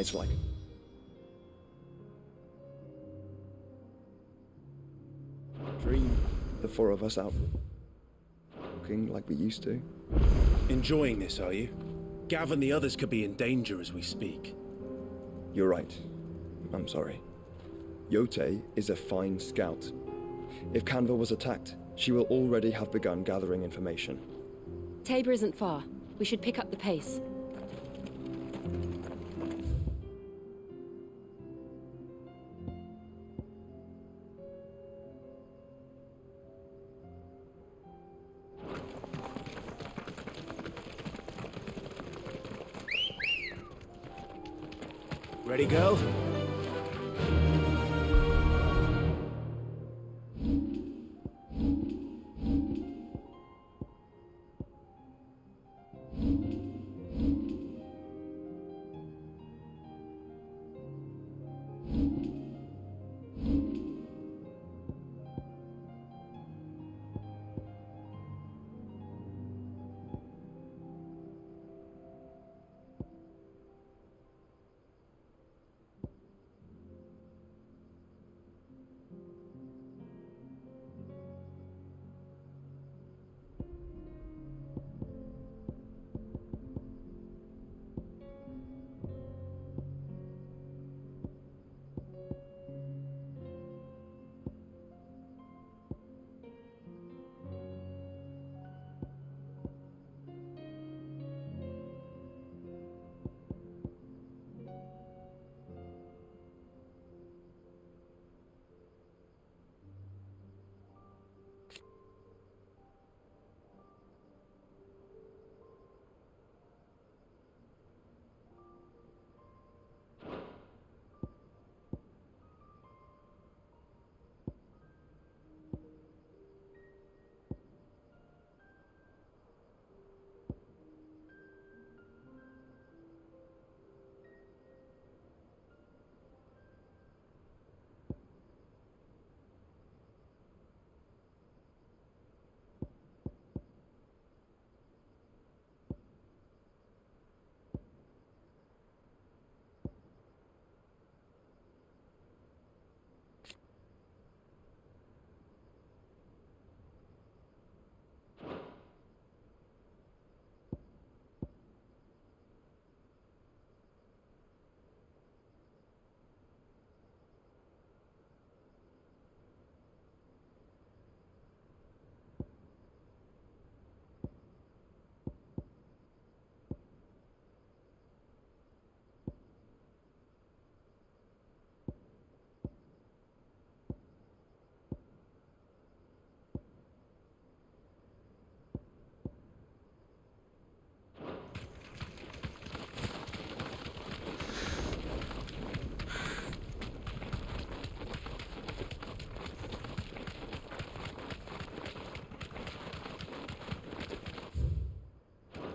It's like... dream, the four of us out walking like we used to. Enjoying this, are you? Gav and the others could be in danger as we speak. You're right. I'm sorry. Yote is a fine scout. If Canva was attacked, she will already have begun gathering information. Tabor isn't far. We should pick up the pace. Ready, girl?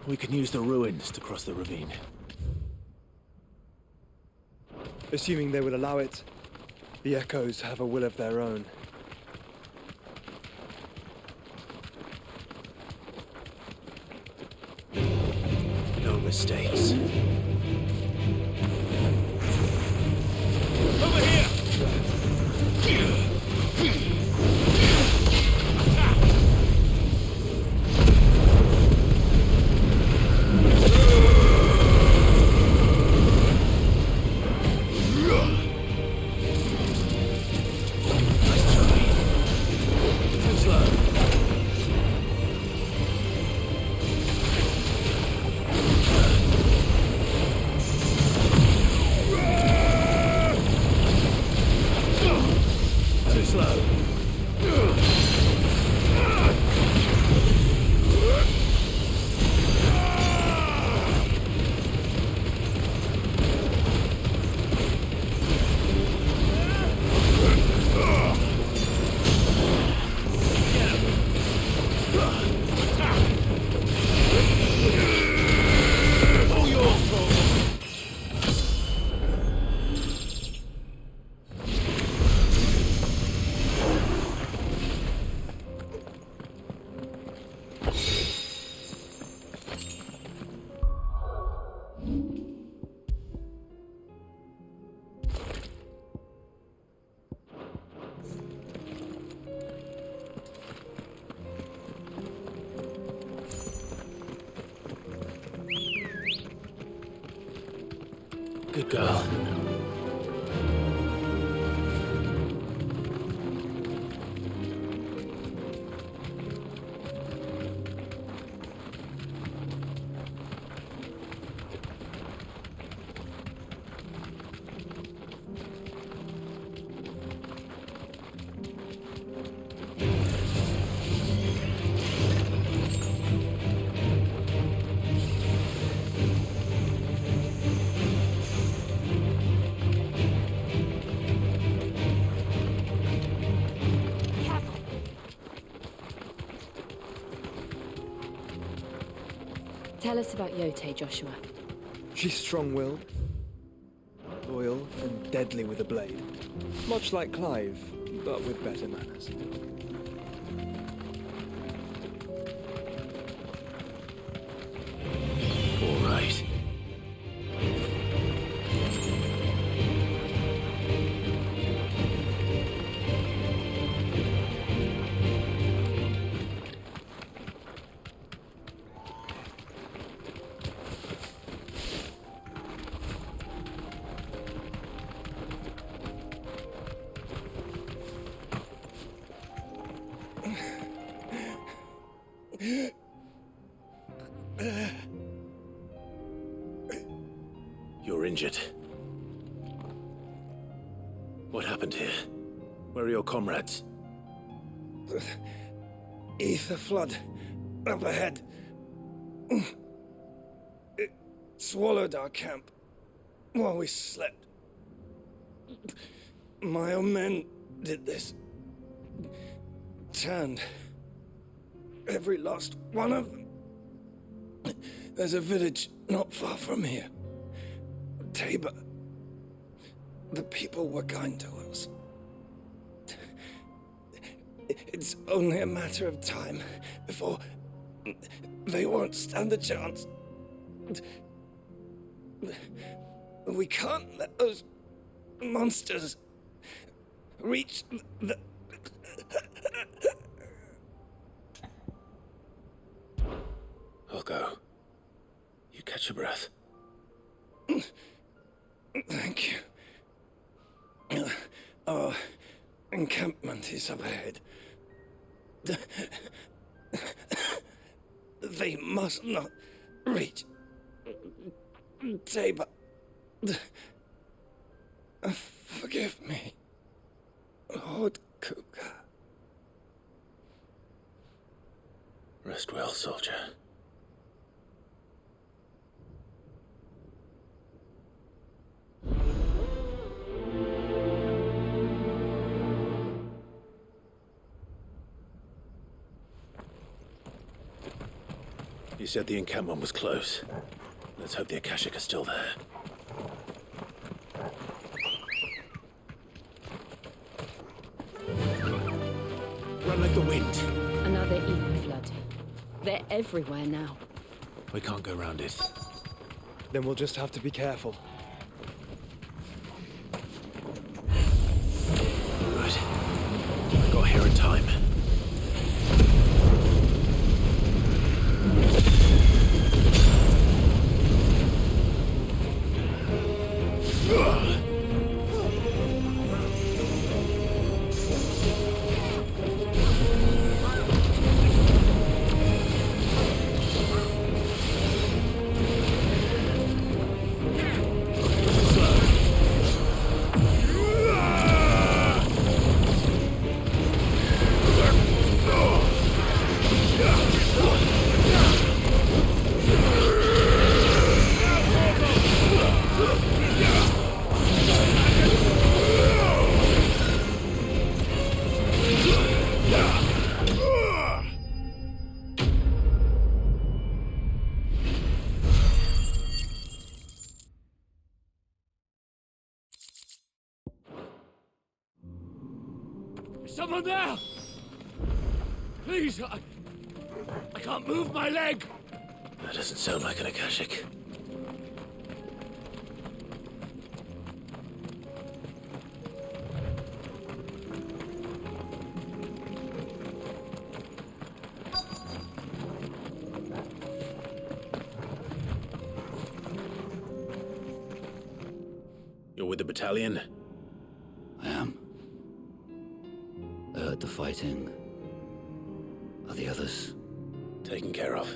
We can use the ruins to cross the ravine. Assuming they would allow it, the Echoes have a will of their own. No mistakes. Over here! Good girl. Tell us about Yote, Joshua. She's strong-willed, loyal, and deadly with a blade. Much like Clive, but with better manners. All right. You're injured. What happened here? Where are your comrades? Ether flood up ahead. It swallowed our camp while we slept. My own men did this. Turned every last one of them. There's a village not far from here. Tabor. The people were kind to us. It's only a matter of time before they won't stand a chance. We can't let those monsters reach the... I'll go. You catch your breath. Thank you. Our encampment is up ahead. They must not reach Tabor. Forgive me, Lord Kuka. Rest well, soldier. You said the encampment was close. Let's hope the Akashic are still there. Run like the wind. Another ether flood. They're everywhere now. We can't go round it. Then we'll just have to be careful. Good. I got here in time. Someone there! Please, I can't move my leg! That doesn't sound like an Akashic. You're with the battalion? I am. I heard the fighting. Are the others? Taken care of.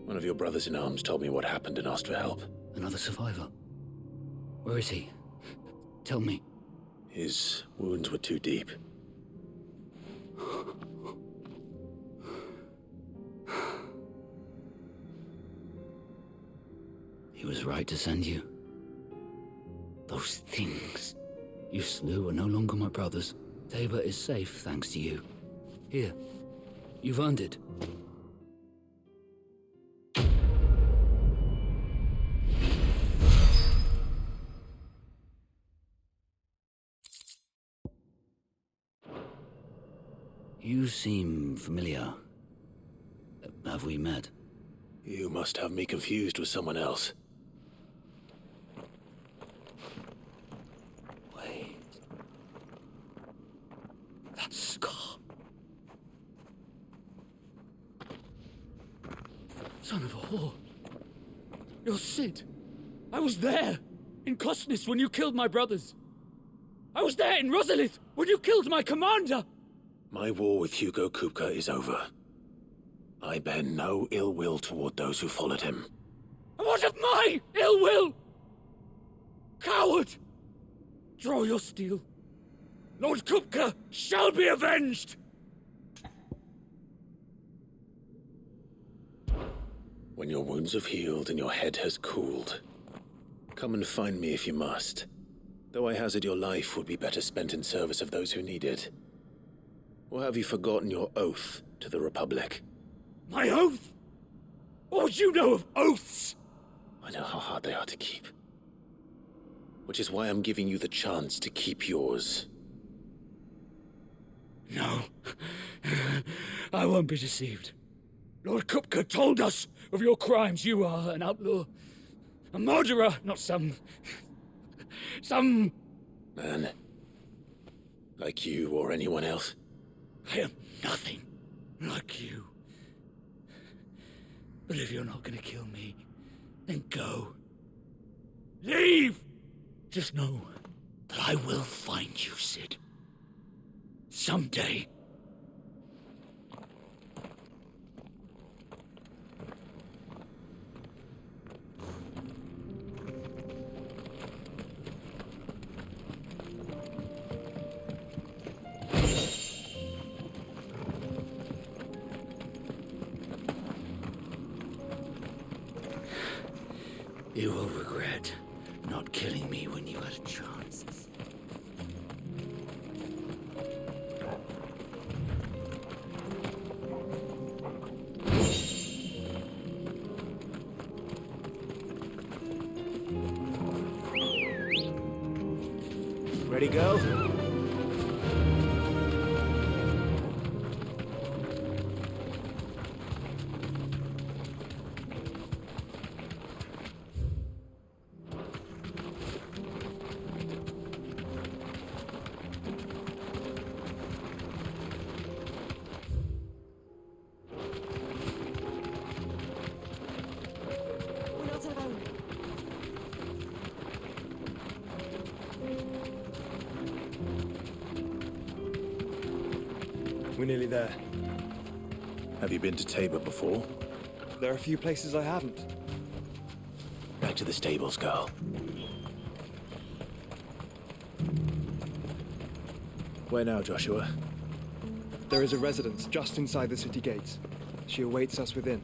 One of your brothers in arms told me what happened and asked for help. Another survivor? Where is he? Tell me. His wounds were too deep. He was right to send you. Those things you slew are no longer my brothers. Tabor is safe thanks to you. Here, you've earned it. You seem familiar. Have we met? You must have me confused with someone else. Wait. That scar. Son of a whore. You're Sid. I was there, in Cosnis, when you killed my brothers. I was there in Rosalith, when you killed my commander. My war with Hugo Kupka is over. I bear no ill will toward those who followed him. And what of my ill will? Coward! Draw your steel. Lord Kupka shall be avenged! When your wounds have healed and your head has cooled, come and find me if you must. Though I hazard your life would be better spent in service of those who need it. Or have you forgotten your oath to the Republic? My oath? What would you know of oaths? I know how hard they are to keep. Which is why I'm giving you the chance to keep yours. No. I won't be deceived. Lord Kupka told us of your crimes. You are an outlaw. A murderer, not some... Man. Like you or anyone else. I am nothing like you. But if you're not gonna kill me, then go. Leave! Just know that I will find you, Sid. Someday. You will regret not killing me when you had a chance. Ready, girl? We're nearly there. Have you been to Tabor before? There are a few places I haven't. Back to the stables, girl. Where now, Joshua? There is a residence just inside the city gates. She awaits us within.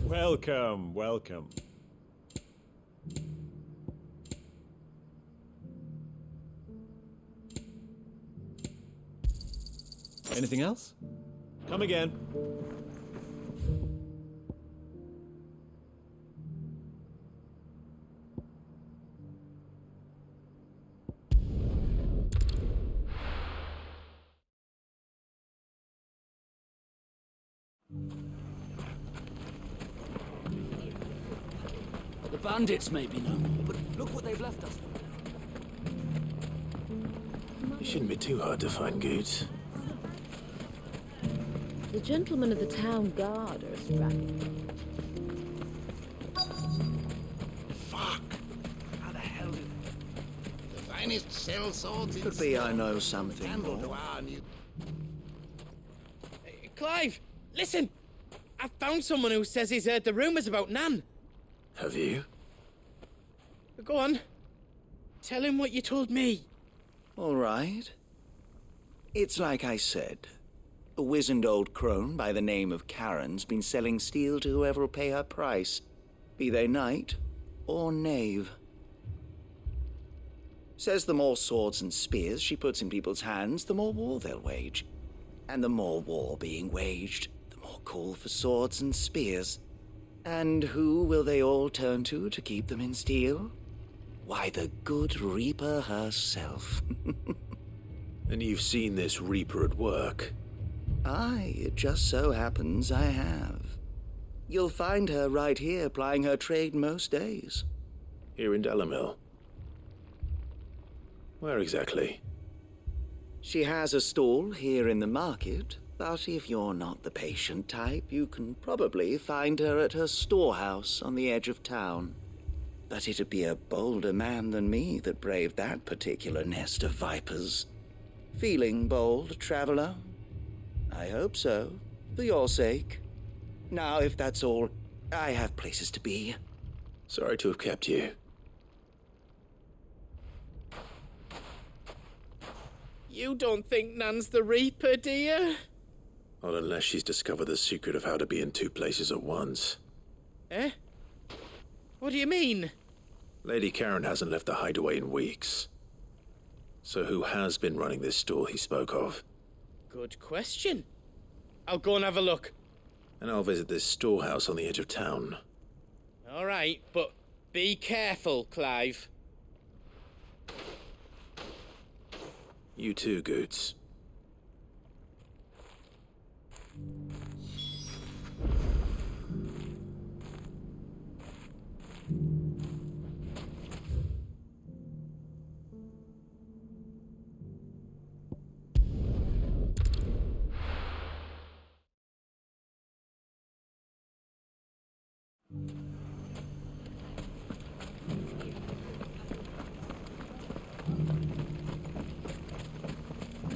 Welcome, welcome. Anything else? Come again. The bandits may be no more, but look what they've left us. You shouldn't be too hard to find, Goods. The gentlemen of the town guard are strapping. Fuck! How the hell did... The finest sell swords in... Could be I know something Handle to more. our new... Clive, listen! I found someone who says he's heard the rumours about Nan. Have you? Go on. Tell him what you told me. All right. It's like I said. A wizened old crone by the name of Karen's been selling steel to whoever will pay her price, be they knight or knave. Says the more swords and spears she puts in people's hands, the more war they'll wage. And the more war being waged, the more call for swords and spears. And who will they all turn to keep them in steel? Why, the good Reaper herself. And you've seen this Reaper at work? Aye, it just so happens I have. You'll find her right here plying her trade most days. Here in Delamil? Where exactly? She has a stall here in the market, but if you're not the patient type, you can probably find her at her storehouse on the edge of town. But it'd be a bolder man than me that braved that particular nest of vipers. Feeling bold, traveler? I hope so, for your sake. Now, if that's all, I have places to be. Sorry to have kept you. You don't think Nan's the Reaper, do you? Not unless she's discovered the secret of how to be in two places at once. Eh? What do you mean? Lady Karen hasn't left the hideaway in weeks. So who has been running this stall he spoke of? Good question. I'll go and have a look. And I'll visit this storehouse on the edge of town. All right, but be careful, Clive. You too, Goots.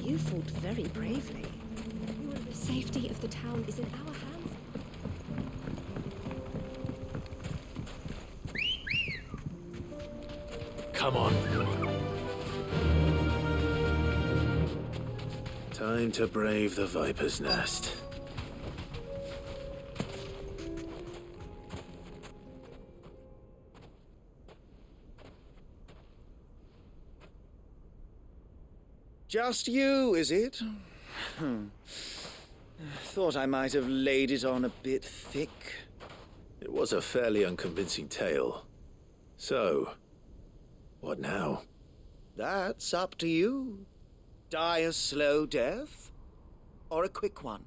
You fought very bravely. The safety of the town is in our hands. Come on. Time to brave the Viper's Nest. Just you, is it? Thought I might have laid it on a bit thick. It was a fairly unconvincing tale. So, what now? That's up to you. Die a slow death, or a quick one.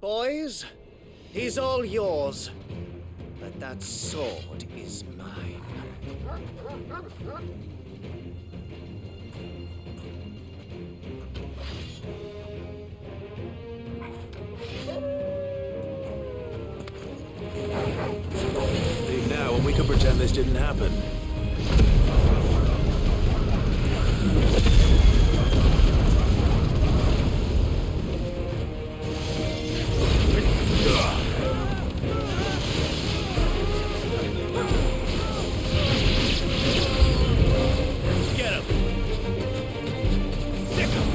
Boys, he's all yours. But that sword is mine. Leave now and we can pretend this didn't happen. Get him! Stick him!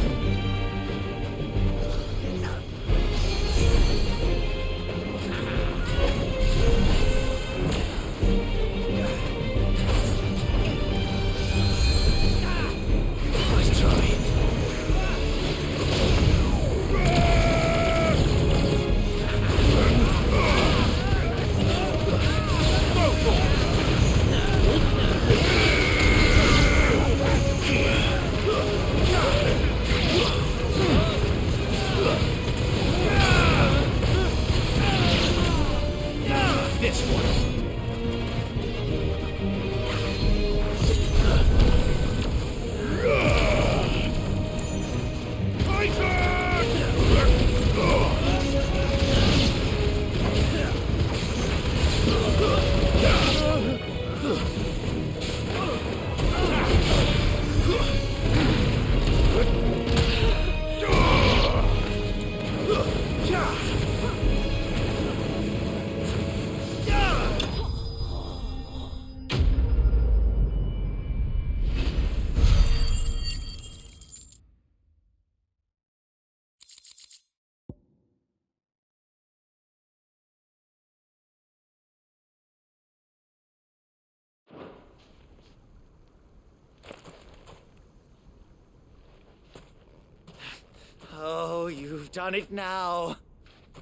You've done it now.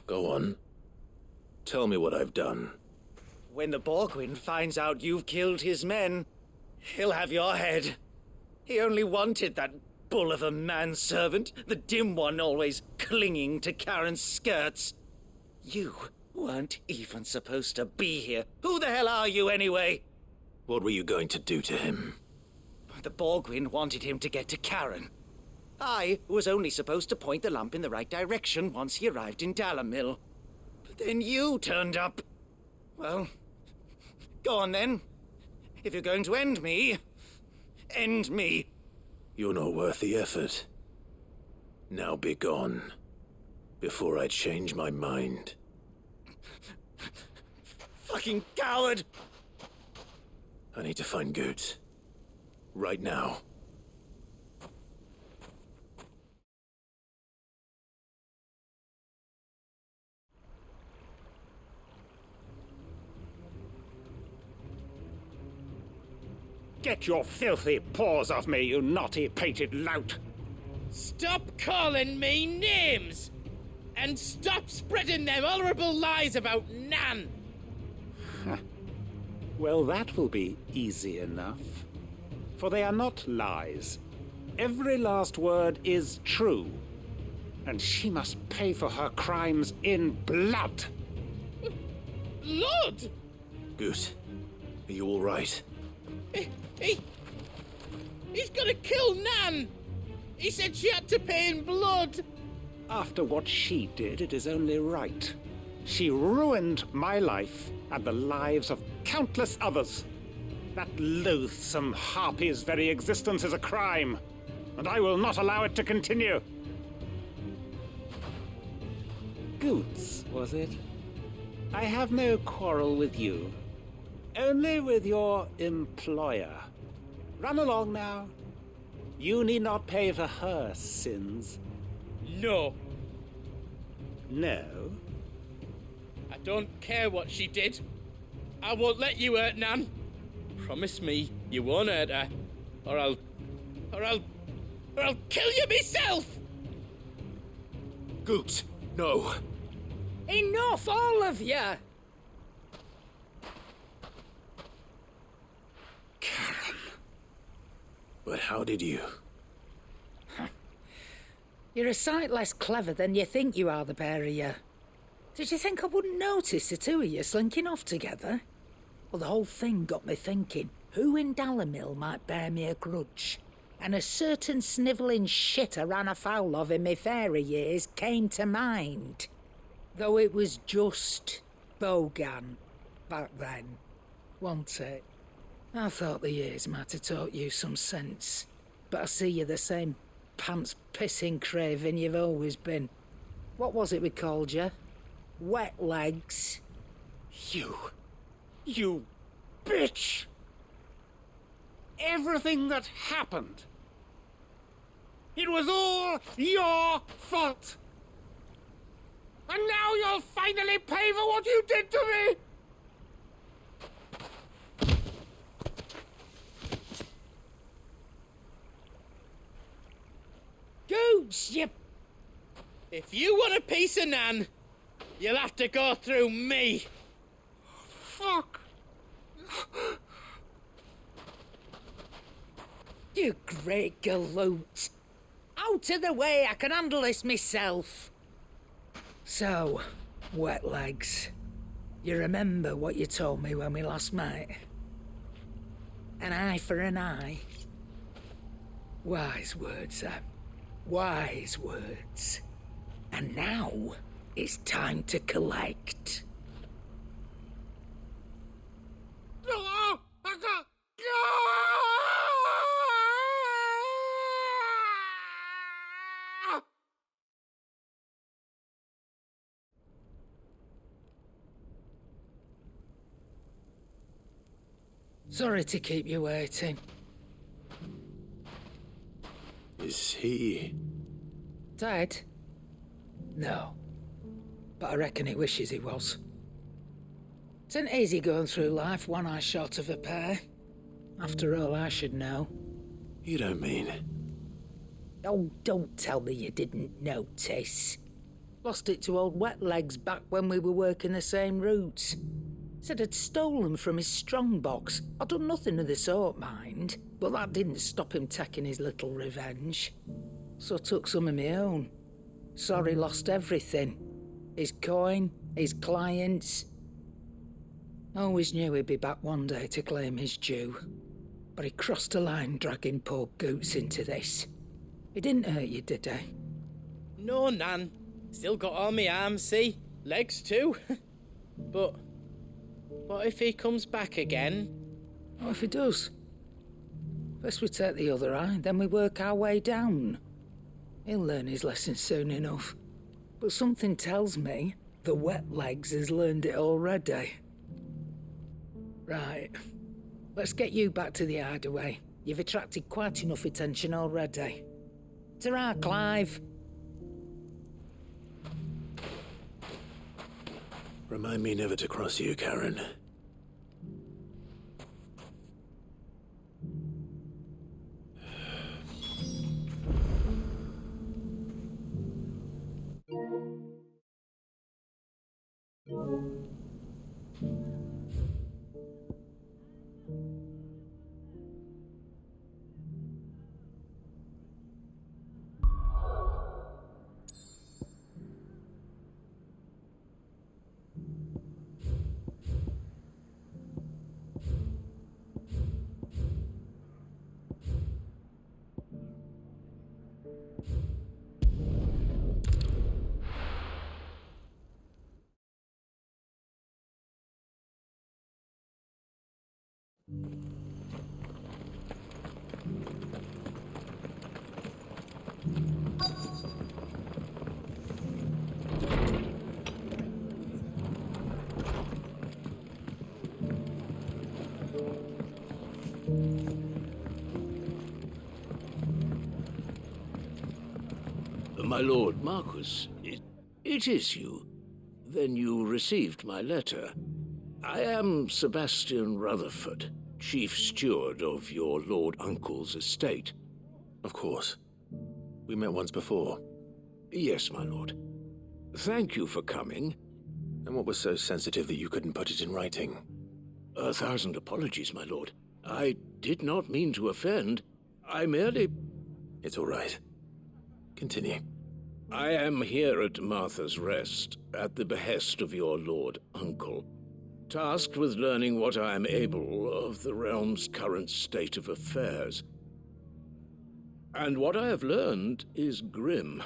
Go on. Tell me what I've done. When the Borgwyn finds out you've killed his men, he'll have your head. He only wanted that bull of a manservant, the dim one always clinging to Karen's skirts. You weren't even supposed to be here. Who the hell are you anyway? What were you going to do to him? The Borgwyn wanted him to get to Karen. I was only supposed to point the lamp in the right direction once he arrived in Dalamil. But then you turned up. Well, go on then. If you're going to end me, end me. You're not worth the effort. Now be gone, before I change my mind. Fucking coward! I need to find Goots. Right now. Get your filthy paws off me, you naughty-pated lout! Stop calling me names! And stop spreading them horrible lies about Nan! Well, that will be easy enough. For they are not lies. Every last word is true. And she must pay for her crimes in blood. Blood? Goot, are you all right? He's gonna kill Nan! He said she had to pay in blood! After what she did, it is only right. She ruined my life and the lives of countless others. That loathsome harpy's very existence is a crime, and I will not allow it to continue. Goots, was it? I have no quarrel with you. Only with your employer. Run along now. You need not pay for her sins. No. No? I don't care what she did. I won't let you hurt Nan. Promise me you won't hurt her, or I'll kill you myself! Goot, no. Enough, all of you! Karen. But how did you? You're a sight less clever than you think you are, the pair of you. Did you think I wouldn't notice the two of you slinking off together? Well, the whole thing got me thinking, who in Dalamil might bear me a grudge? And a certain snivelling shit I ran afoul of in my fairy years came to mind. Though it was just Bogan back then, wasn't it? I thought the years might have taught you some sense, but I see you're the same pants-pissing craven you've always been. What was it we called you? Wet legs? You bitch! Everything that happened, it was all your fault! And now you'll finally pay for what you did to me! Goots, you... If you want a piece of Nan, you'll have to go through me. Fuck! You great galoot. Out of the way, I can handle this myself. So, wet legs, you remember what you told me when we last met? An eye for an eye. Wise words, Sam. Wise words. And now, it's time to collect. No! Sorry to keep you waiting. Is he... Dead? No. But I reckon he wishes he was. It ain't easy going through life one eye short of a pair. After all, I should know. You don't mean... Oh, don't tell me you didn't notice. Lost it to old Wet Legs back when we were working the same routes. Said I'd stolen from his strongbox. I'd done nothing of the sort, mind, but that didn't stop him taking his little revenge. So I took some of my own. Sorry, lost everything. His coin, his clients. Always knew he'd be back one day to claim his due. But he crossed a line dragging poor Goots into this. He didn't hurt you, did he? No, Nan. Still got all my arms, see? Legs too. But what if he comes back again? What if he does? First we take the other eye, then we work our way down. He'll learn his lesson soon enough. But something tells me the Wet Legs has learned it already. Right. Let's get you back to the hideaway. You've attracted quite enough attention already. Ta-ra, Clive. Remind me never to cross you, Karen. My lord Marquis, it is you. Then you received my letter. I am Sebastian Rutherford, chief steward of your lord uncle's estate. Of course. We met once before. Yes, my lord. Thank you for coming. And what was so sensitive that you couldn't put it in writing? 1,000 apologies, my lord. I did not mean to offend. I merely... It's all right. Continue. I am here at Martha's Rest, at the behest of your lord uncle, tasked with learning what I am able of the realm's current state of affairs. And what I have learned is grim.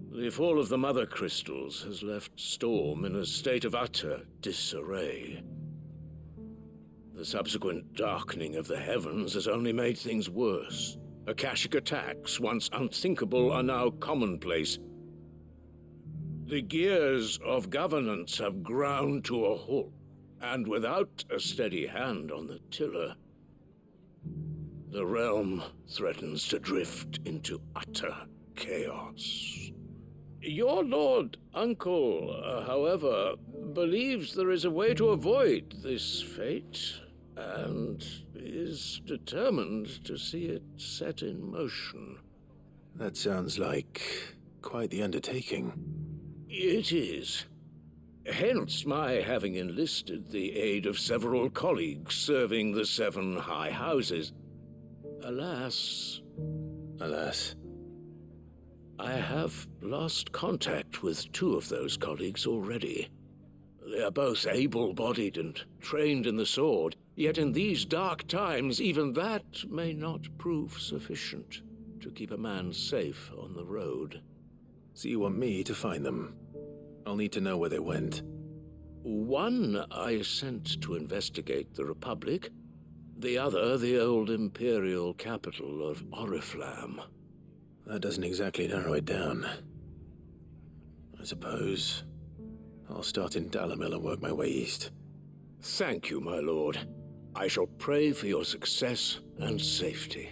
The fall of the Mother Crystals has left Storm in a state of utter disarray. The subsequent darkening of the heavens has only made things worse. Akashic attacks, once unthinkable, are now commonplace. The gears of governance have ground to a halt, and without a steady hand on the tiller, the realm threatens to drift into utter chaos. Your lord uncle, however, believes there is a way to avoid this fate, and is determined to see it set in motion. That sounds like quite the undertaking. It is. Hence my having enlisted the aid of several colleagues serving the 7 high houses. Alas, I have lost contact with 2 of those colleagues already. They are both able-bodied and trained in the sword, yet in these dark times even that may not prove sufficient to keep a man safe on the road. So you want me to find them? I'll need to know where they went. One I sent to investigate the Republic, the other the old Imperial capital of Oriflamme. That doesn't exactly narrow it down. I suppose I'll start in Dalamil and work my way east. Thank you, my lord. I shall pray for your success and safety.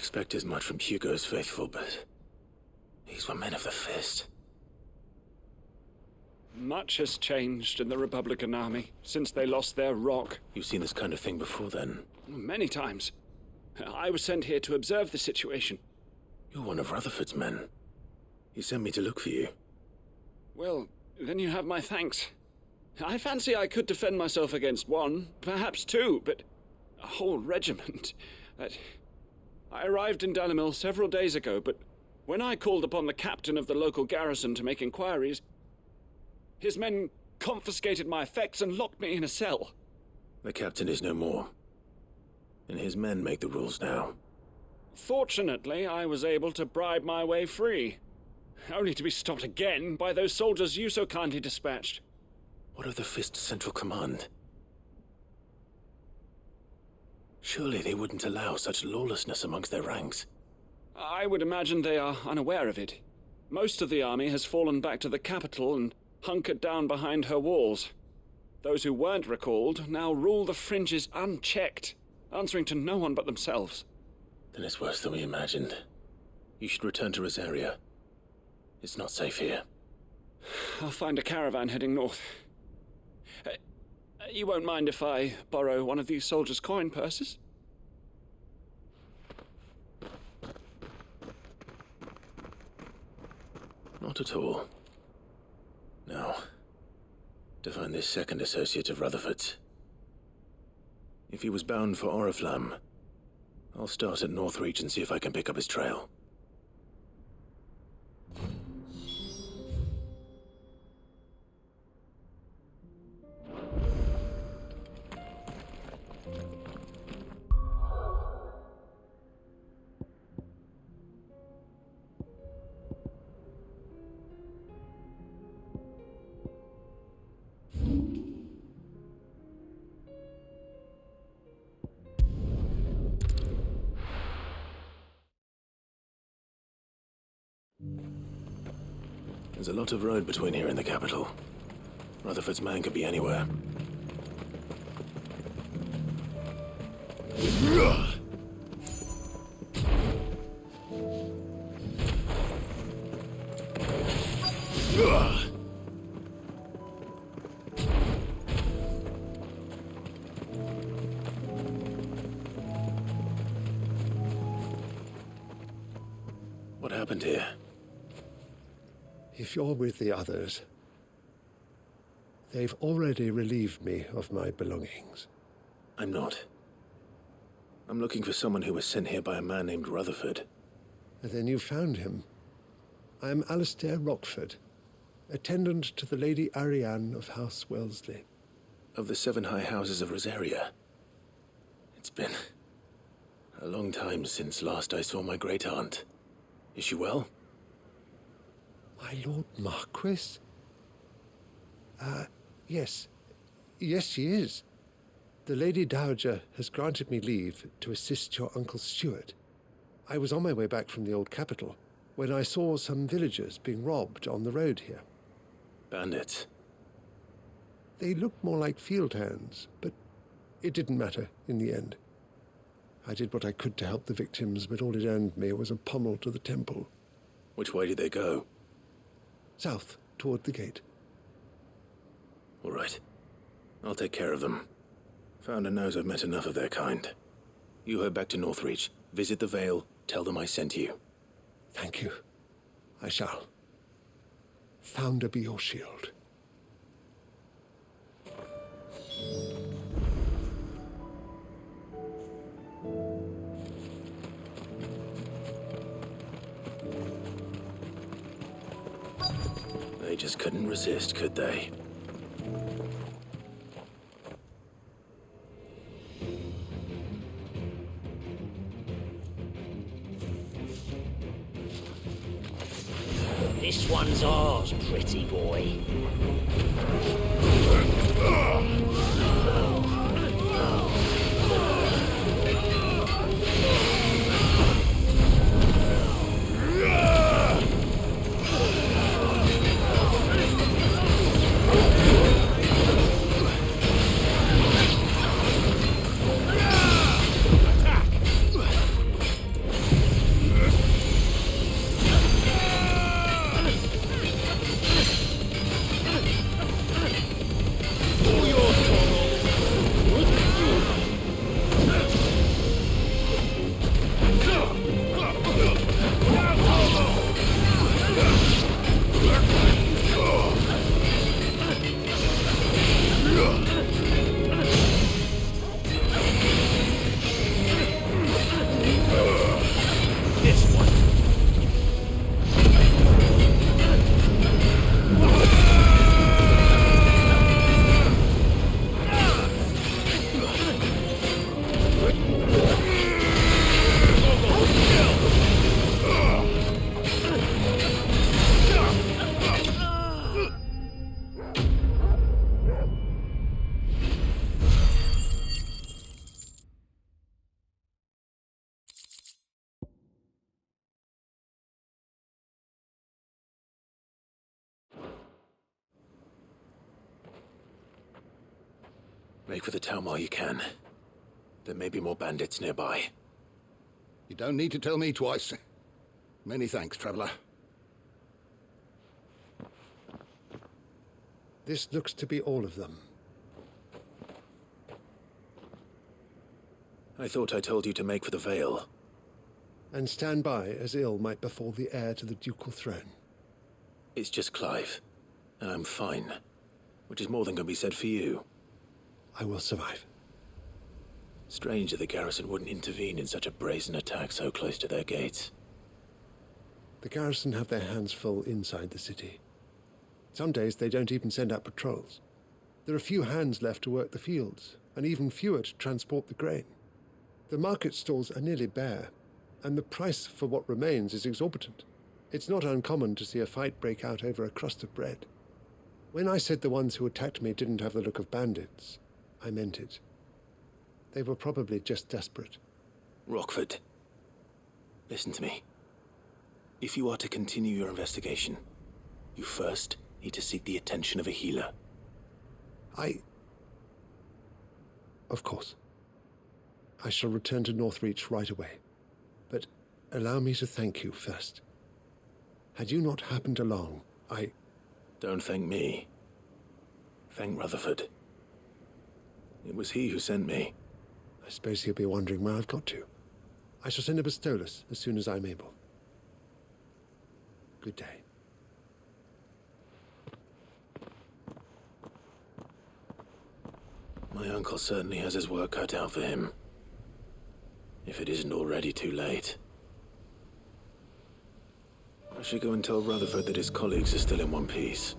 expect as much from Hugo's faithful, but these were men of the fist. Much has changed in the Republican army since they lost their rock. You've seen this kind of thing before, then? Many times. I was sent here to observe the situation. You're one of Rutherford's men. He sent me to look for you. Well, then you have my thanks. I fancy I could defend myself against one, perhaps two, but a whole regiment. I arrived in Dalimil several days ago, but when I called upon the captain of the local garrison to make inquiries, his men confiscated my effects and locked me in a cell. The captain is no more, and his men make the rules now. Fortunately, I was able to bribe my way free, only to be stopped again by those soldiers you so kindly dispatched. What of the Fist's Central Command? Surely they wouldn't allow such lawlessness amongst their ranks. I would imagine they are unaware of it. Most of the army has fallen back to the capital and hunkered down behind her walls. Those who weren't recalled now rule the fringes unchecked, answering to no one but themselves. Then it's worse than we imagined. You should return to Rosaria. It's not safe here. I'll find a caravan heading north. You won't mind if I borrow one of these soldiers' coin purses? Not at all. Now, to find this second associate of Rutherford's. If he was bound for Oriflamme, I'll start at Northreach and see if I can pick up his trail. There's a lot of road between here and the capital. Rutherford's man could be anywhere. What happened here? If you're with the others, they've already relieved me of my belongings. I'm not. I'm looking for someone who was sent here by a man named Rutherford. And then you found him. I am Alistair Rockford, attendant to the Lady Ariane of House Wellesley. Of the 7 high houses of Rosaria. It's been a long time since last I saw my great-aunt. Is she well? My Lord Marquis? Yes. Yes, she is. The Lady Dowager has granted me leave to assist your Uncle Stuart. I was on my way back from the old capital when I saw some villagers being robbed on the road here. Bandits? They looked more like field hands, but it didn't matter in the end. I did what I could to help the victims, but all it earned me was a pommel to the temple. Which way did they go? South, toward the gate. All right. I'll take care of them. Founder knows I've met enough of their kind. You head back to Northreach, visit the Vale, tell them I sent you. Thank you. I shall. Founder be your shield. They just couldn't resist, could they? This one's ours, pretty boy. Make for the town while you can. There may be more bandits nearby. You don't need to tell me twice. Many thanks, traveler. This looks to be all of them. I thought I told you to make for the Vale. And stand by as ill might befall the heir to the ducal throne. It's just Clive, and I'm fine. Which is more than can be said for you. I will survive. Strange that the garrison wouldn't intervene in such a brazen attack so close to their gates. The garrison have their hands full inside the city. Some days they don't even send out patrols. There are few hands left to work the fields, and even fewer to transport the grain. The market stalls are nearly bare, and the price for what remains is exorbitant. It's not uncommon to see a fight break out over a crust of bread. When I said the ones who attacked me didn't have the look of bandits, I meant it. They were probably just desperate. Rockford, listen to me. If you are to continue your investigation, you first need to seek the attention of a healer. Of course. I shall return to Northreach right away. But allow me to thank you first. Had you not happened along, Don't thank me. Thank Rutherford. It was he who sent me. I suppose he'll be wondering where I've got to. I shall send a Bistolus as soon as I'm able. Good day. My uncle certainly has his work cut out for him. If it isn't already too late. I should go and tell Rutherford that his colleagues are still in one piece.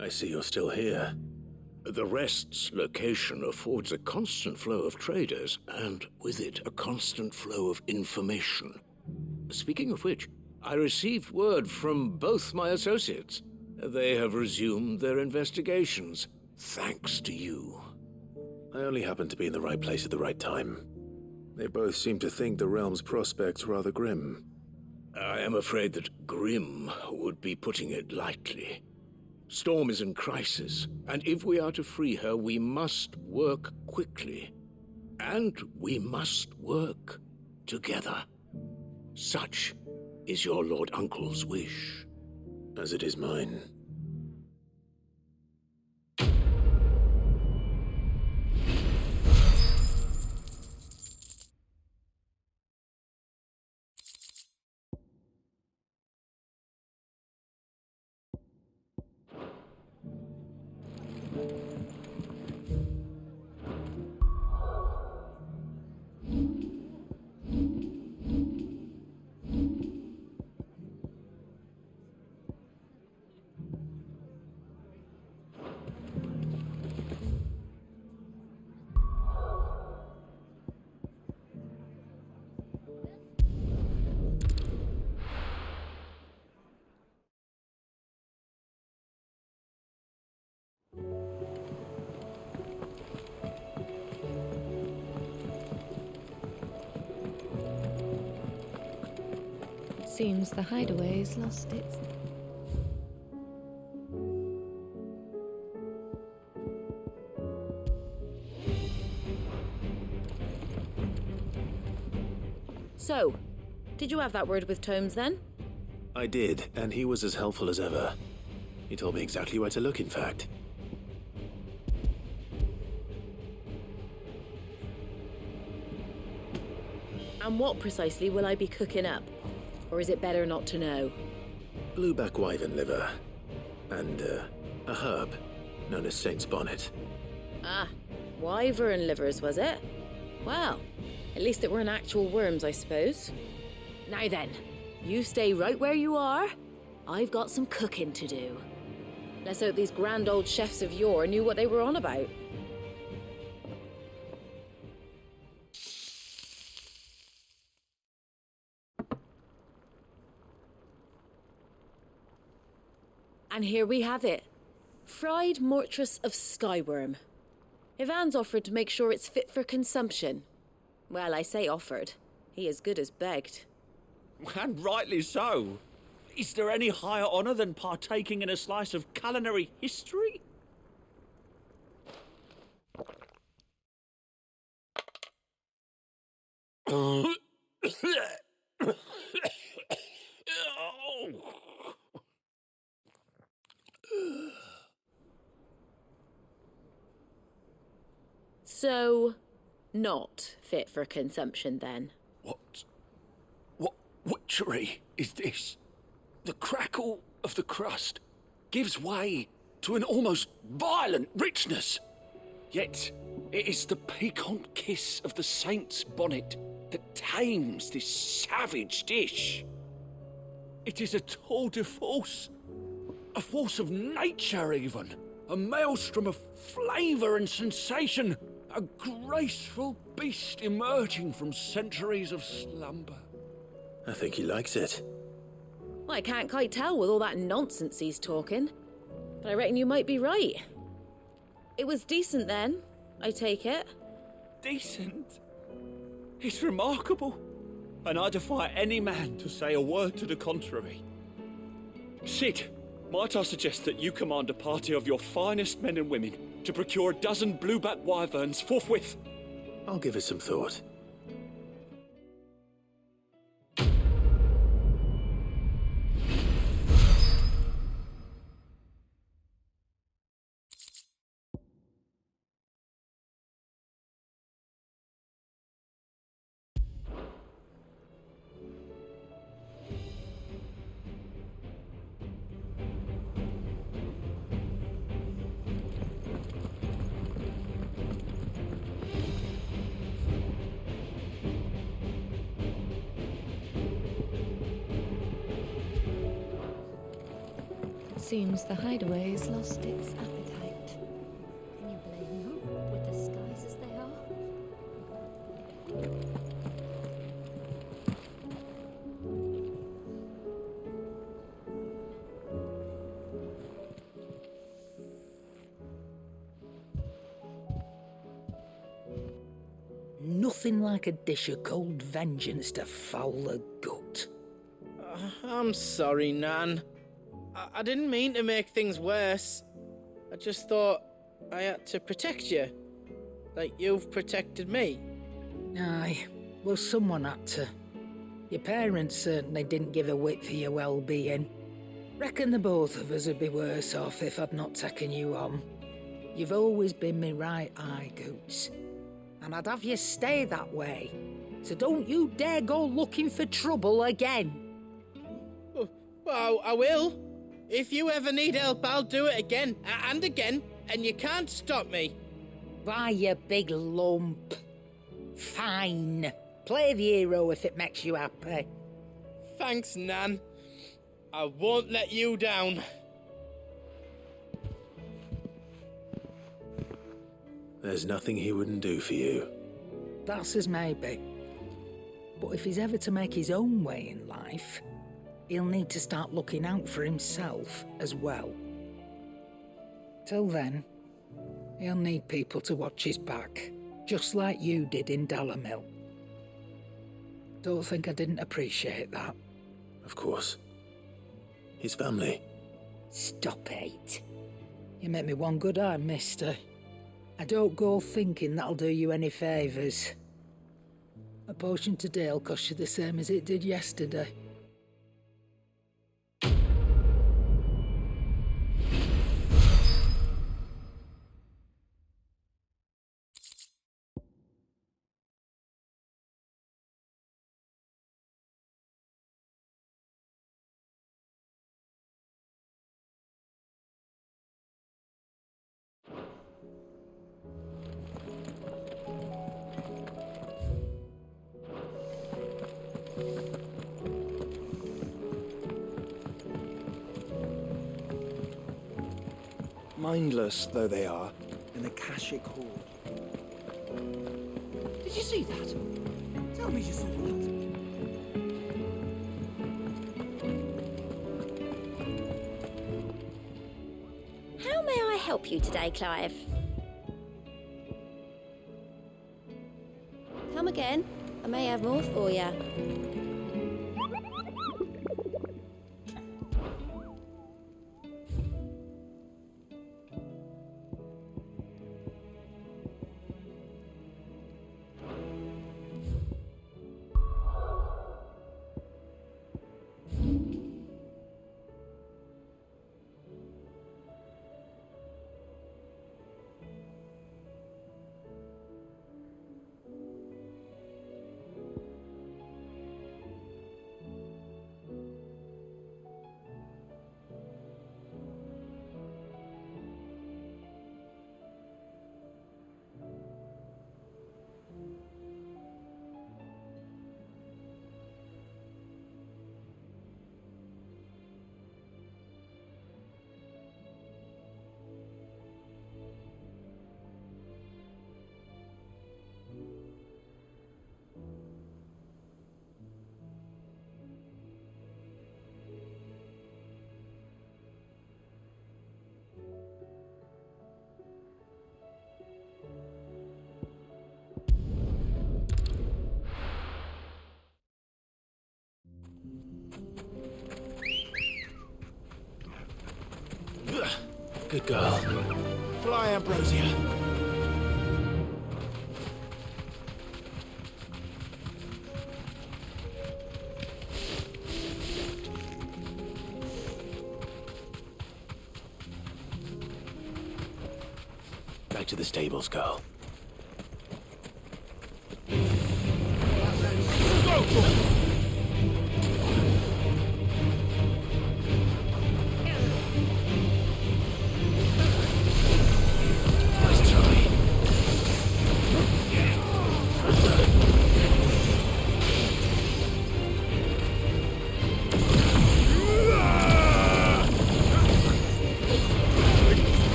I see you're still here. The Rest's location affords a constant flow of traders, and with it, a constant flow of information. Speaking of which, I received word from both my associates. They have resumed their investigations, thanks to you. I only happened to be in the right place at the right time. They both seem to think the realm's prospects rather grim. I am afraid that grim would be putting it lightly. Storm is in crisis, and if we are to free her, we must work quickly. And we must work together. Such is your Lord Uncle's wish. As it is mine. Seems the hideaway's lost its... So, did you have that word with Tomes then? I did, and he was as helpful as ever. He told me exactly where to look, in fact. And what precisely will I be cooking up? Or is it better not to know? Blueback wyvern liver. And, a herb known as Saint's Bonnet. Ah, wyvern livers, was it? Well, at least it weren't actual worms, I suppose. Now then, You stay right where you are. I've got some cooking to do. Let's hope these grand old chefs of yore knew what they were on about. And here we have it. Fried mortress of skyworm. Ivan's offered to make sure it's fit for consumption. Well, I say offered. He as good as begged. And rightly so. Is there any higher honour than partaking in a slice of culinary history? So, not fit for consumption then? What witchery is this? The crackle of the crust gives way to an almost violent richness. Yet, it is the piquant kiss of the saint's bonnet that tames this savage dish. It is a tour de force, a force of nature even, a maelstrom of flavour and sensation, a graceful beast emerging from centuries of slumber. I think he likes it. Well, I can't quite tell with all that nonsense he's talking, but I reckon you might be right. It was decent then, I take it. Decent? It's remarkable, and I defy any man to say a word to the contrary. Sid, might I suggest that you command a party of your finest men and women to procure a dozen blueback wyverns forthwith? I'll give it some thought. Seems the hideaway's lost its appetite. Can you blame them, with the skies as they are? Nothing like a dish of cold vengeance to foul the gut. I'm sorry, Nan. I didn't mean to make things worse. I just thought I had to protect you. Like you've protected me. Aye, well, someone had to. Your parents certainly didn't give a whit for your well-being. Reckon the both of us would be worse off if I'd not taken you on. You've always been me right eye, Goots. And I'd have you stay that way. So don't you dare go looking for trouble again. Well, I will. If you ever need help, I'll do it again and again, and you can't stop me. Why, you big lump. Fine. Play the hero if it makes you happy. Thanks, Nan. I won't let you down. There's nothing he wouldn't do for you. That's as maybe. But if he's ever to make his own way in life, he'll need to start looking out for himself as well. Till then, he'll need people to watch his back, just like you did in Dalamil. Don't think I didn't appreciate that. Of course. His family. Stop it. You make me one good eye, mister. I don't go thinking that'll do you any favours. A potion today'll cost you the same as it did yesterday. Mindless though they are, an Akashic horde. Did you see that? Tell me you saw that. How may I help you today, Clive? Come again. I may have more for you. Good girl. Fly, Ambrosia. Back to the stables, girl. Go!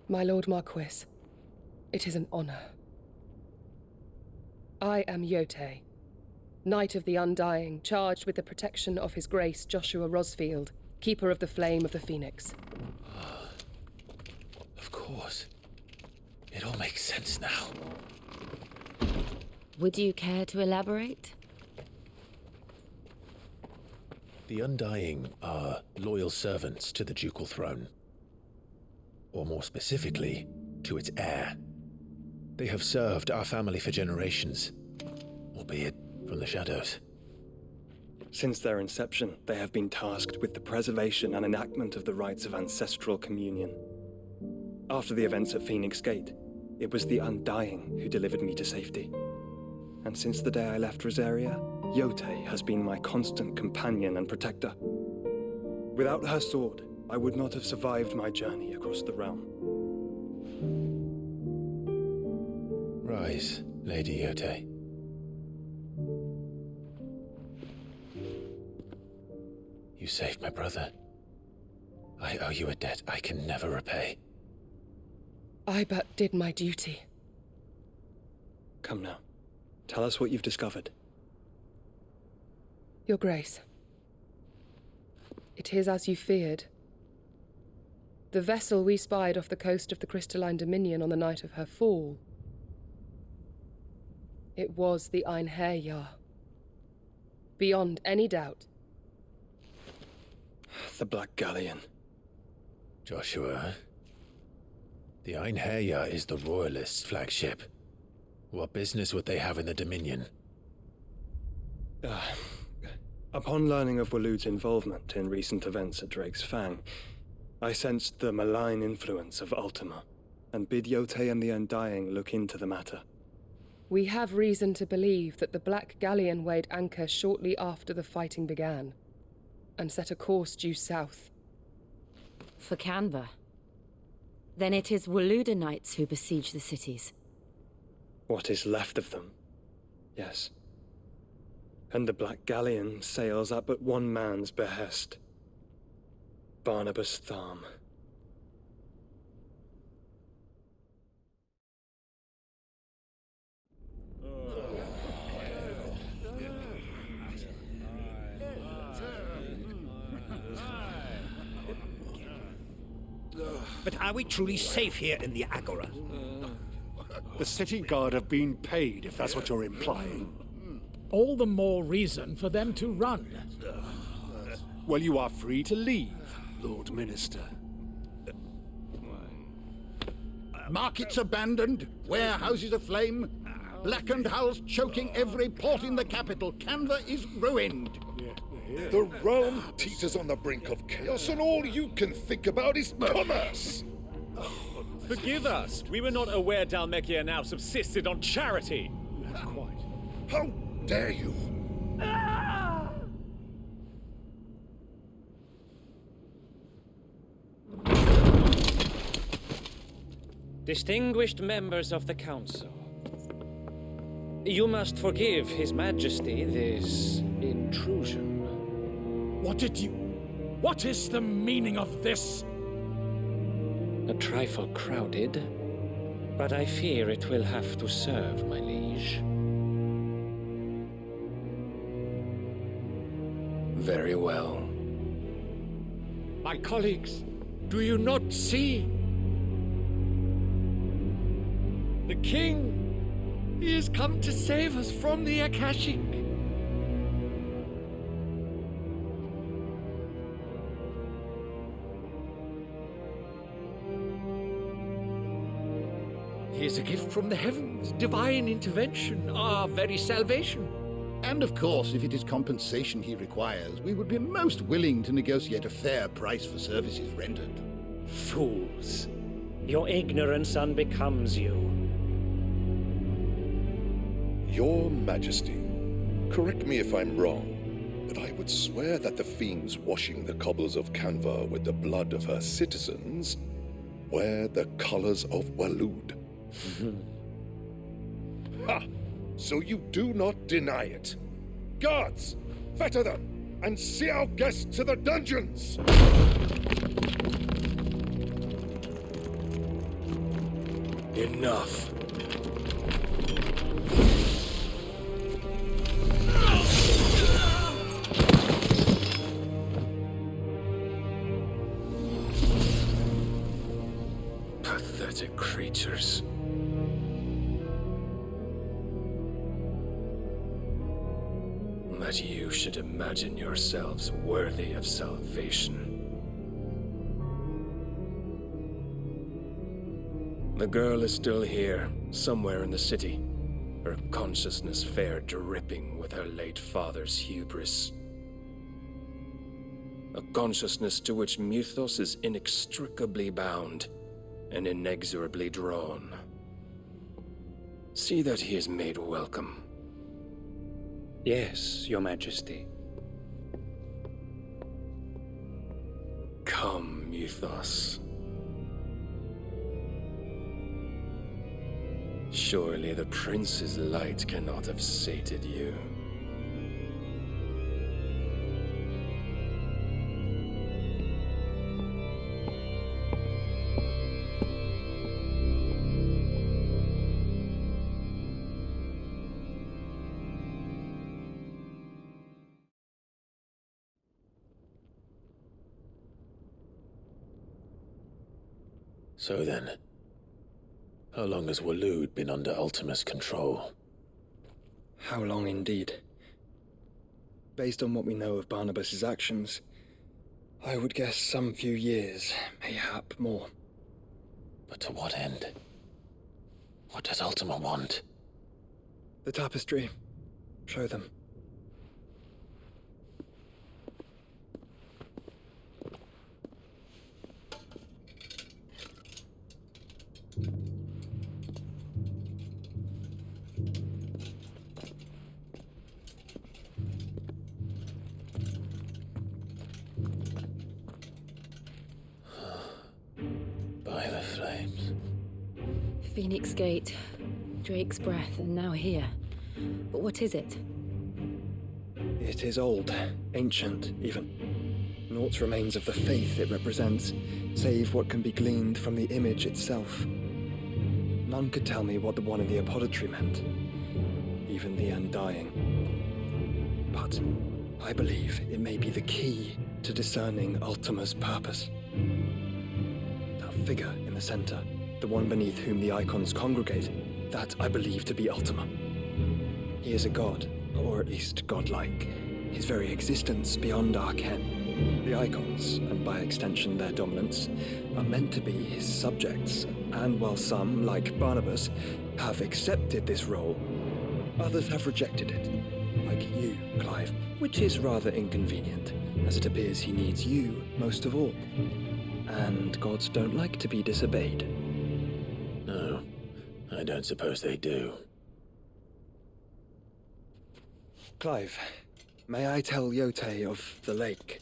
My Lord Marquis, it is an honor. I am Yotei, Knight of the Undying, charged with the protection of His Grace Joshua Rosfield, Keeper of the Flame of the Phoenix. Of course. It all makes sense now. Would you care to elaborate? The Undying are loyal servants to the ducal throne. Or more specifically, to its heir. They have served our family for generations, albeit from the shadows. Since their inception, they have been tasked with the preservation and enactment of the rites of ancestral communion. After the events at Phoenix Gate, it was the Undying who delivered me to safety. And since the day I left Rosaria, Yotei has been my constant companion and protector. Without her sword, I would not have survived my journey across the realm. Rise, Lady Yotei. You saved my brother. I owe you a debt I can never repay. I but did my duty. Come now. Tell us what you've discovered. Your Grace. It is as you feared. The vessel we spied off the coast of the Crystalline Dominion on the night of her fall. It was the Einherjar. Beyond any doubt. The Black Galleon. Joshua, the Einherjar is the Royalists' flagship. What business would they have in the Dominion? Upon learning of Waloed's involvement in recent events at Drake's Fang, I sensed the malign influence of Ultima, and bid Yotei and the Undying look into the matter. We have reason to believe that the Black Galleon weighed anchor shortly after the fighting began, and set a course due south. For Canva. Then it is Waloed Knights who besiege the cities. What is left of them, yes. And the Black Galleon sails at but one man's behest. Barnabas Tharm. But are we truly safe here in the Agora? The city guard have been paid, if that's what you're implying. All the more reason for them to run. Well, you are free to leave, Lord Minister. Markets abandoned, warehouses aflame, blackened hulls choking every port in the capital. Canva is ruined. The realm teeters on the brink of chaos, and all you can think about is commerce. Forgive us. We were not aware Dhalmekia now subsisted on charity. Quite. How dare you? Distinguished members of the Council, you must forgive His Majesty this intrusion. What is the meaning of this? A trifle crowded, but I fear it will have to serve, my liege. Very well. My colleagues, do you not see? The King! He has come to save us from the Akashic! He is a gift from the heavens, divine intervention, our very salvation. And of course, if it is compensation he requires, we would be most willing to negotiate a fair price for services rendered. Fools! Your ignorance unbecomes you. Your Majesty, correct me if I'm wrong, but I would swear that the fiends washing the cobbles of Canva with the blood of her citizens wear the colors of Waloed. Ha! So you do not deny it. Guards, fetter them, and see our guests to the dungeons! Enough. Pathetic creatures. That you should imagine yourselves worthy of salvation. The girl is still here, somewhere in the city, her consciousness fair dripping with her late father's hubris. A consciousness to which Mythos is inextricably bound and inexorably drawn. See that he is made welcome. Yes, Your Majesty. Come, Mythos. Surely the prince's light cannot have sated you. So then, how long has Waloed been under Ultima's control? How long indeed? Based on what we know of Barnabas's actions, I would guess some few years, mayhap more. But to what end? What does Ultima want? The tapestry. Show them. By the flames. Phoenix Gate, Drake's Breath, and now here. But what is it? It is old, ancient, even. Naught remains of the faith it represents, save what can be gleaned from the image itself. None could tell me what the one in the apothecary meant, even the Undying. But I believe it may be the key to discerning Ultima's purpose. That figure in the center, the one beneath whom the Eikons congregate, that I believe to be Ultima. He is a god, or at least godlike, his very existence beyond our ken. The Eikons, and by extension their dominants, are meant to be his subjects, and while some, like Barnabas, have accepted this role, others have rejected it, like you, Clive, which is rather inconvenient, as it appears he needs you most of all. And gods don't like to be disobeyed. No, I don't suppose they do. Clive, may I tell Yote of the lake?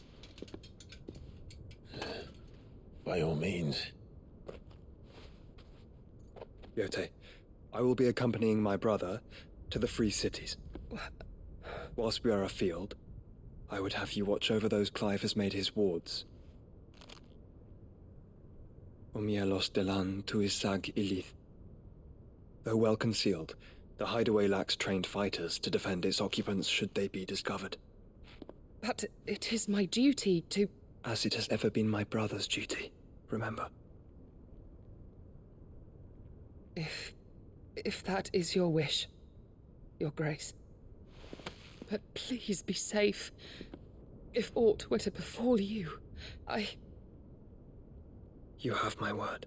By all means. Yote, I will be accompanying my brother to the Free Cities. Whilst we are afield, I would have you watch over those Clive has made his wards. Umielos delan tuisag ilith. Though well concealed, the hideaway lacks trained fighters to defend its occupants should they be discovered. But it is my duty to... As it has ever been my brother's duty, remember. If that is your wish, Your Grace. But please be safe. If aught were to befall you, You have my word.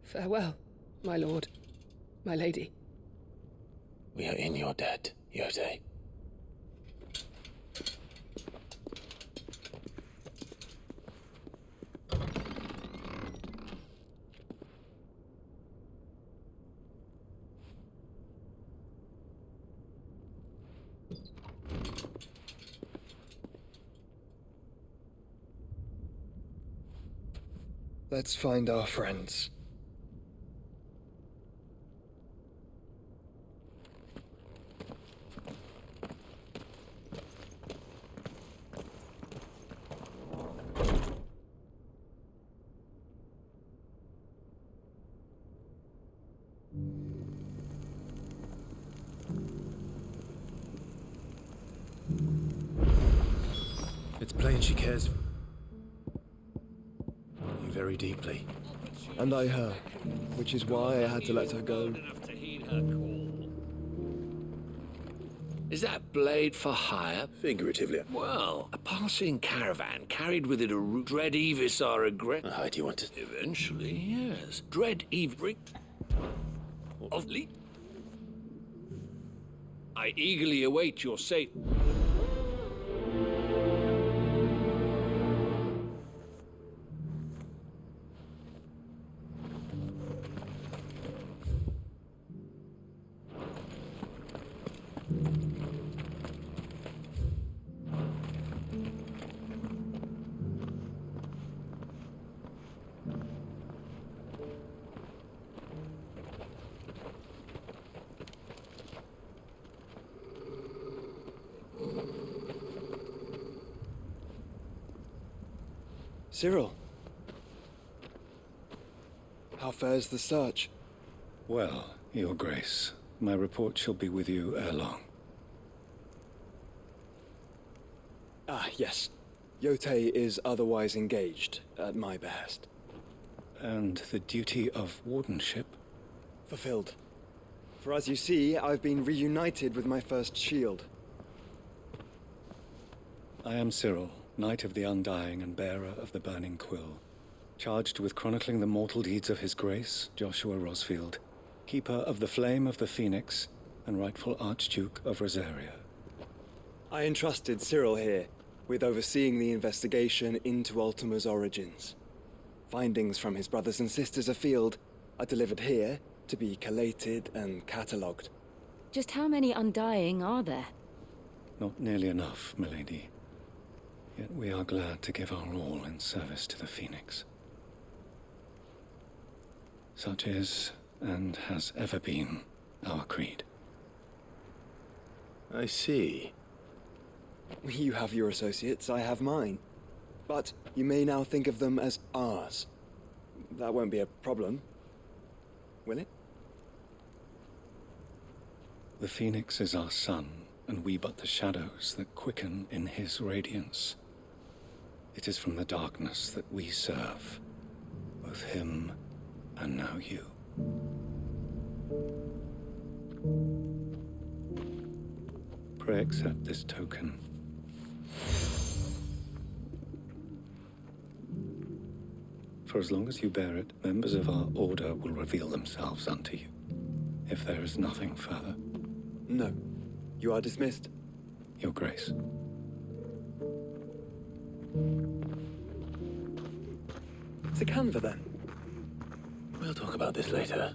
Farewell, my lord, my lady. We are in your debt, Yote. Let's find our friends. It's plain she cares you very deeply. And I her, which is why I had to let her go. Is that blade for hire? Figuratively. Well, a passing caravan carried with it a dread Evis are regret. Do you want to? Eventually, yes. Dread Evis of Lee. I eagerly await your safe. Cyril. How fares the search? Well, Your Grace, my report shall be with you ere long. Ah, yes. Yotei is otherwise engaged, at my behest. And the duty of wardenship? Fulfilled. For as you see, I've been reunited with my first shield. I am Cyril, Knight of the Undying and bearer of the Burning Quill, charged with chronicling the mortal deeds of His Grace, Joshua Rosfield, keeper of the Flame of the Phoenix and rightful Archduke of Rosaria. I entrusted Cyril here with overseeing the investigation into Ultima's origins. Findings from his brothers and sisters afield are delivered here to be collated and catalogued. Just how many Undying are there? Not nearly enough, milady. Yet we are glad to give our all in service to the Phoenix. Such is, and has ever been, our creed. I see. You have your associates, I have mine. But you may now think of them as ours. That won't be a problem, will it? The Phoenix is our sun, and we but the shadows that quicken in his radiance. It is from the darkness that we serve, both him and now you. Pray accept this token. For as long as you bear it, members of our order will reveal themselves unto you, if there is nothing further. No. You are dismissed. Your Grace. To Canva, then. We'll talk about this later.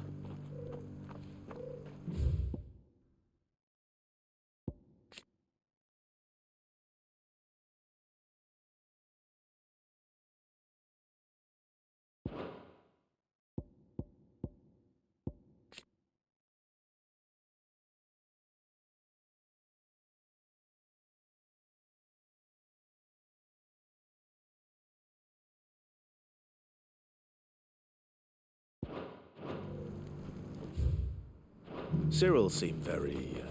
Cyril seemed very...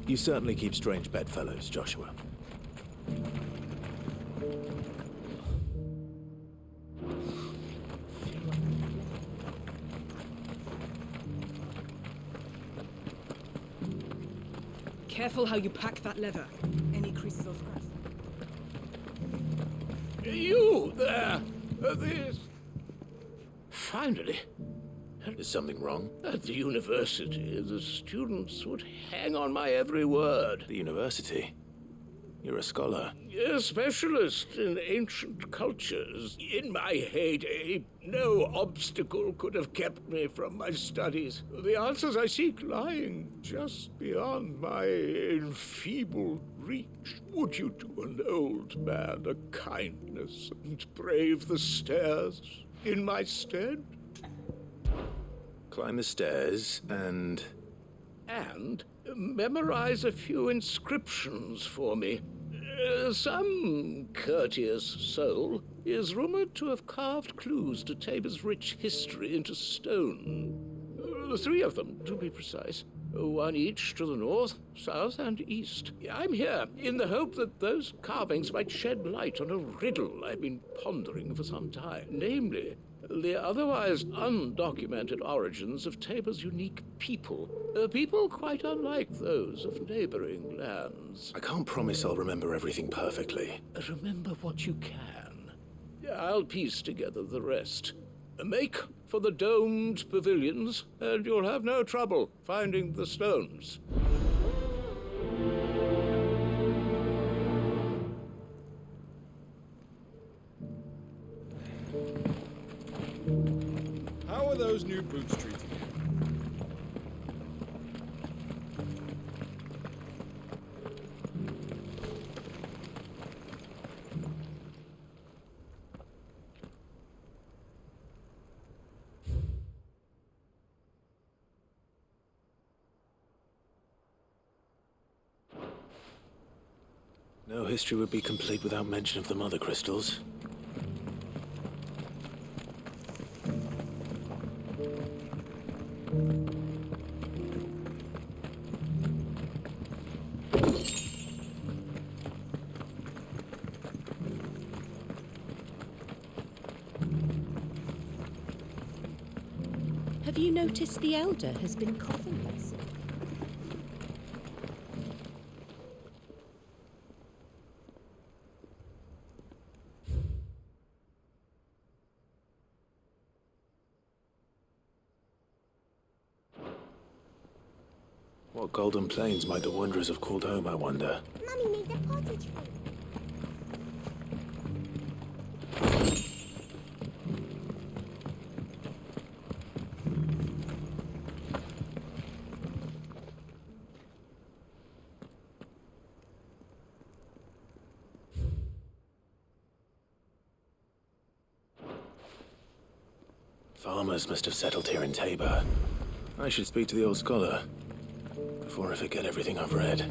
You certainly keep strange bedfellows, Joshua. Careful how you pack that leather. Any creases or scratches. You there! This... Finally. Is something wrong? At the university, the students would hang on my every word. The university? You're a scholar. A specialist in ancient cultures. In my heyday, no obstacle could have kept me from my studies. The answers I seek lying just beyond my enfeebled reach, would you do an old man a kindness and brave the stairs in my stead? Climb the stairs and... And memorize a few inscriptions for me. Some courteous soul is rumored to have carved clues to Tabor's rich history into stone. 3 of them, to be precise. 1 each to the north, south, and east. I'm here in the hope that those carvings might shed light on a riddle I've been pondering for some time. Namely, the otherwise undocumented origins of Tabor's unique people. People quite unlike those of neighboring lands. I can't promise I'll remember everything perfectly. Remember what you can. I'll piece together the rest. Make for the domed pavilions, and you'll have no trouble finding the stones. How are those new boots treating you? No history would be complete without mention of the mother crystals. Have you noticed the Elder has been coffinless? What golden plains might the wanderers have called home, I wonder? Mummy made a pottage for Farmers must have settled here in Tabor. I should speak to the old scholar before I forget everything I've read.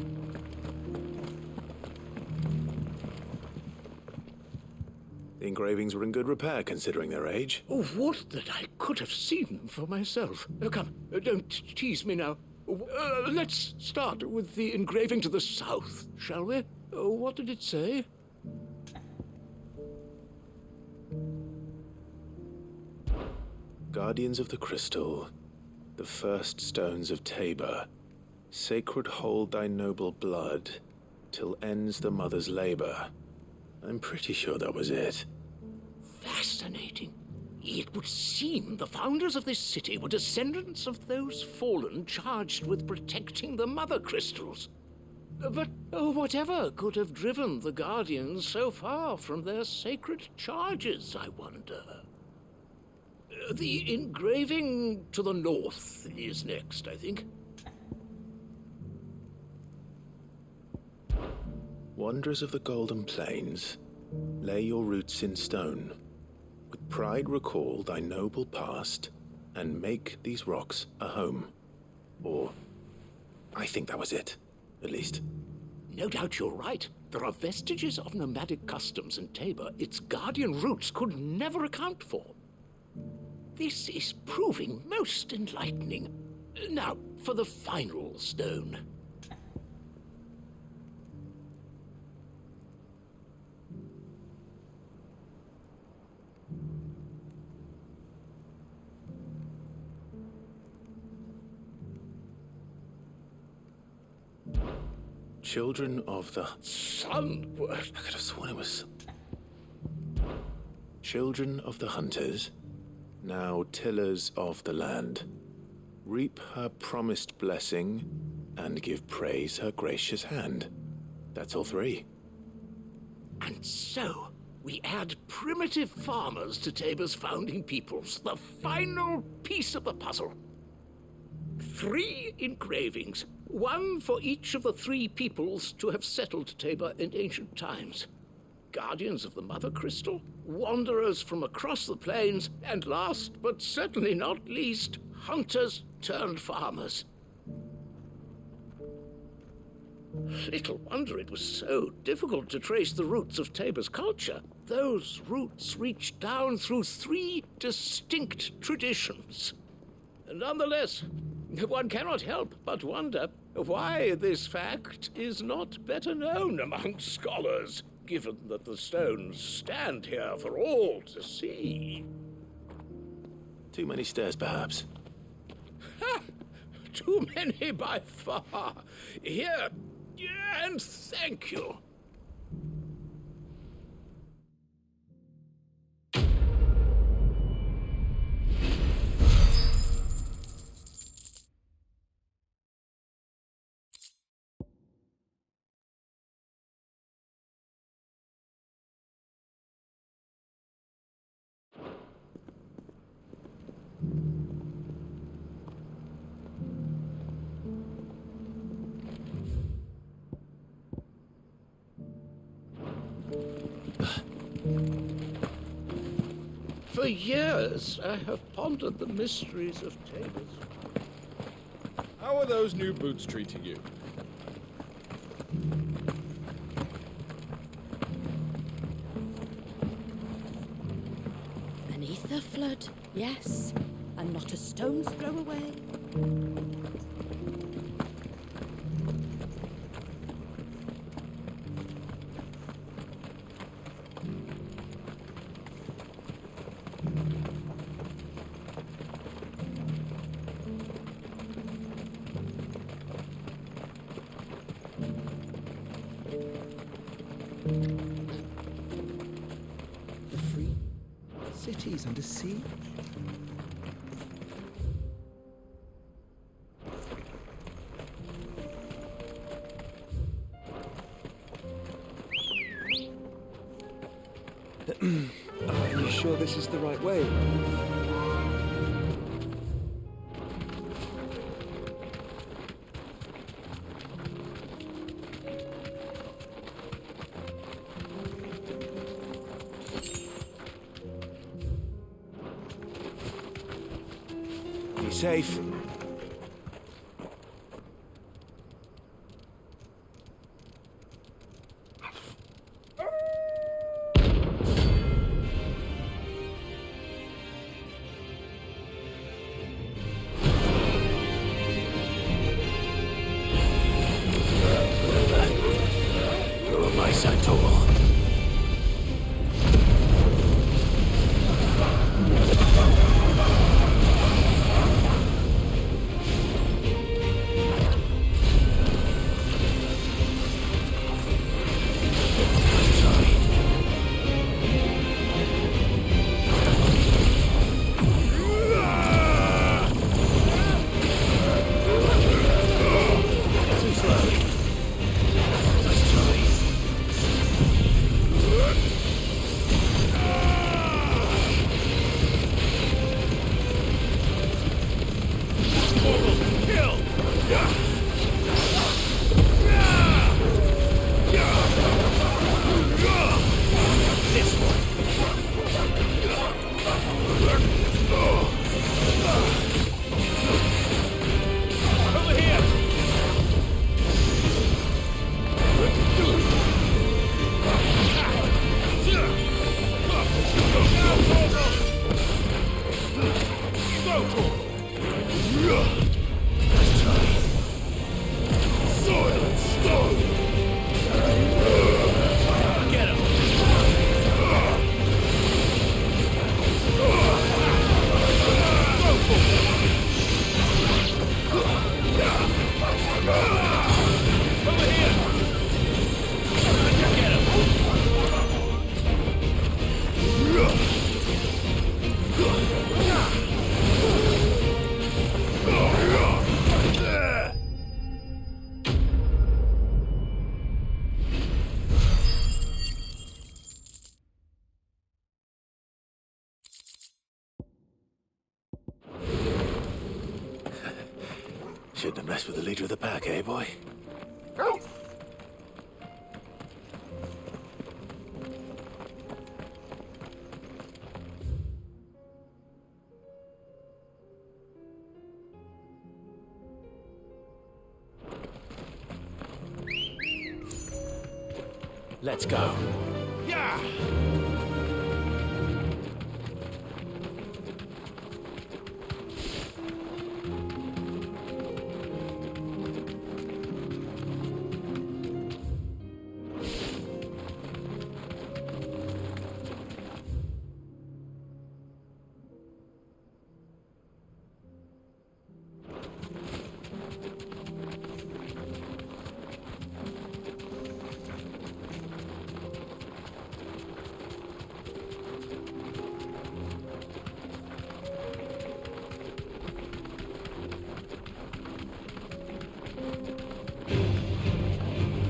The engravings were in good repair considering their age. Oh, what that I could have seen for myself. Come, don't tease me now. Let's start with the engraving to the south, shall we? What did it say? Guardians of the Crystal, the first stones of Tabor, sacred hold thy noble blood, till ends the mother's labor. I'm pretty sure that was it. Fascinating. It would seem the founders of this city were descendants of those fallen charged with protecting the mother crystals. But whatever could have driven the Guardians so far from their sacred charges, I wonder? The engraving to the north is next, I think. Wanderers of the Golden Plains, lay your roots in stone. With pride recall thy noble past, and make these rocks a home. Or, I think that was it, at least. No doubt you're right. There are vestiges of nomadic customs in Tabor its guardian roots could never account for. This is proving most enlightening. Now, for the final stone. Children of the... Sunward! I could have sworn it was... Children of the hunters, now tillers of the land, reap her promised blessing and give praise her gracious hand. That's all 3. And so, we add primitive farmers to Tabor's founding peoples, the final piece of the puzzle. 3 engravings, one for each of the 3 peoples to have settled Tabor in ancient times. Guardians of the Mother Crystal, wanderers from across the plains, and last but certainly not least, hunters turned farmers. Little wonder it was so difficult to trace the roots of Tabor's culture. Those roots reach down through 3 distinct traditions. Nonetheless, one cannot help but wonder why this fact is not better known among scholars, given that the stones stand here for all to see. Too many stairs, perhaps. Ha! Too many by far. Here, and thank you. For years, I have pondered the mysteries of Tabor's. How are those new boots treating you? Beneath the flood, yes, and not a stone's throw away. The free cities under siege? Are you sure this is the right way? Be safe. Shouldn't have messed with the leader of the pack, eh, boy? Let's go. Yeah!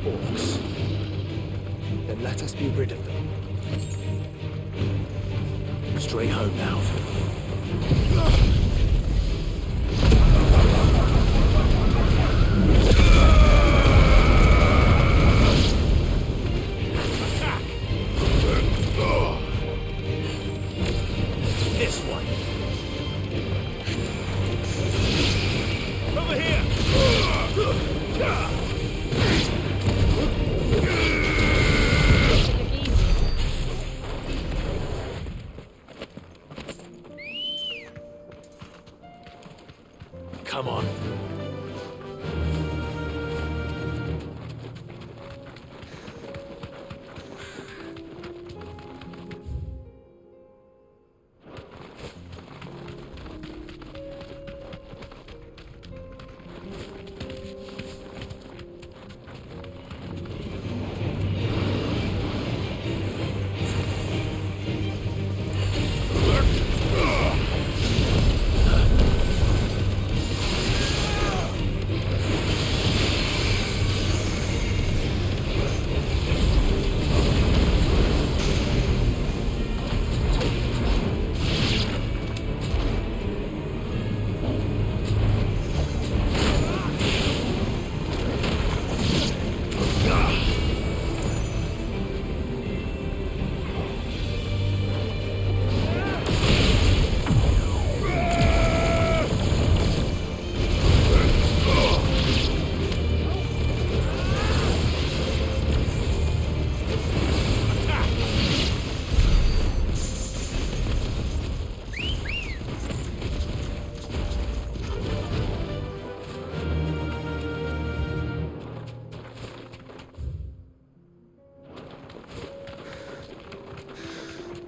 Orcs. Then let us be rid of them. Straight home now. This one. Over here! Come on.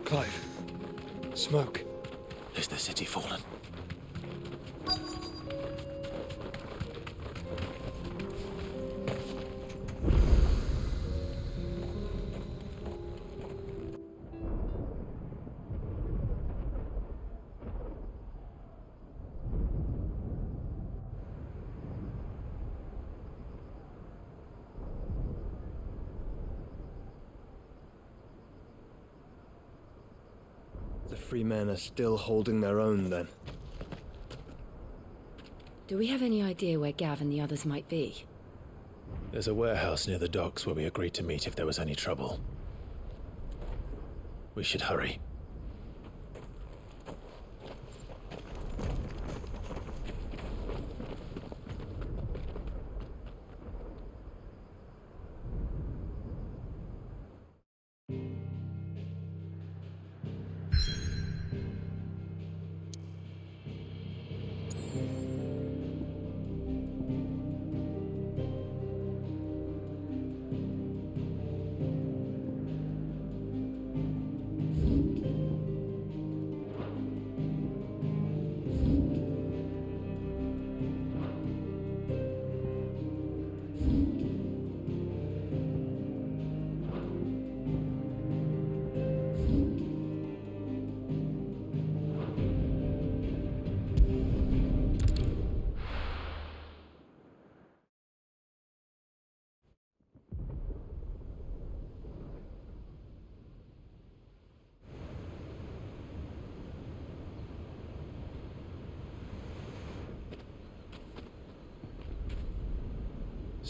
Clive. Smoke. Is the city fallen? The free men are still holding their own, then. Do we have any idea where Gav and the others might be? There's a warehouse near the docks where we agreed to meet if there was any trouble. We should hurry.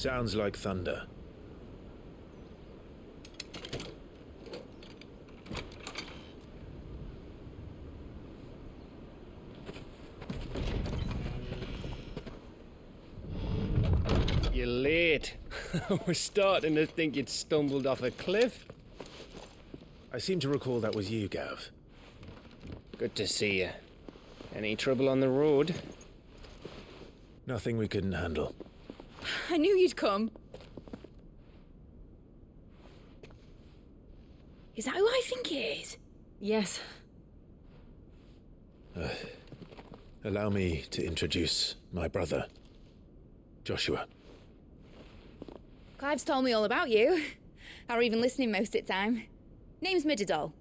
Sounds like thunder. You're late. We're starting to think you'd stumbled off a cliff. I seem to recall that was you, Gav. Good to see you. Any trouble on the road? Nothing we couldn't handle. I knew you'd come. Is that who I think it is? Yes. Allow me to introduce my brother, Joshua. Clive's told me all about you. Or even listening most of the time. Name's Midadol,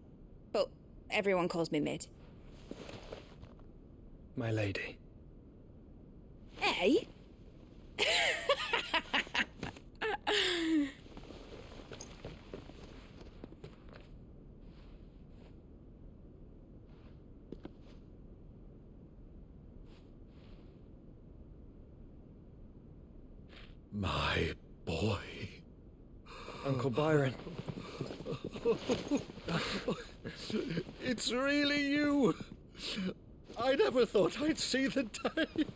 but everyone calls me Mid. My lady. Hey? My boy. Uncle Byron. It's really you. I never thought I'd see the day.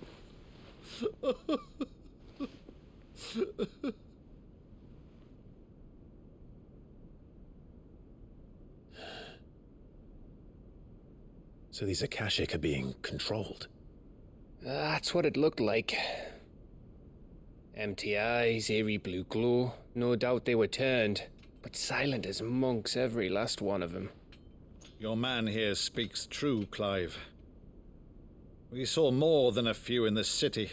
So these Akashic are being controlled? That's what it looked like. Empty eyes, eerie blue glow. No doubt they were turned, but silent as monks, every last one of them. Your man here speaks true, Clive. We saw more than a few in the city.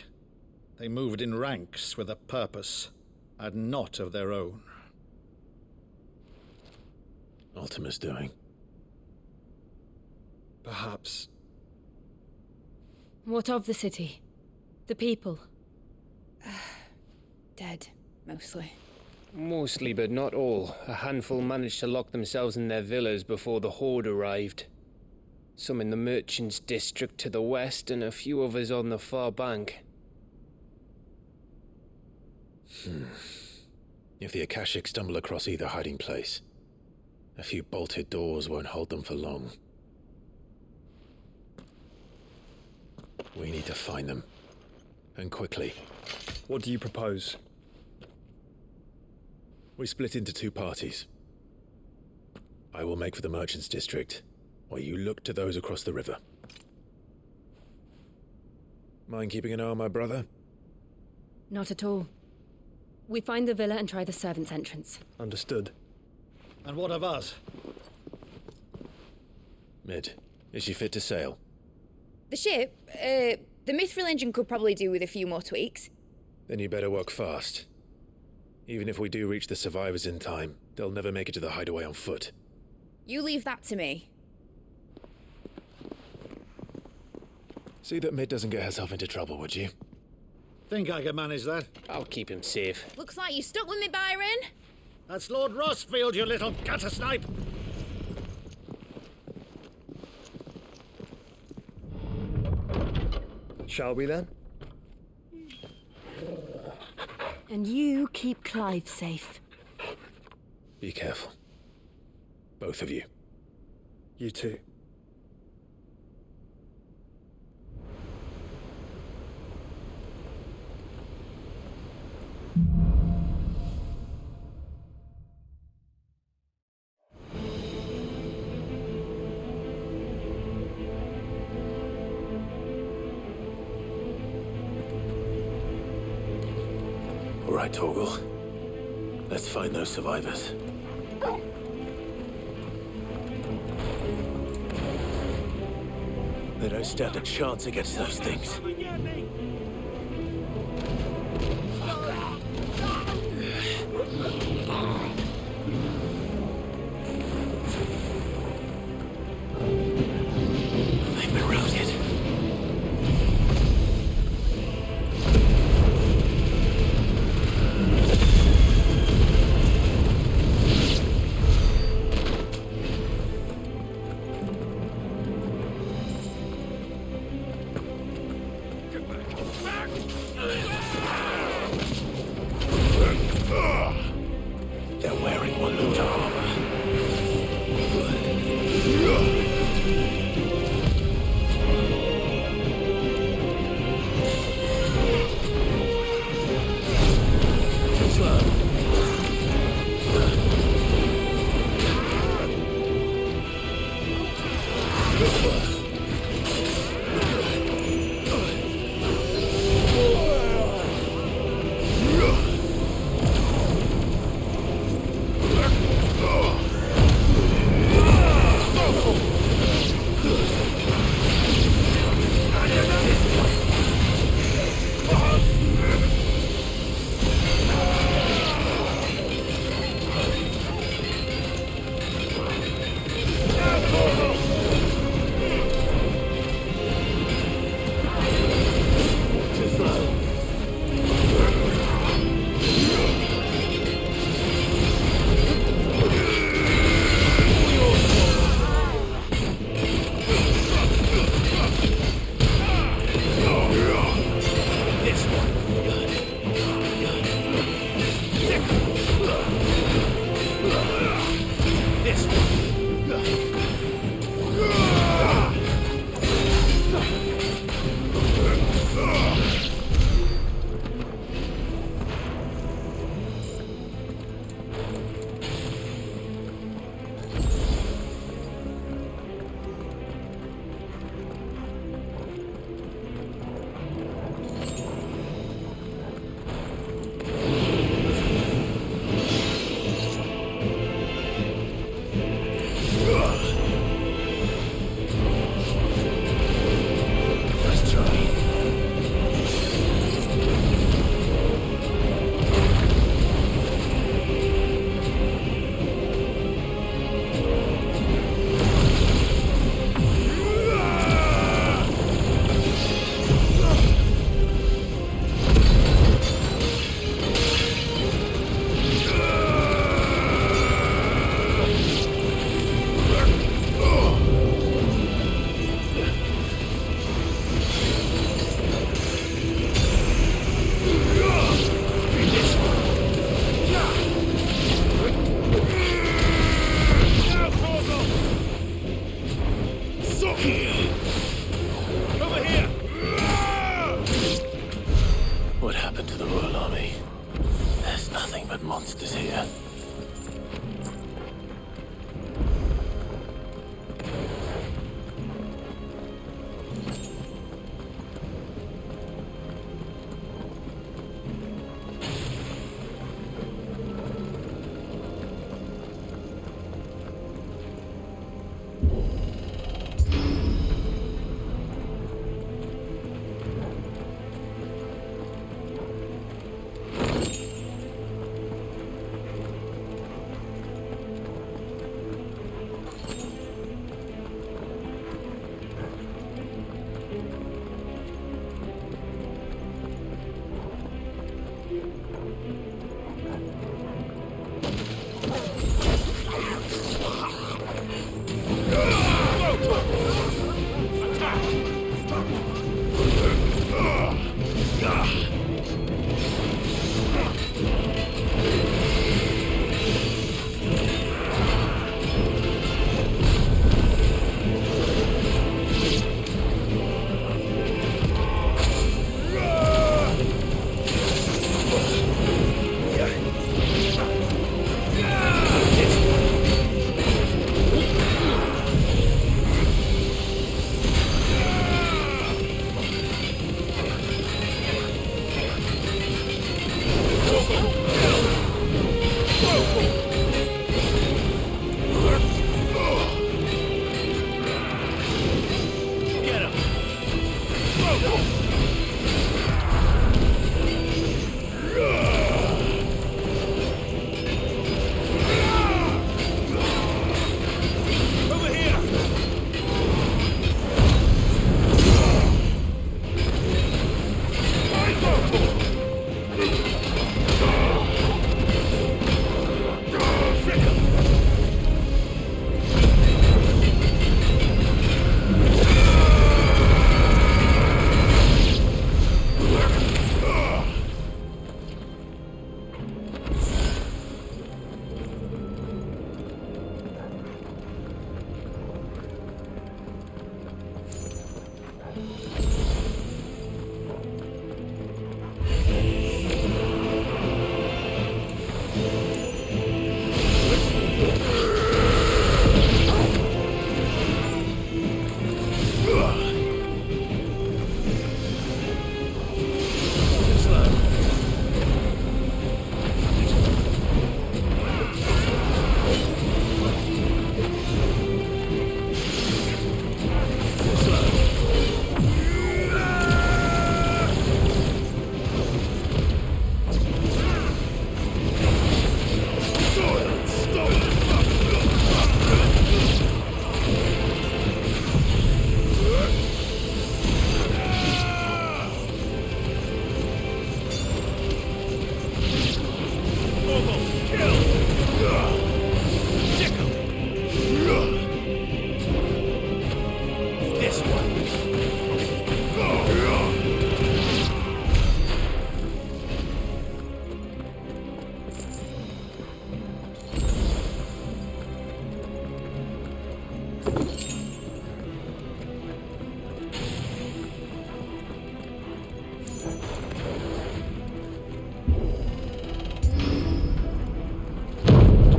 They moved in ranks with a purpose, and not of their own. Ultima's doing. Perhaps. What of the city? The people? Dead, mostly. Mostly, but not all. A handful managed to lock themselves in their villas before the Horde arrived. Some in the merchants' district to the west, and a few others on the far bank. If the Akashic stumble across either hiding place, a few bolted doors won't hold them for long. We need to find them. And quickly. What do you propose? We split into two parties. I will make for the merchants' district, while you look to those across the river. Mind keeping an eye on my brother? Not at all. We find the villa and try the servants' entrance. Understood. And what of us? Mid, is she fit to sail? The ship, the Mithril engine could probably do with a few more tweaks. Then you better work fast. Even if we do reach the survivors in time, they'll never make it to the hideaway on foot. You leave that to me. See that Mid doesn't get herself into trouble, would you? Think I can manage that? I'll keep him safe. Looks like you stuck with me, Byron. That's Lord Rosfield, you little gutter snipe! Shall we then? And you keep Clive safe. Be careful. Both of you. You too. All right, Torgal. Let's find those survivors. They don't stand a chance against those things. They've been routed.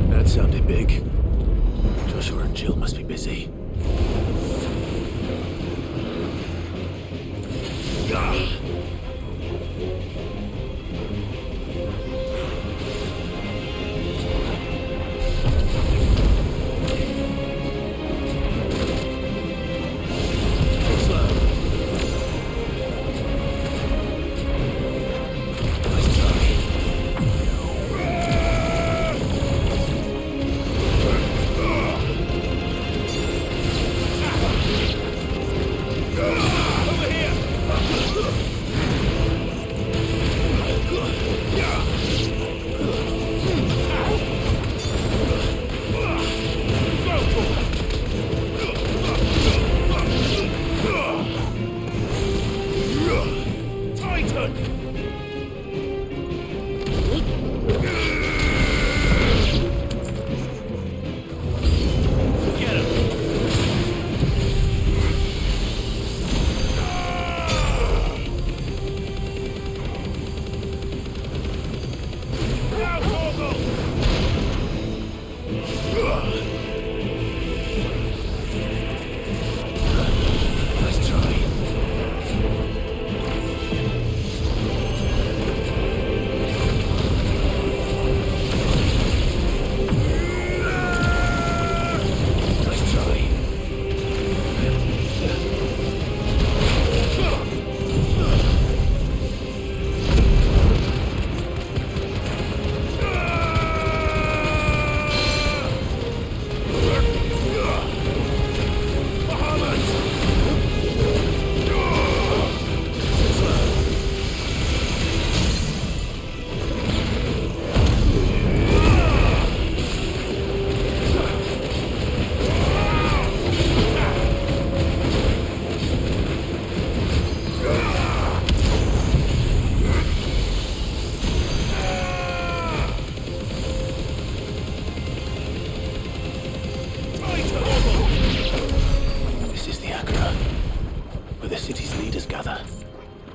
That sounded big. Joshua and Jill must be busy.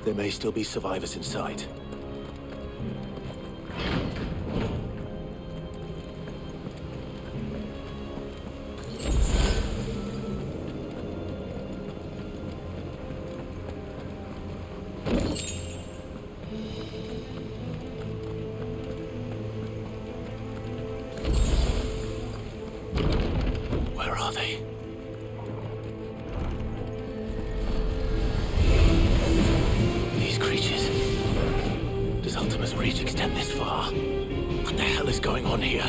There may still be survivors inside. Where are they? Does Ultima's reach extend this far? What the hell is going on here?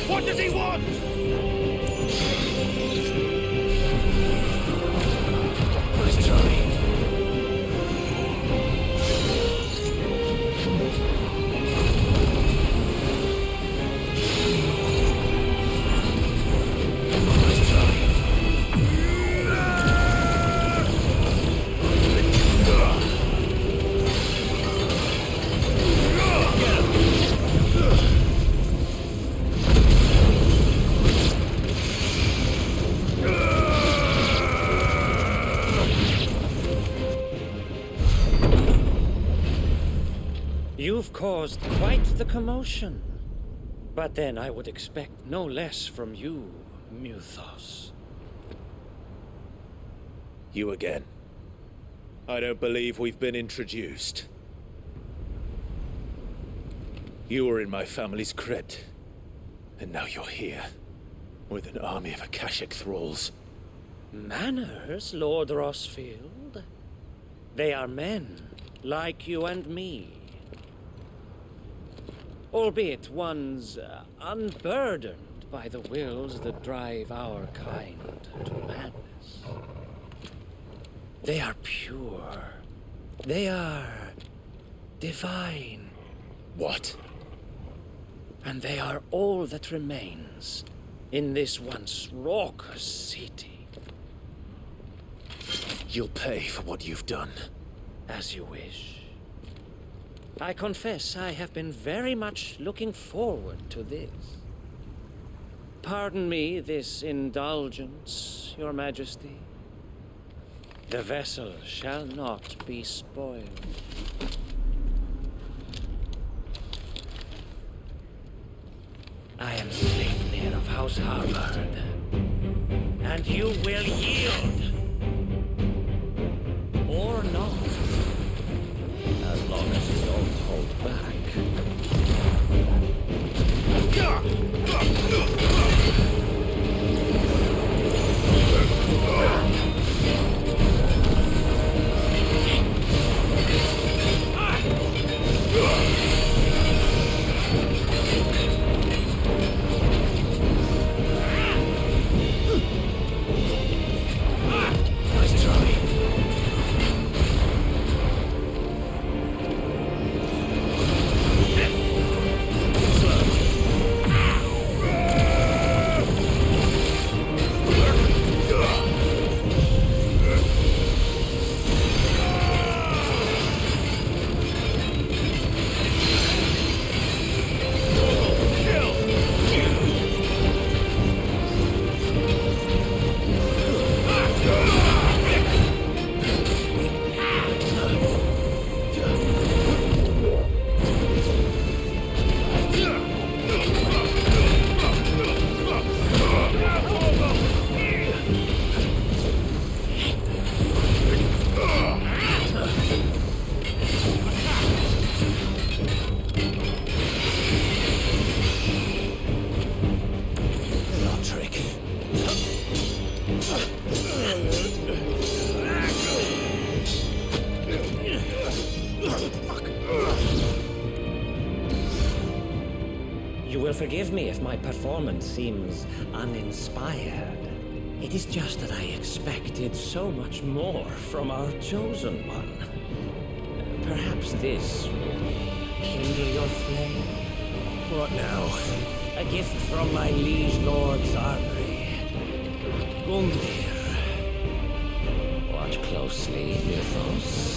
What does he want? Let's try. You've caused quite the commotion. But then I would expect no less from you, Muthos. You again. I don't believe we've been introduced. You were in my family's crypt, and now you're here, with an army of Akashic thralls. Manners, Lord Rosfield? They are men, like you and me. Albeit one's unburdened by the wills that drive our kind to madness. They are pure. They are divine. What? And they are all that remains in this once raucous city. You'll pay for what you've done. As you wish. I confess I have been very much looking forward to this. Pardon me this indulgence, Your Majesty. The vessel shall not be spoiled. I am Sleipnir of House Harvard, and you will yield. Or not. As long as you don't hold back. Nice try. You will forgive me if my performance seems uninspired. It is just that I expected so much more from our chosen one. Perhaps this will kindle your flame. What now? A gift from my liege lord's armory. Gungnir. Watch closely, Mythos.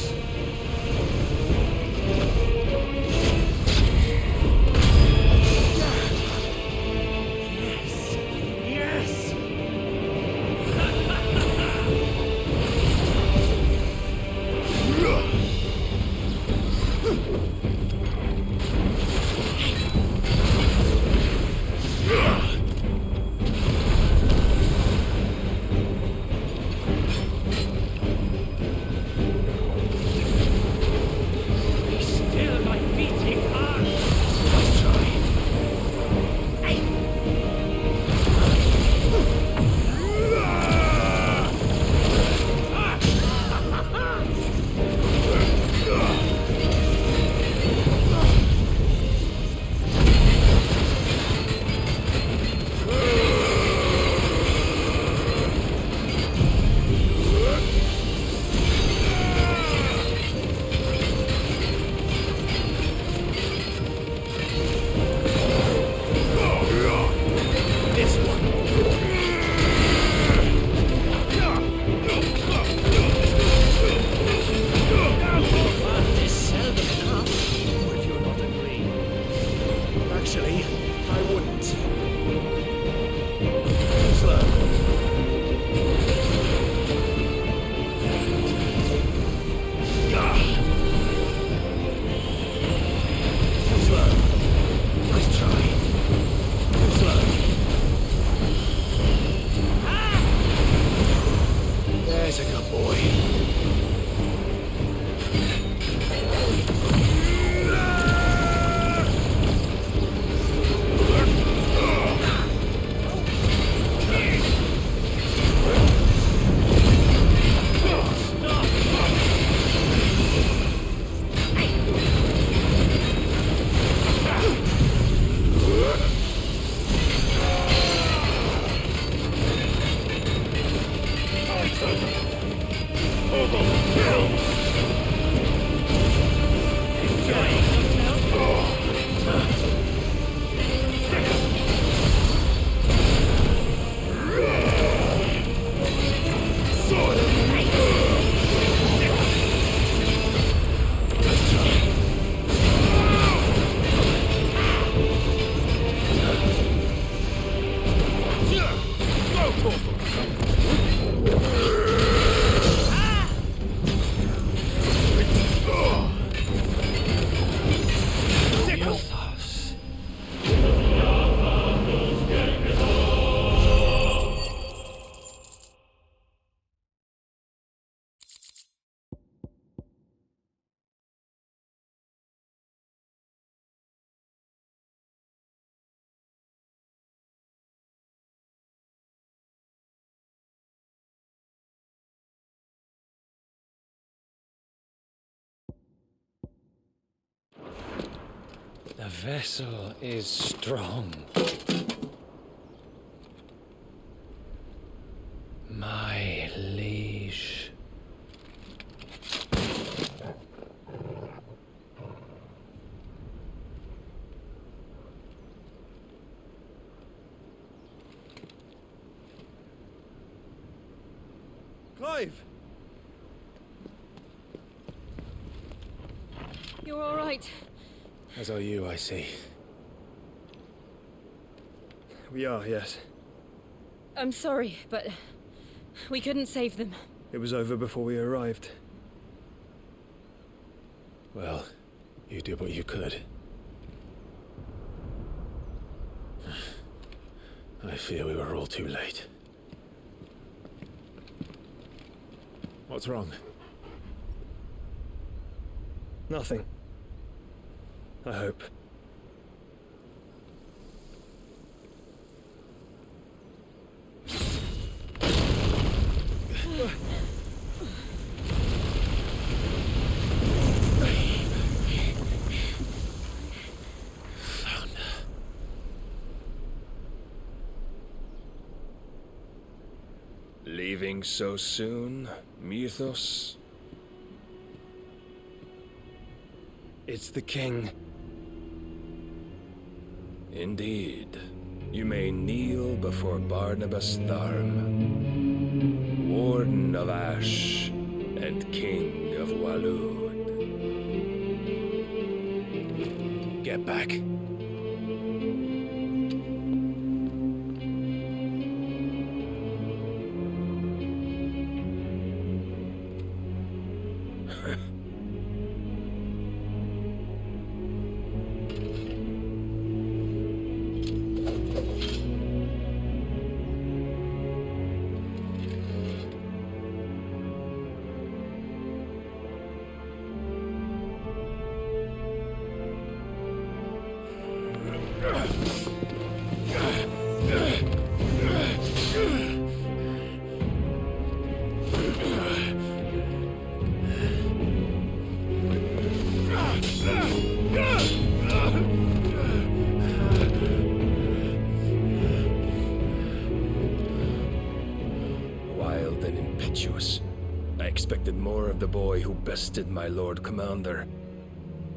The vessel is strong. My liege. Clive! You're all right. As are you, I see. We are, yes. I'm sorry, but we couldn't save them. It was over before we arrived. Well, you did what you could. I fear we were all too late. What's wrong? Nothing. I hope. Leaving so soon, Mythos? It's the king. Indeed. You may kneel before Barnabas Tharm, Warden of Ash and King of Walud. Get back. Wild and impetuous. I expected more of the boy who bested my Lord Commander.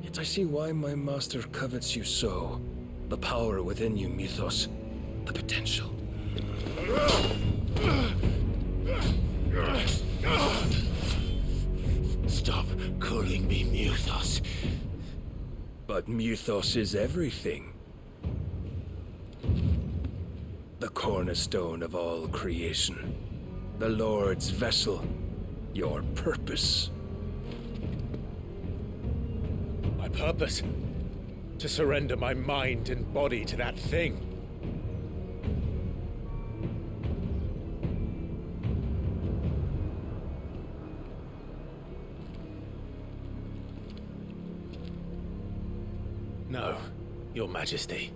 Yet I see why my master covets you so. The power within you, Mythos. The potential. Stop calling me Mythos. But Mythos is everything. The cornerstone of all creation. The Lord's vessel. Your purpose. My purpose? To surrender my mind and body to that thing. No, Your Majesty.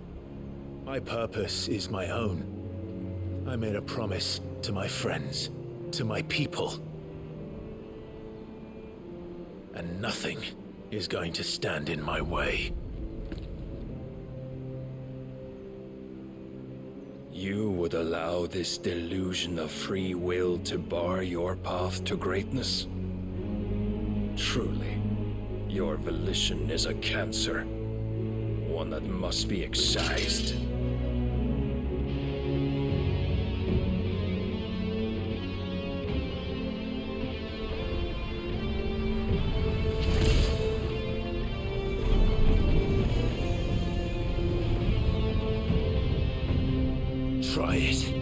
My purpose is my own. I made a promise to my friends, to my people. And nothing is going to stand in my way. You would allow this delusion of free will to bar your path to greatness? Truly, your volition is a cancer. One that must be excised. Try it.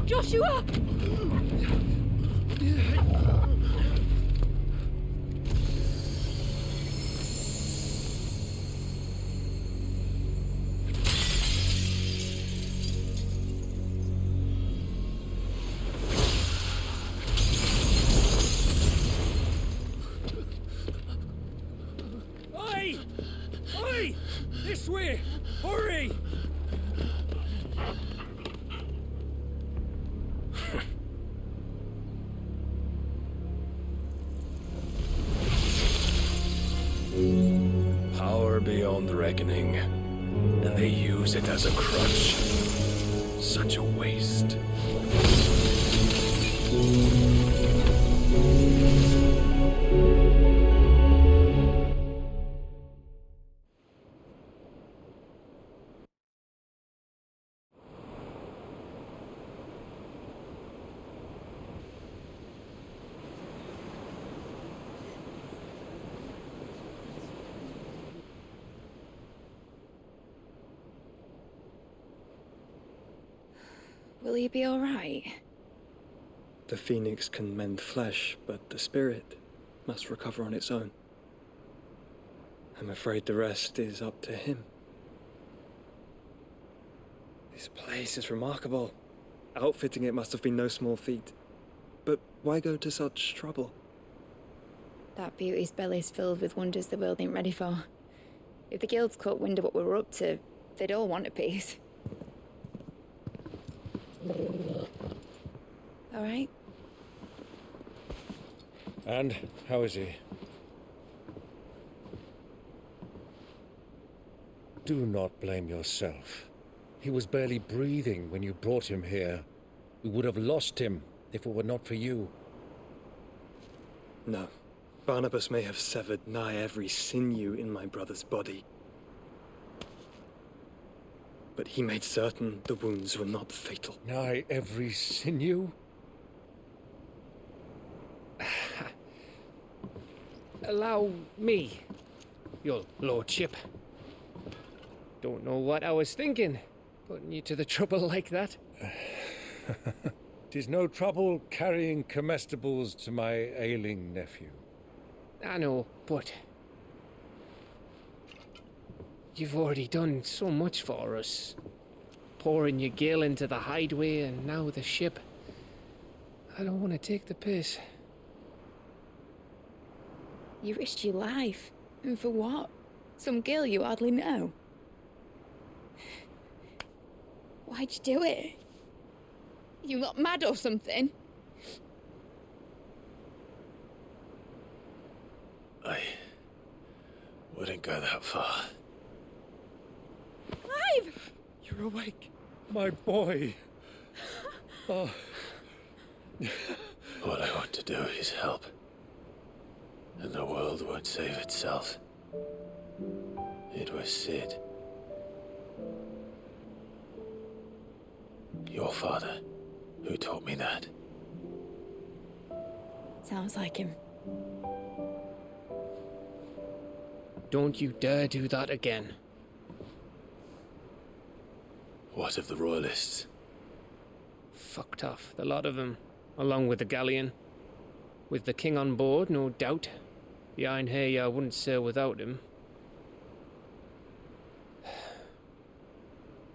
Joshua! This way! Hurry! Power beyond reckoning, and they use it as a crutch. Such a waste. Will he be alright? The phoenix can mend flesh, but the spirit must recover on its own. I'm afraid the rest is up to him. This place is remarkable. Outfitting it must have been no small feat. But why go to such trouble? That beauty's belly's filled with wonders the world ain't ready for. If the guilds caught wind of what we were up to, they'd all want a piece. All right. And how is he? Do not blame yourself. He was barely breathing when you brought him here. We would have lost him if it were not for you. No. Barnabas may have severed nigh every sinew in my brother's body. But he made certain the wounds were not fatal. Nigh every sinew? Allow me, your lordship. Don't know what I was thinking, putting you to the trouble like that. 'Tis no trouble carrying comestibles to my ailing nephew. I know, but you've already done so much for us. Pouring your gale into the hideaway and now the ship. I don't want to take the piss. You risked your life. And for what? Some girl you hardly know. Why'd you do it? You not mad or something? I wouldn't go that far. Clive! You're awake, my boy. Oh. All I want to do is help. And the world won't save itself. It was Sid. Your father, who taught me that. Sounds like him. Don't you dare do that again. What of the Royalists? Fucked off, the lot of them, along with the galleon. With the king on board, no doubt. The Iron Hair wouldn't sail without him.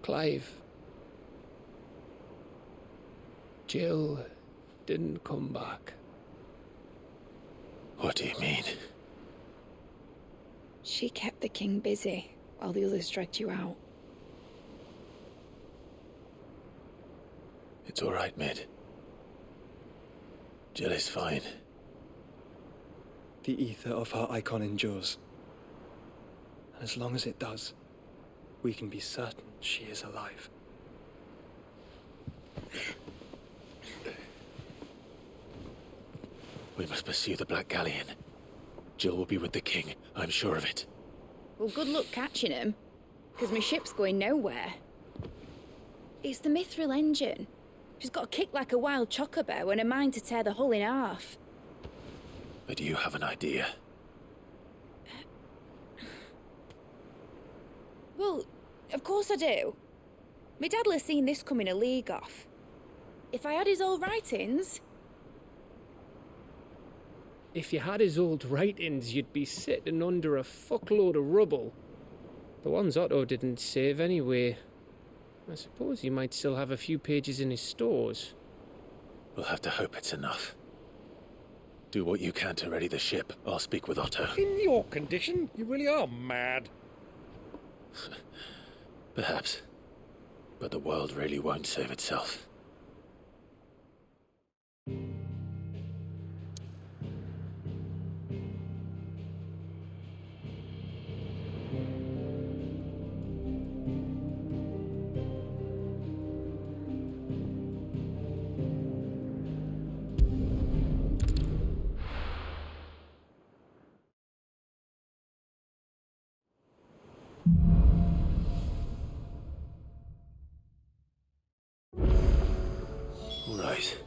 Clive. Jill didn't come back. What do you mean? She kept the king busy while the others dragged you out. It's all right, Mid. Jill is fine. The ether of her Eikon endures. And as long as it does, we can be certain she is alive. We must pursue the Black Galleon. Jill will be with the king, I'm sure of it. Well, good luck catching him, because my ship's going nowhere. It's the Mithril engine. She's got a kick like a wild chocobo and a mind to tear the hull in half. But do you have an idea? Well, of course I do. My dad'll have seen this coming a league off. If I had his old writings... If you had his old writings, you'd be sitting under a fuckload of rubble. The ones Otto didn't save anyway. I suppose he might still have a few pages in his stores. We'll have to hope it's enough. Do what you can to ready the ship. I'll speak with Otto. In your condition, you really are mad. Perhaps. But the world really won't save itself. Right.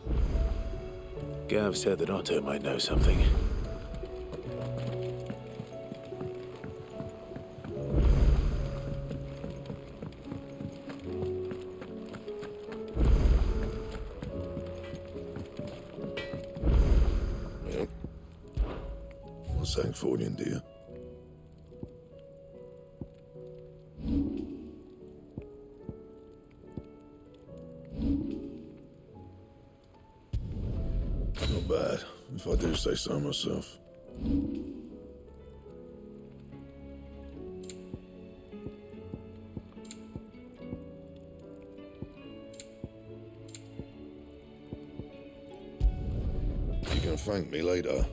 Gav said that Otto might know something. Yep. What's that for you, dear? Not bad, if I do say so myself. You can thank me later.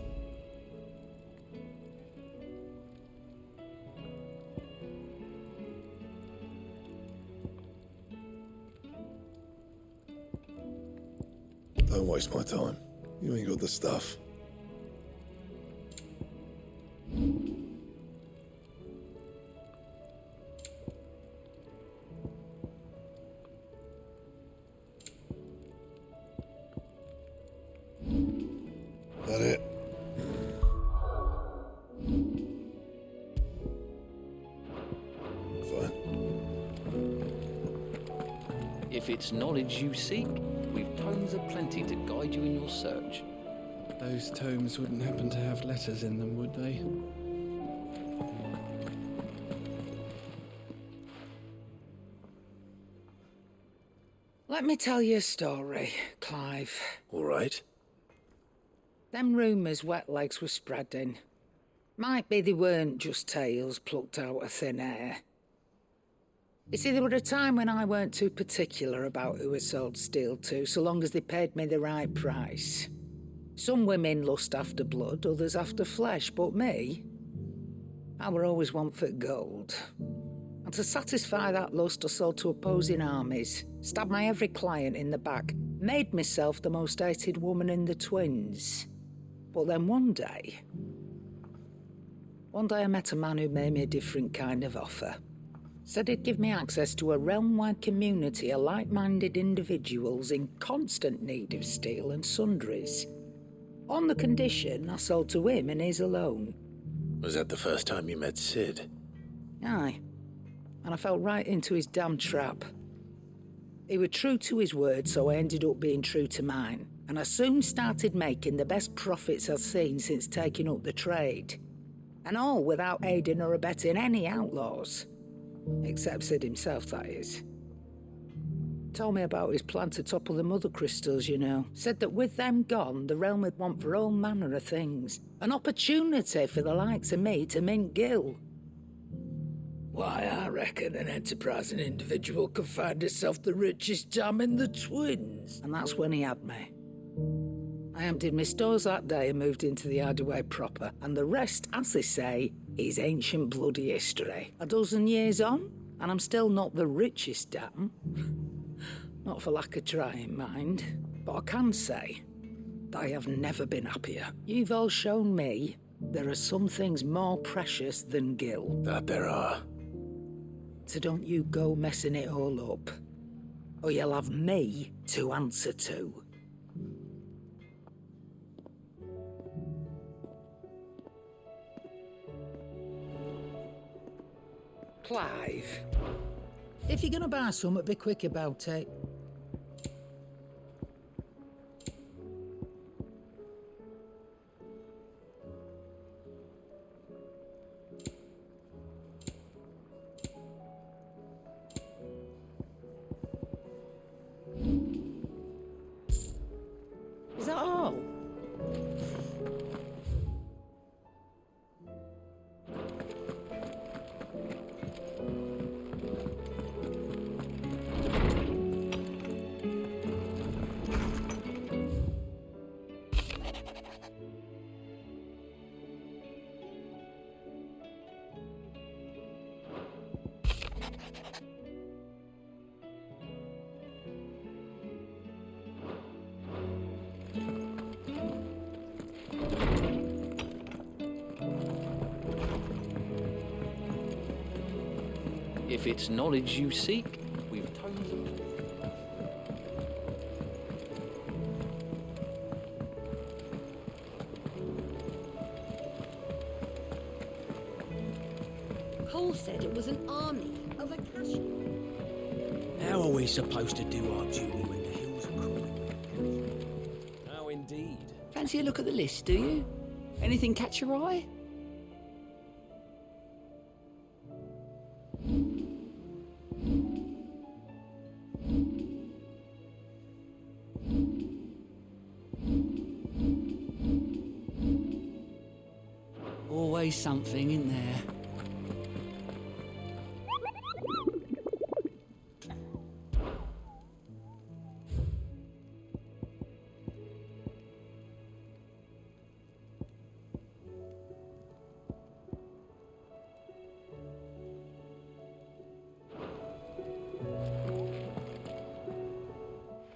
Don't waste my time. You ain't got the stuff. That it? Fine. If it's knowledge you seek, we've tomes aplenty to guide you in your search. Those tomes wouldn't happen to have letters in them, would they? Let me tell you a story, Clive. All right. Them rumours wet legs were spreading. Might be they weren't just tales plucked out of thin air. You see, there were a time when I weren't too particular about who I sold steel to, so long as they paid me the right price. Some women lust after blood, others after flesh, but me, I were always one for gold. And to satisfy that lust, I sold to opposing armies, stabbed my every client in the back, made myself the most hated woman in the twins. But then one day I met a man who made me a different kind of offer. Said he'd give me access to a realm-wide community of like-minded individuals in constant need of steel and sundries. On the condition I sold to him and his alone. Was that the first time you met Sid? Aye. And I fell right into his damn trap. He was true to his word, so I ended up being true to mine. And I soon started making the best profits I've seen since taking up the trade. And all without aiding or abetting any outlaws. Except Sid himself, that is. Told me about his plan to topple the mother crystals, you know. Said that with them gone, the realm would want for all manner of things. An opportunity for the likes of me to mint gil. Why, I reckon an enterprising individual could find himself the richest dam in the twins. And that's when he had me. I emptied my stores that day and moved into the hideaway proper. And the rest, as they say, is ancient bloody history. A dozen years on, and I'm still not the richest dam. Not for lack of trying, mind. But I can say that I have never been happier. You've all shown me there are some things more precious than gil. That there are. So don't you go messing it all up, or you'll have me to answer to. Clive, if you're gonna buy something, be quick about it. Is that all? If it's knowledge you seek, we've tomes of... Cole said it was an army of Akashi. How are we supposed to do our duty when the hills are crawling? How indeed. Fancy a look at the list, do you? Anything catch your eye? Always something in there.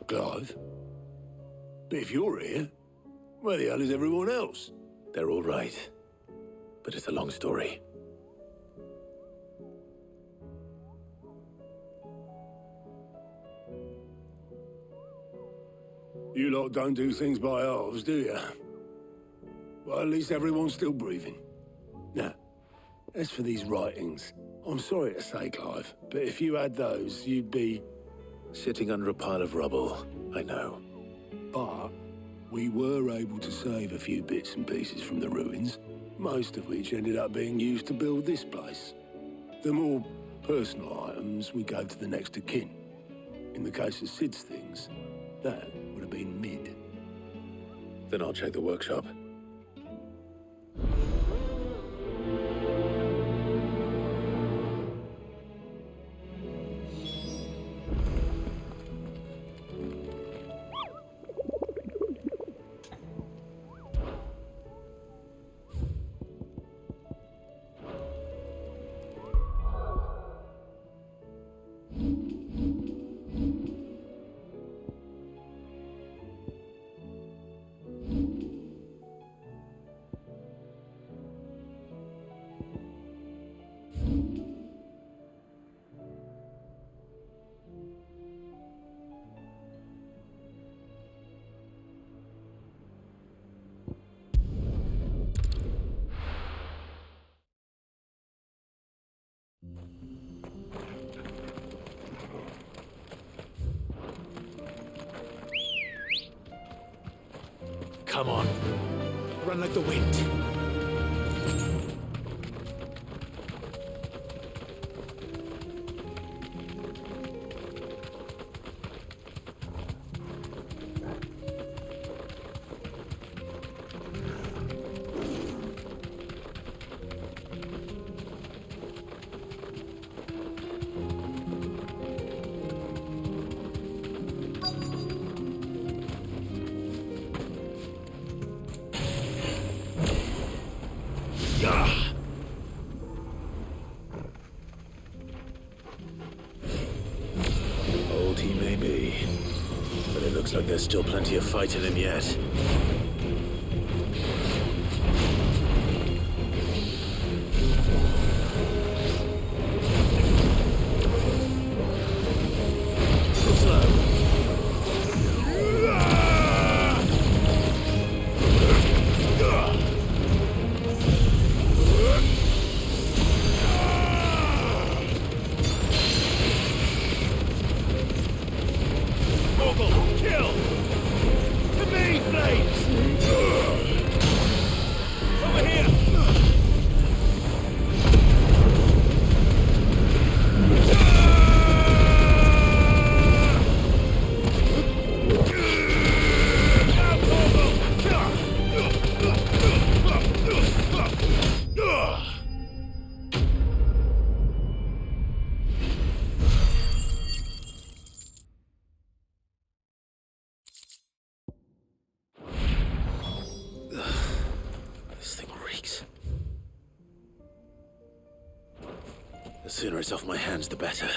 Clive? But if you're here, where the hell is everyone else? They're all right. But it's a long story. You lot don't do things by halves, do you? Well, at least everyone's still breathing. Now, as for these writings, I'm sorry to say, Clive, but if you had those, you'd be... Sitting under a pile of rubble, I know. But we were able to save a few bits and pieces from the ruins, most of which ended up being used to build this place. The more personal items we gave to the next of kin. In the case of Sid's things, that would have been mid. Then I'll check the workshop. Come on. Run like the wind. Old he may be, but it looks like there's still plenty of fight in him yet. The sooner it's off my hands, the better.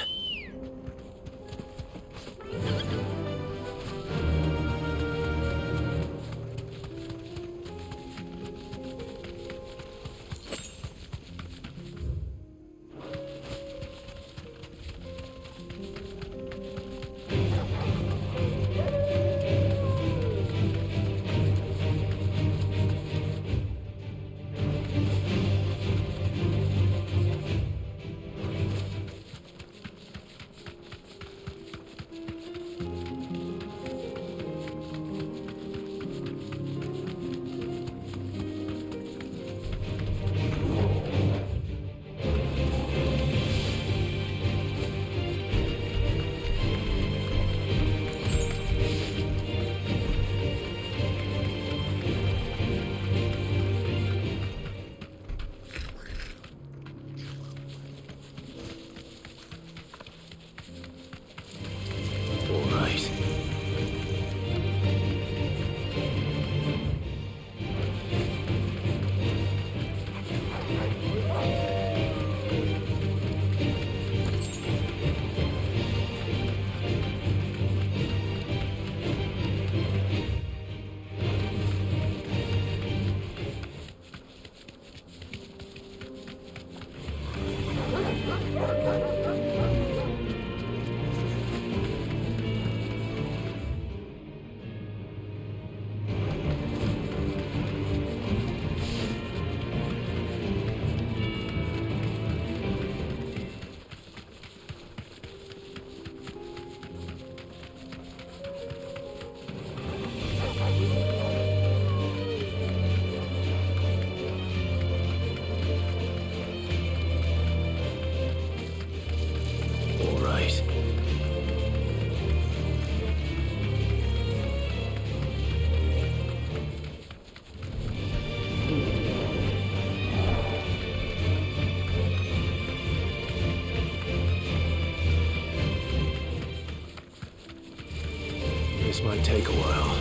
This might take a while.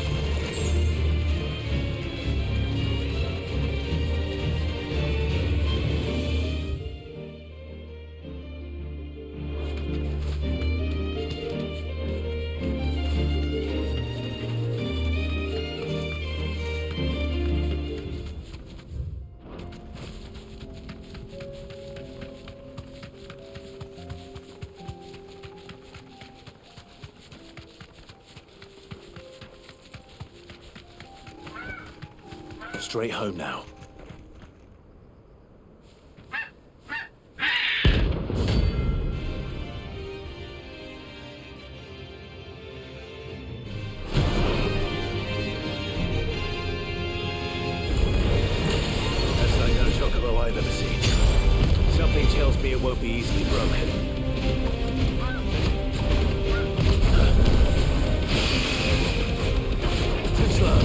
Straight home now. That's like no chocobo I've ever seen. Something tells me it won't be easily broken. Too slow.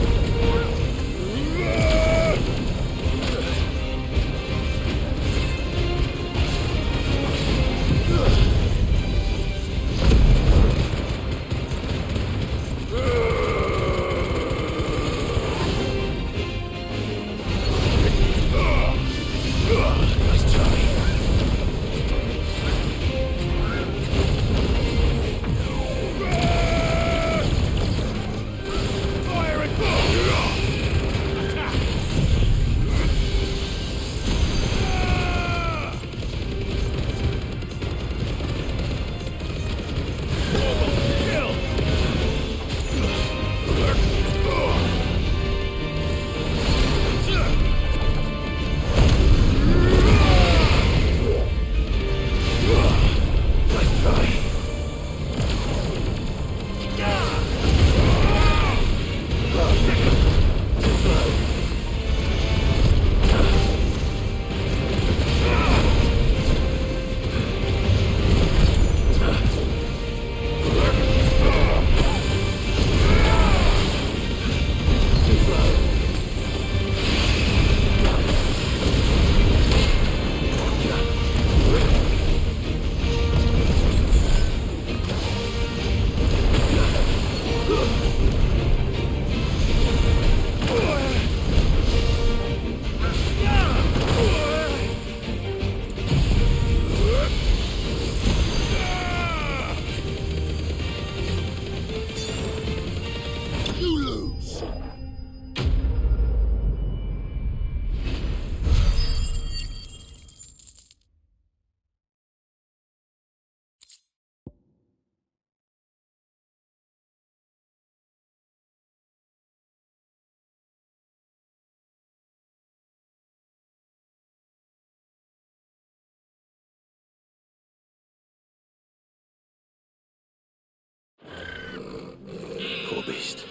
Poor beast.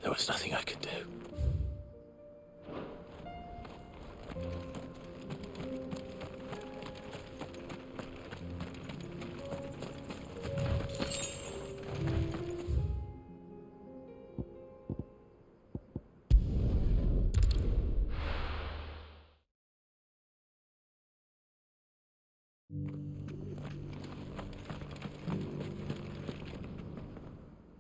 There was nothing I could do.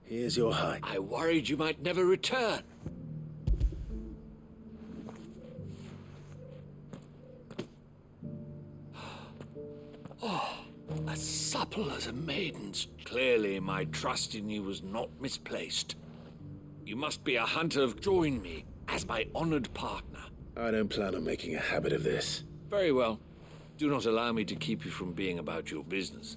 Here's your hide. I worried you might never return. Oh, as supple as a maiden's. Clearly, my trust in you was not misplaced. You must be a hunter. Join me as my honored partner. I don't plan on making a habit of this. Very well. Do not allow me to keep you from being about your business.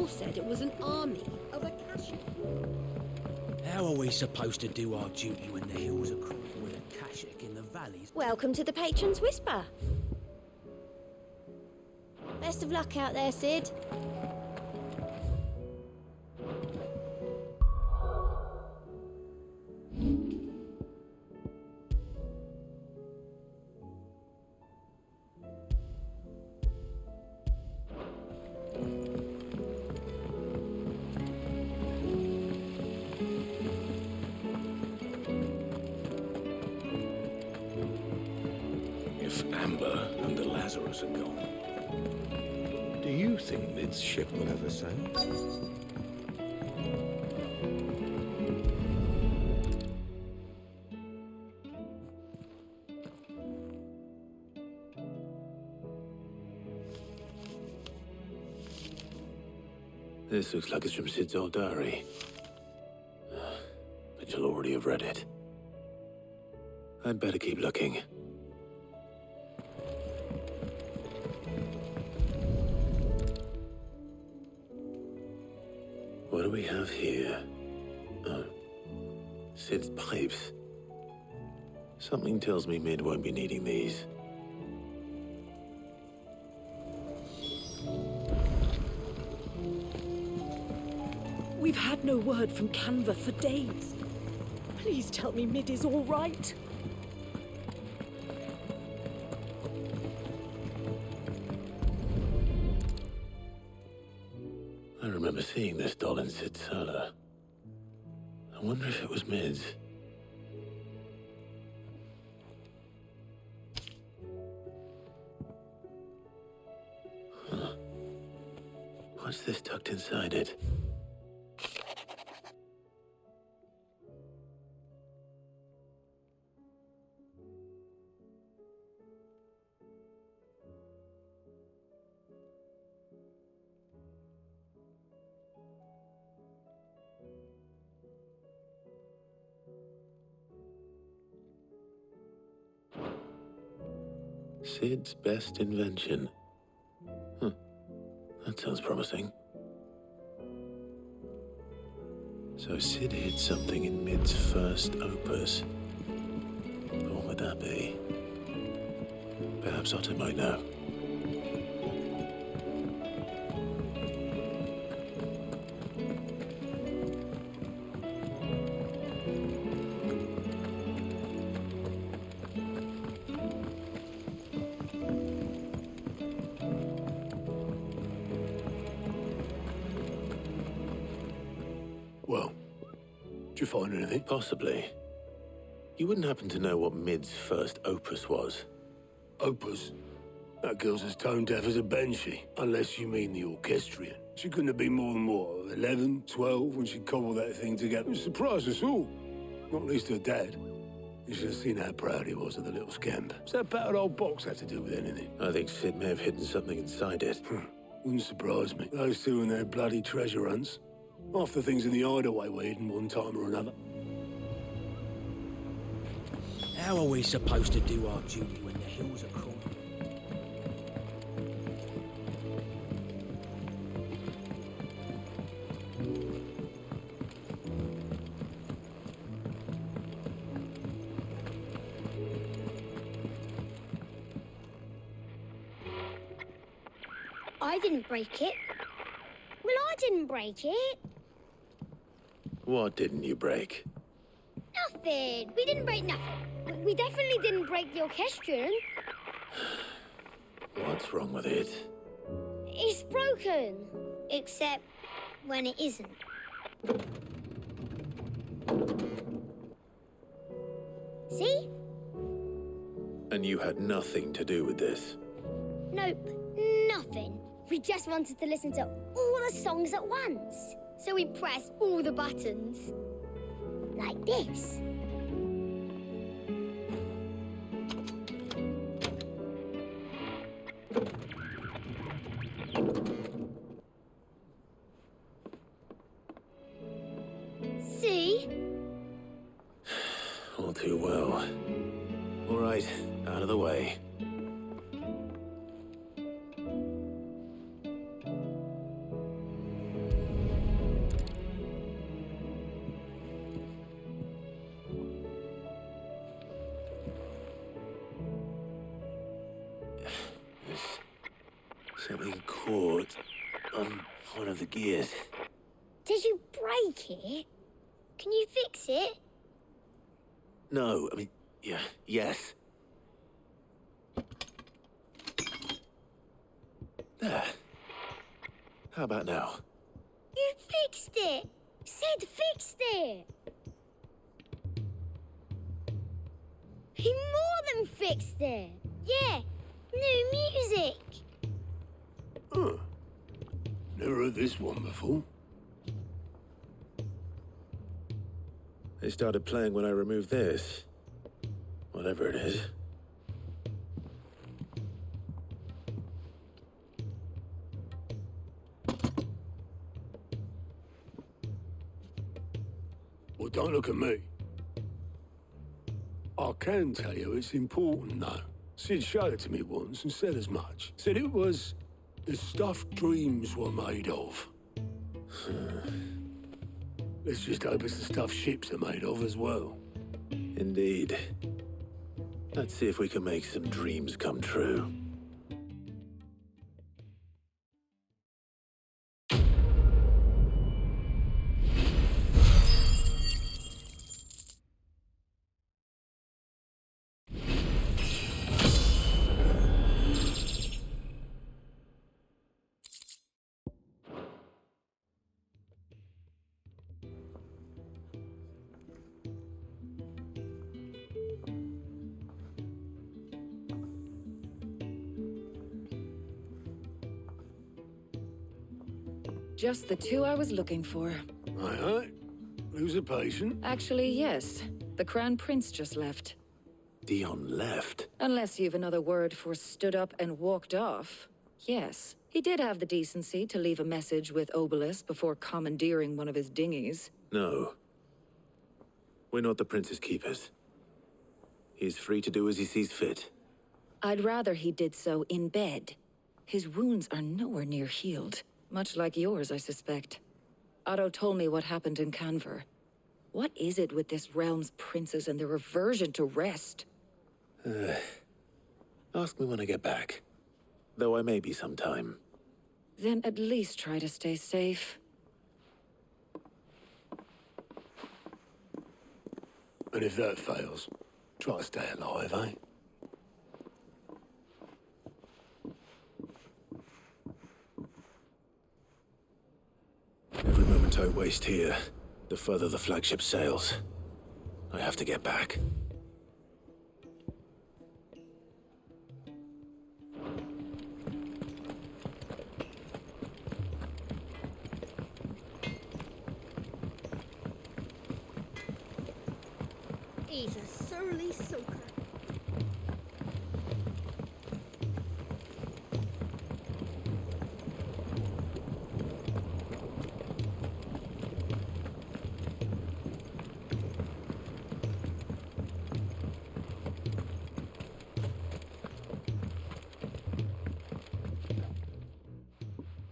Said it was an army of Akashic. How are we supposed to do our duty when the hills are crawling with a Kashik in the valleys? Welcome to the Patron's Whisper. Best of luck out there, Sid. If Amber and the Lazarus are gone, do you think Mid's ship will ever sail? This looks like it's from Sid's old diary. But you'll already have read it. I'd better keep looking. What do we have here? Oh, Sid's pipes. Something tells me Mid won't be needing these. We've had no word from Canva for days. Please tell me Mid is all right. I remember seeing this doll in Sid's cellar. I wonder if it was Mid's. Huh. What's this tucked inside it? Sid's best invention. Huh. That sounds promising. So Sid hid something in Mid's first opus. But what would that be? Perhaps Otto might know. Well, did you find anything? Possibly. You wouldn't happen to know what Mid's first opus was? Opus? That girl's as tone deaf as a banshee, unless you mean the orchestrion. She couldn't have been more than, what, 11, 12 when she cobbled that thing together. It surprised us all. Not least her dad. You should have seen how proud he was of the little scamp. What's that battered old box have to do with anything? I think Sid may have hidden something inside it. Wouldn't surprise me. Those two and their bloody treasure hunts. Half the things in the hideaway were hidden one time or another. How are we supposed to do our duty when the hills are crawling? I didn't break it. Well, I didn't break it. What didn't you break? Nothing. We didn't break nothing. We definitely didn't break the orchestrion. What's wrong with it? It's broken. Except when it isn't. See? And you had nothing to do with this? Nope, nothing. We just wanted to listen to all the songs at once. So we pressed all the buttons. Like this. See? All too well. All right, out of the way. Something caught on one of the gears. Did you break it? Can you fix it? No, I mean, yeah, yes. There. How about now? You fixed it! Sid fixed it! He more than fixed it! Yeah, new music! Huh. Never heard this one before. They started playing when I removed this. Whatever it is. Well, don't look at me. I can tell you it's important, though. Sid showed it to me once and said as much. Said it was the stuff dreams were made of. Let's just hope it's the stuff ships are made of as well. Indeed. Let's see if we can make some dreams come true. Just the two I was looking for. Aye. Who's a patient? Actually, yes. The Crown Prince just left. Dion left? Unless you've another word for stood up and walked off. Yes, he did have the decency to leave a message with Obelisk before commandeering one of his dinghies. No. We're not the Prince's keepers. He's free to do as he sees fit. I'd rather he did so in bed. His wounds are nowhere near healed. Much like yours, I suspect. Otto told me what happened in Canver. What is it with this realm's princes and their aversion to rest? Ask me when I get back. Though I may be sometime. Then at least try to stay safe. And if that fails, try to stay alive, eh? Every moment I waste here, the further the flagship sails. I have to get back. He's a surly soaker.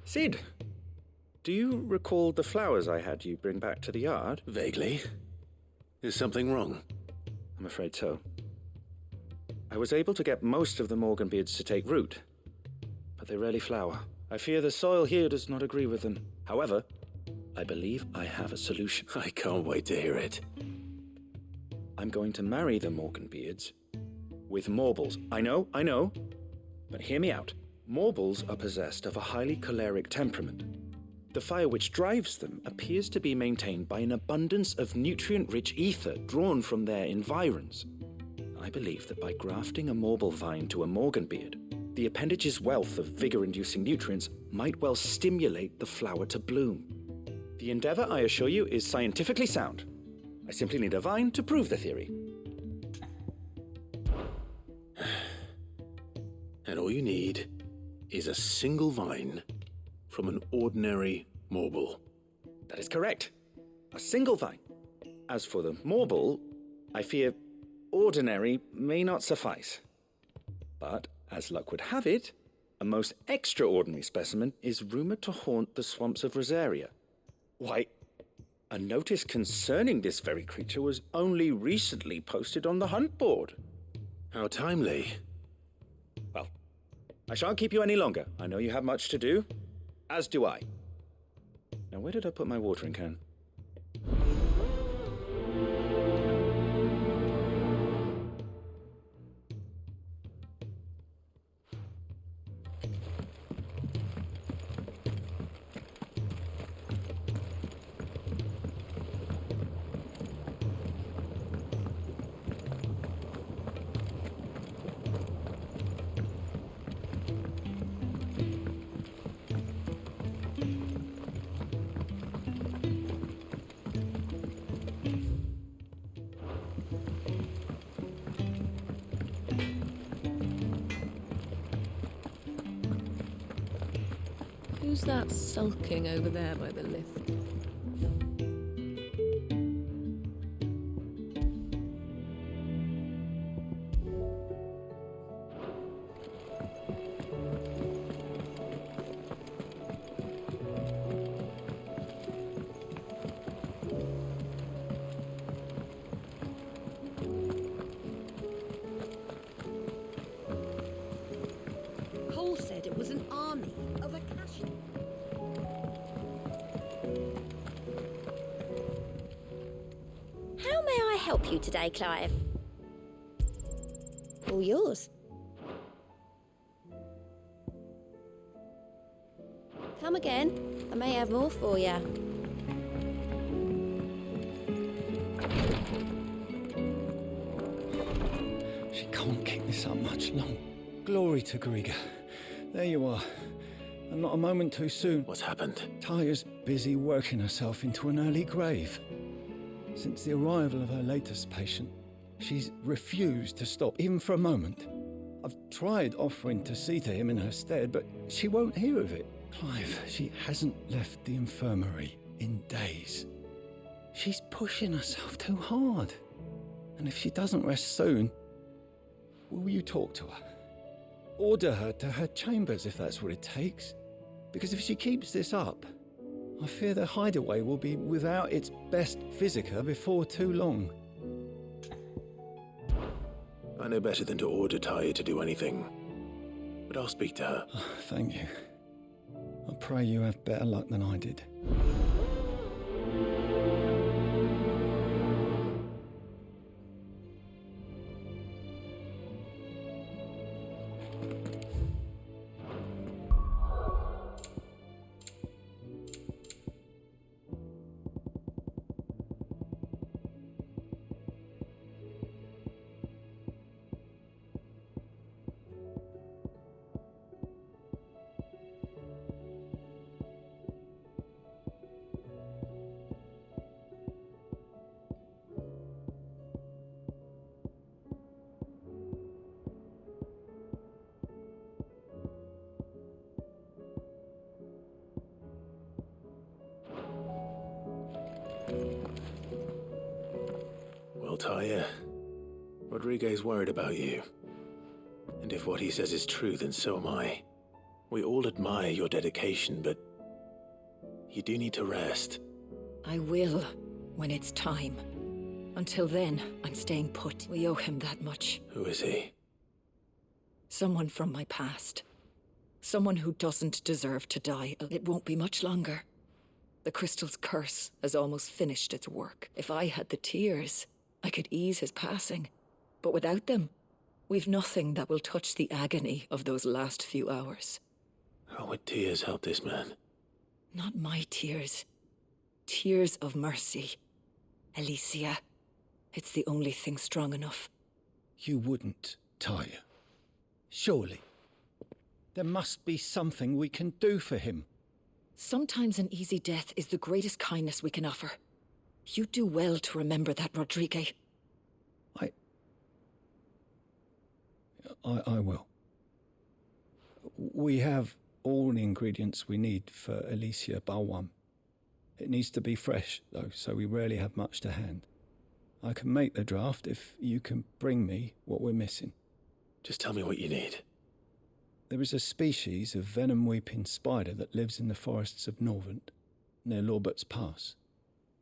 Sid, do you recall the flowers I had you bring back to the yard? Vaguely. Is something wrong? I'm afraid so. I was able to get most of the Morganbeards to take root, but they rarely flower. I fear the soil here does not agree with them. However, I believe I have a solution. I can't wait to hear it. I'm going to marry the Morganbeards with Morbles. I know, but hear me out. Morbles are possessed of a highly choleric temperament. The fire which drives them appears to be maintained by an abundance of nutrient-rich ether drawn from their environs. I believe that by grafting a Morble vine to a Morganbeard, the appendage's wealth of vigor-inducing nutrients might well stimulate the flower to bloom. The endeavor, I assure you, is scientifically sound. I simply need a vine to prove the theory. And all you need is a single vine from an ordinary Morble. That is correct. A single vine. As for the Morble, I fear ordinary may not suffice. But, as luck would have it, a most extraordinary specimen is rumored to haunt the swamps of Rosaria. Why, a notice concerning this very creature was only recently posted on the hunt board. How timely. Well, I shan't keep you any longer. I know you have much to do, as do I. Now, where did I put my watering can? Who's that sulking over there by the lift? Cole said it was an army of Akashi. How may I help you today, Clive? All yours. Come again. I may have more for you. She can't keep this up much longer. Glory to Griga. There you are. And not a moment too soon. What's happened? Taya's busy working herself into an early grave. Since the arrival of her latest patient, she's refused to stop, even for a moment. I've tried offering to see to him in her stead, but she won't hear of it. Clive, she hasn't left the infirmary in days. She's pushing herself too hard. And if she doesn't rest soon, will you talk to her? Order her to her chambers if that's what it takes. Because if she keeps this up, I fear the hideaway will be without its best physica before too long. I know better than to order Taya to do anything, but I'll speak to her. Oh, thank you. I pray you have better luck than I did. Well, Taya, Rodriguez worried about you. And if what he says is true, then so am I. We all admire your dedication, but you do need to rest. I will, when it's time. Until then, I'm staying put. We owe him that much. Who is he? Someone from my past. Someone who doesn't deserve to die. It won't be much longer. The crystal's curse has almost finished its work. If I had the tears, I could ease his passing. But without them, we've nothing that will touch the agony of those last few hours. How would tears help this man? Not my tears. Tears of mercy. Alicia, it's the only thing strong enough. You wouldn't, Taya. Surely. There must be something we can do for him. Sometimes an easy death is the greatest kindness we can offer. You do well to remember that, Rodriguez. I will. We have all the ingredients we need for Alicia Balwam. It needs to be fresh, though, so we rarely have much to hand. I can make the draft if you can bring me what we're missing. Just tell me what you need. There is a species of venom-weeping spider that lives in the forests of Norvent, near Lorbert's Pass.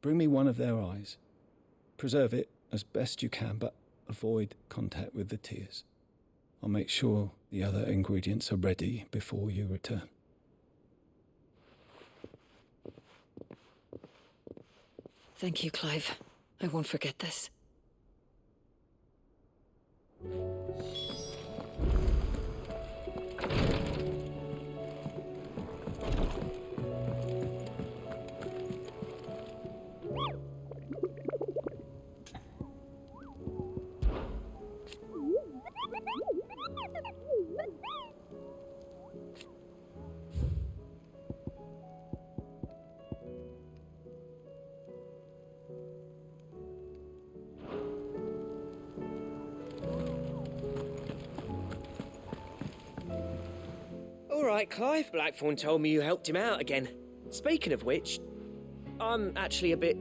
Bring me one of their eyes. Preserve it as best you can, but avoid contact with the tears. I'll make sure The other ingredients are ready before you return. Thank you, Clive. I won't forget this. All right, Clive. Blackthorn told me you helped him out again. Speaking of which, I'm actually a bit,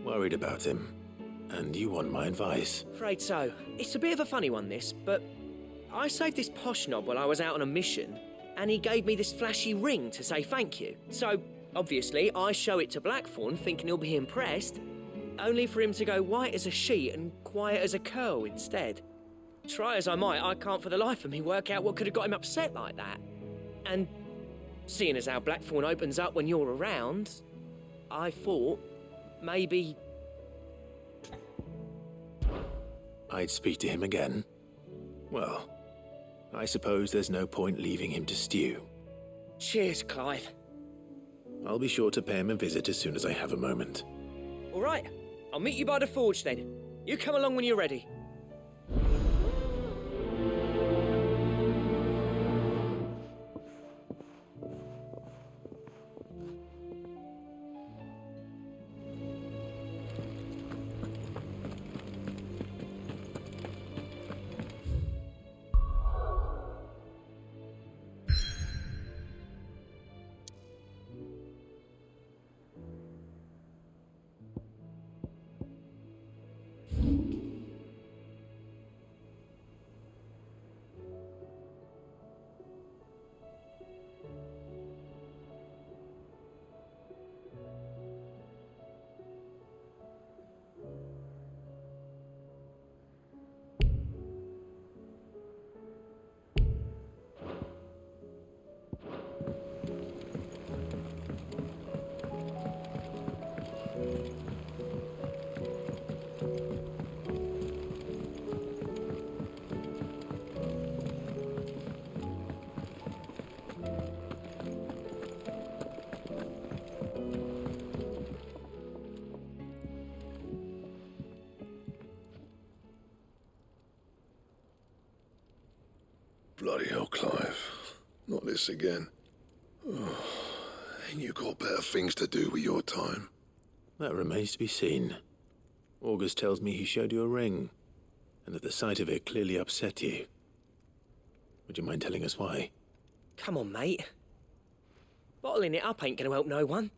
worried about him. And you want my advice? afraid so. It's a bit of a funny one, this, but I saved this posh knob while I was out on a mission, and he gave me this flashy ring to say thank you. So, obviously, I show it to Blackthorn, thinking he'll be impressed, only for him to go white as a sheet and quiet as a curl instead. Try as I might, I can't for the life of me work out what could have got him upset like that. And seeing as how Blackthorn opens up when you're around, I thought maybe I'd speak to him again. Well, I suppose there's no point leaving him to stew. Cheers, Clive. I'll be sure to pay him a visit as soon as I have a moment. All right, I'll meet you by the forge then. You come along when you're ready. Bloody hell, Clive. Not this again. Oh, ain't you got better things to do with your time? That remains to be seen. August tells me he showed you a ring, and that the sight of it clearly upset you. Would you mind telling us why? Come on, mate. Bottling it up ain't gonna help no one.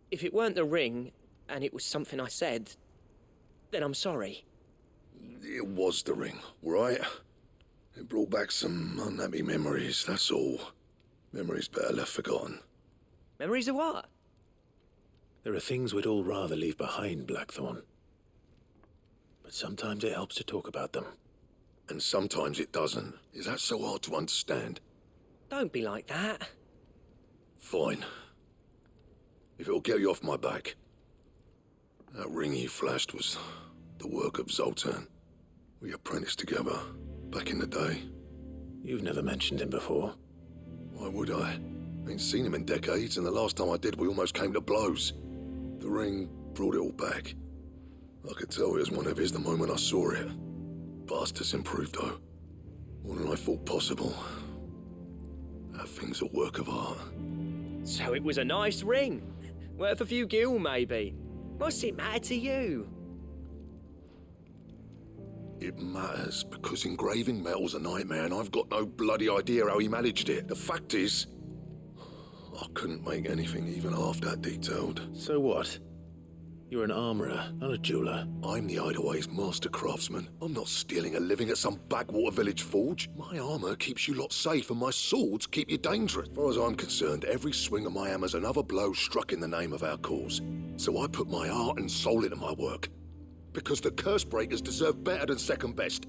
If it weren't the ring, and it was something I said, then I'm sorry. It was the ring, right? It brought back some unhappy memories, that's all. Memories better left forgotten. Memories of what? There are things we'd all rather leave behind, Blackthorn. But sometimes it helps to talk about them. And sometimes it doesn't. Is that so hard to understand? Don't be like that. Fine. If it'll get you off my back. That ring you flashed was the work of Zoltan. We apprenticed together, back in the day. You've never mentioned him before. Why would I? Ain't seen him in decades, and the last time I did, we almost came to blows. The ring brought it all back. I could tell it was one of his the moment I saw it. Bastard's improved, though. More than I thought possible. That thing's a work of art. So it was a nice ring. Worth a few gil, maybe. What's it matter to you? It matters, because engraving metal's a nightmare, and I've got no bloody idea how he managed it. The fact is, I couldn't make anything even half that detailed. So what? You're an armourer, not a jeweler. I'm the Hideaway's master craftsman. I'm not stealing a living at some backwater village forge. My armour keeps you lot safe, and my swords keep you dangerous. As far as I'm concerned, every swing of my hammer's another blow struck in the name of our cause. So I put my heart and soul into my work. Because the curse breakers deserve better than second best.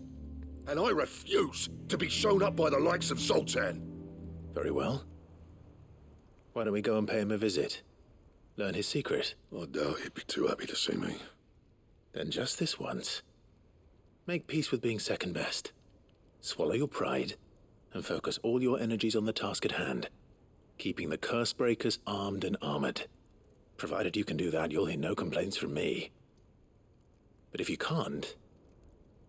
and I refuse to be shown up by the likes of Zoltan. Very well. Why don't we go and pay him a visit? Learn his secret. I doubt he'd be too happy to see me. Then just this once. Make peace with being second best. Swallow your pride, and focus all your energies on the task at hand. Keeping the curse breakers armed and armored. Provided you can do that, you'll hear no complaints from me. But if you can't,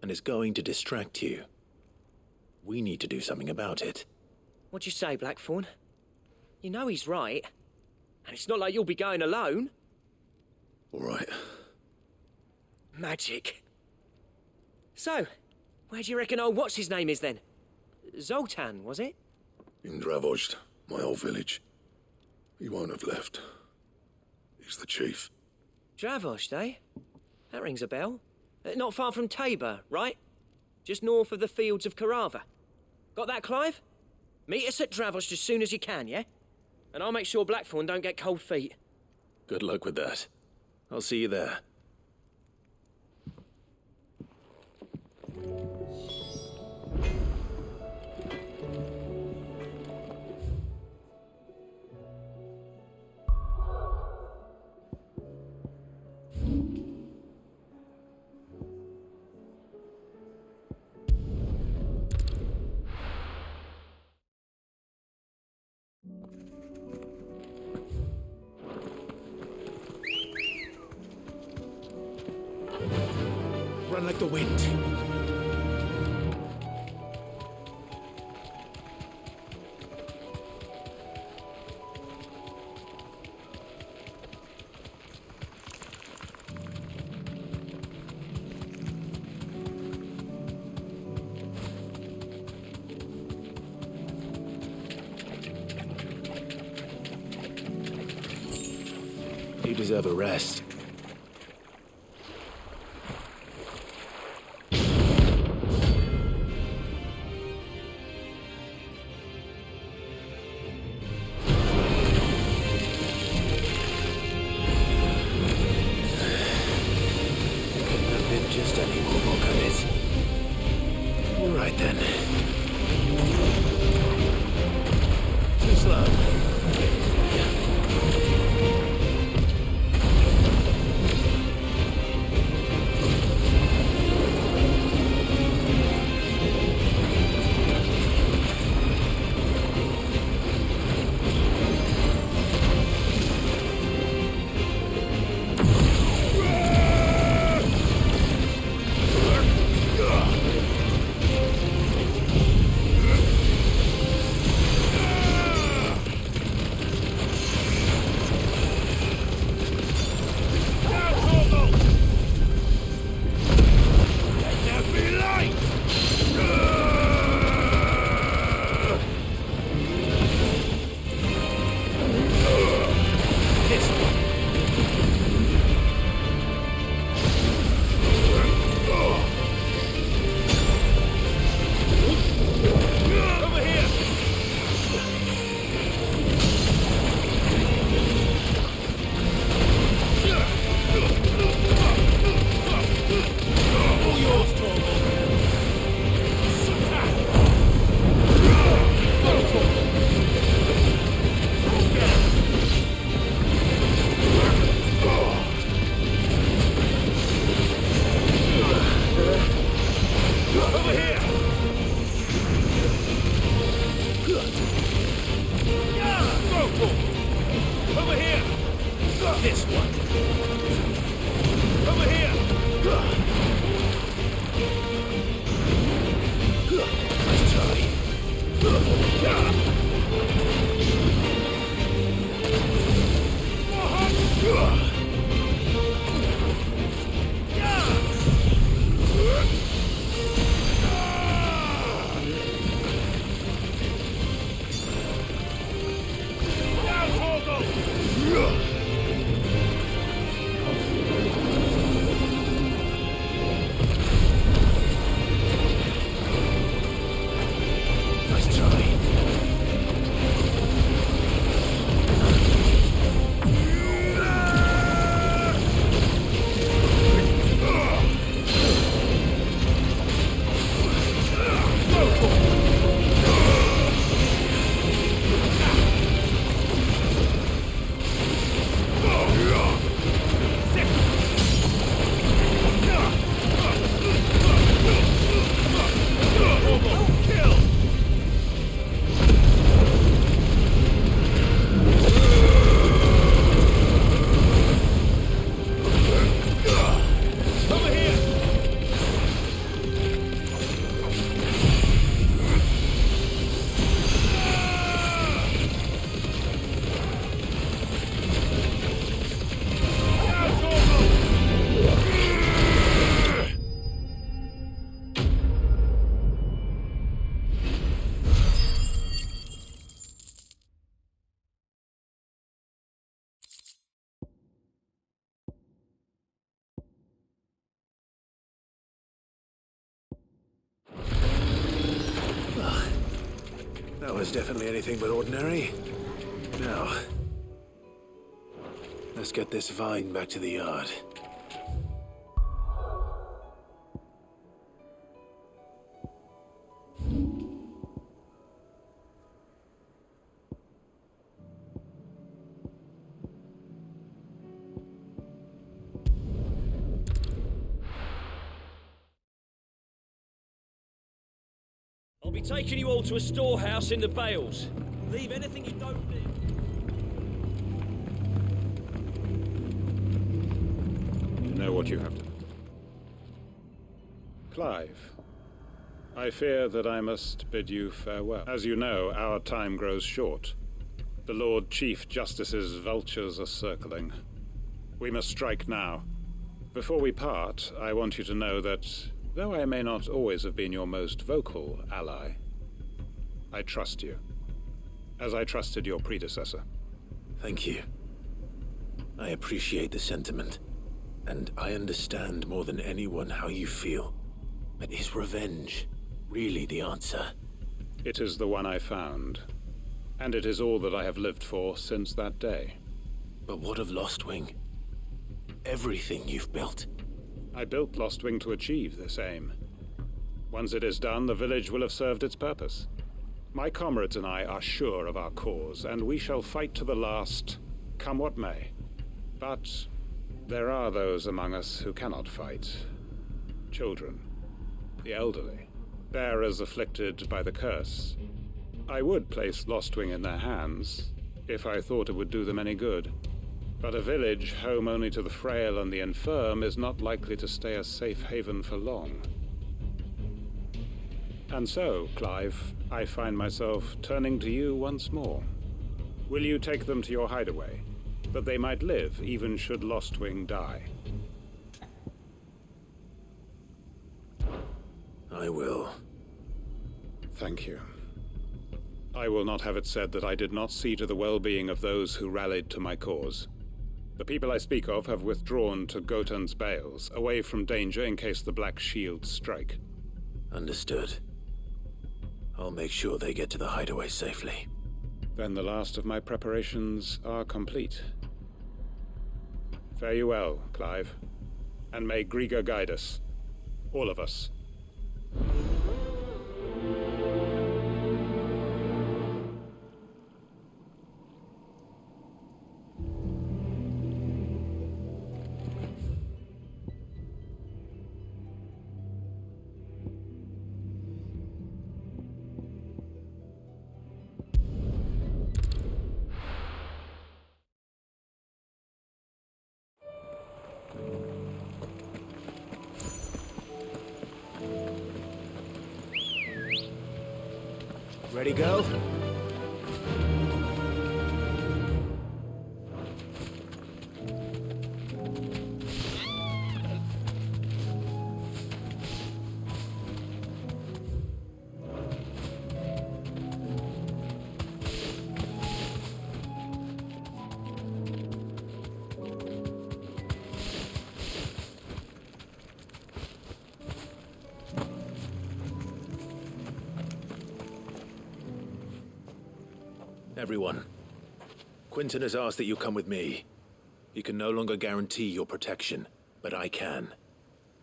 and it's going to distract you, we need to do something about it. What'd you say, Blackthorn? You know he's right. And it's not like you'll be going alone. All right. Magic. So, where do you reckon old what's-his-name is then? Zoltan, was it? In Dravozd, my old village. He won't have left. He's the chief. Dravozd, eh? That rings a bell. Not far from Tabor, right? Just north of the fields of Karava. Got that, Clive? Meet us at Dravozd as soon as you can, yeah? And I'll make sure Blackthorn don't get cold feet. Good luck with that. I'll see you there. Run like the wind. You deserve a rest. Just any more volcanoes. All right then. Too slow. That was definitely anything but ordinary. Now, let's get this vine back to the yard. I'll be taking you all to a storehouse in the Bales. Leave anything you don't need. You know what you have to do. Clive, I fear that I must bid you farewell. As you know, our time grows short. The Lord Chief Justice's vultures are circling. We must strike now. Before we part, I want you to know that, though I may not always have been your most vocal ally, I trust you, as I trusted your predecessor. Thank you. I appreciate the sentiment, and I understand more than anyone how you feel. But is revenge really the answer? It is the one I found, and it is all that I have lived for since that day. But what of Lostwing? Everything you've built. I built Lostwing to achieve this aim. Once it is done, the village will have served its purpose. My comrades and I are sure of our cause, and we shall fight to the last, come what may. But there are those among us who cannot fight. Children, the elderly, bearers afflicted by the curse. I would place Lostwing in their hands, if I thought it would do them any good. But a village home only to the frail and the infirm is not likely to stay a safe haven for long. And so, Clive, I find myself turning to you once more. Will you take them to your hideaway, that they might live even should Lostwing die? I will. Thank you. I will not have it said that I did not see to the well-being of those who rallied to my cause. The people I speak of have withdrawn to Gotan's Bales, away from danger in case the Black Shields strike. Understood. I'll make sure they get to the hideaway safely. Then the last of my preparations are complete. Fare you well, Clive. And may Griga guide us. All of us. Ready, go? Everyone, Quinton has asked that you come with me. He can no longer guarantee your protection, but I can.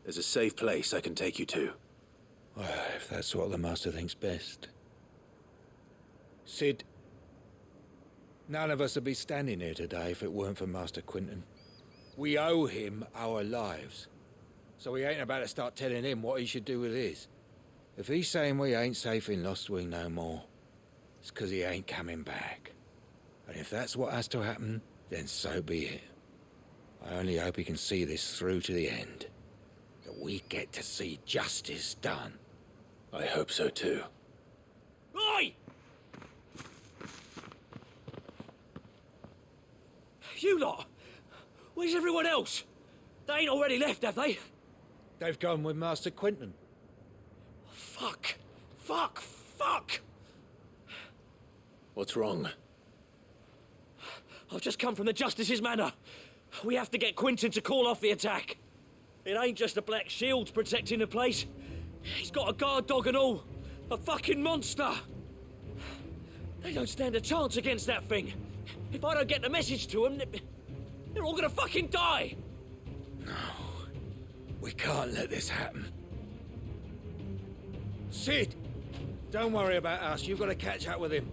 There's a safe place I can take you to. Well, if that's what the Master thinks best. Sid, none of us would be standing here today if it weren't for Master Quinton. We owe him our lives. So we ain't about to start telling him what he should do with his. If he's saying we ain't safe in Lostwing no more, it's 'cause he ain't coming back. And if that's what has to happen, then so be it. I only hope he can see this through to the end. That we get to see justice done. I hope so too. Oi! You lot! Where's everyone else? They ain't already left, have they? They've gone with Master Quinton. Fuck! Fuck! Fuck! What's wrong? I've just come from the Justice's manor. We have to get Quinton to call off the attack. It ain't just the Black Shields protecting the place. He's got a guard dog and all. A fucking monster. They don't stand a chance against that thing. If I don't get the message to them, they're all gonna fucking die! No. We can't let this happen. Sid! Don't worry about us. You've got to catch up with him.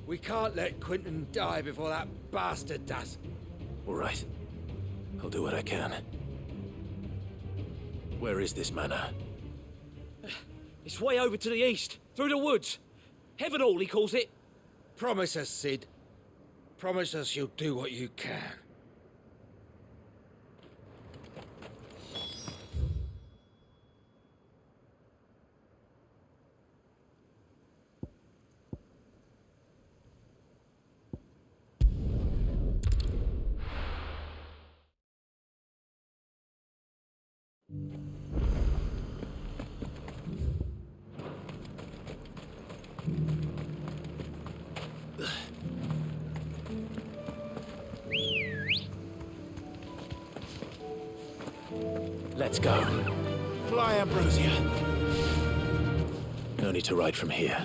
We can't let Quentin die before that bastard does. All right. I'll do what I can. Where is this manor? It's way over to the east, through the woods. Heaven Hall, he calls it. Promise us, Sid. Promise us you'll do what you can. Let's go. Fly, Ambrosia. No need to ride from here.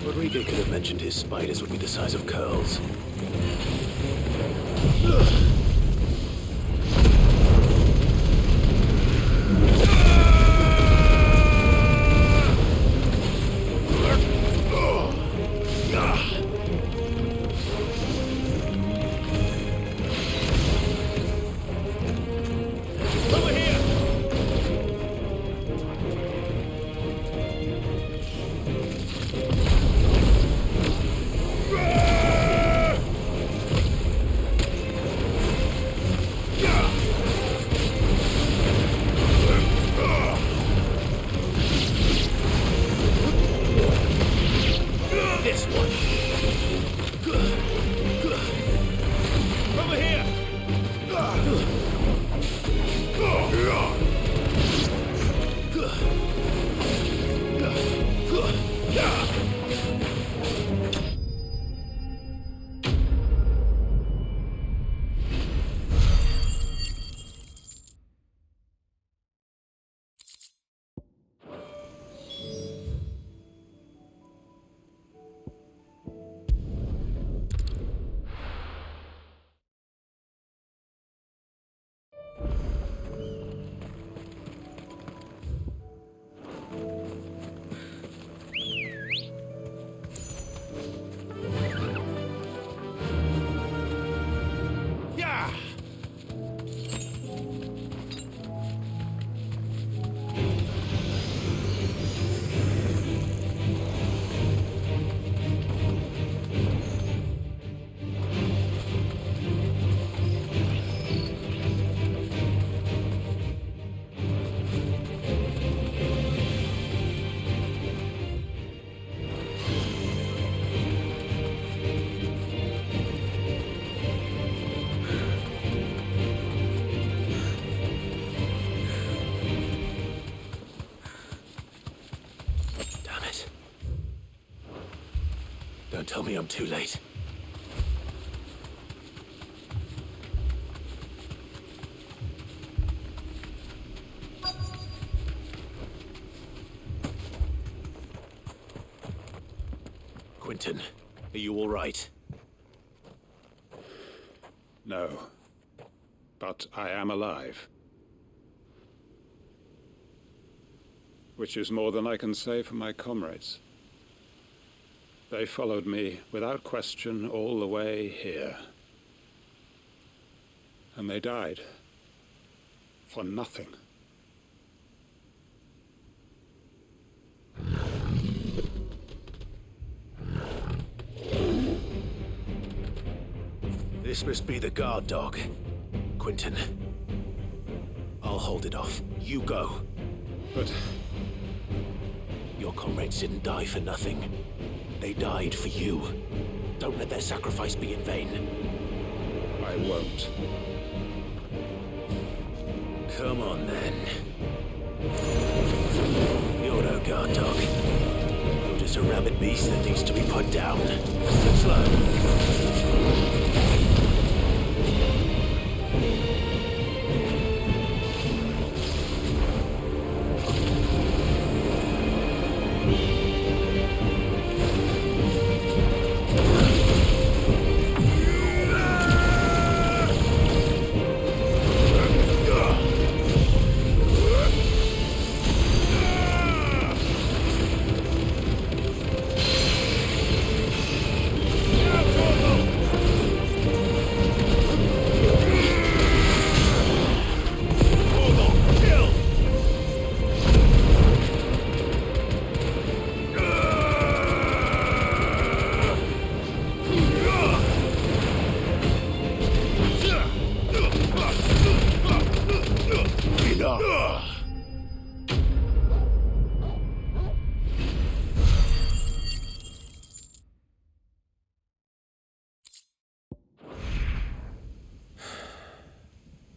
Rodrigo could have mentioned his spiders would be the size of curls. Don't tell me I'm too late. Quentin, are you all right? No. But I am alive. Which is more than I can say for my comrades. They followed me without question all the way here. And they died. For nothing. This must be the guard dog. Quentin. I'll hold it off. You go. But... Your comrades didn't die for nothing. They died for you. Don't let their sacrifice be in vain. I won't. Come on, then. You're no guard dog. You're just a rabid beast that needs to be put down. Slow.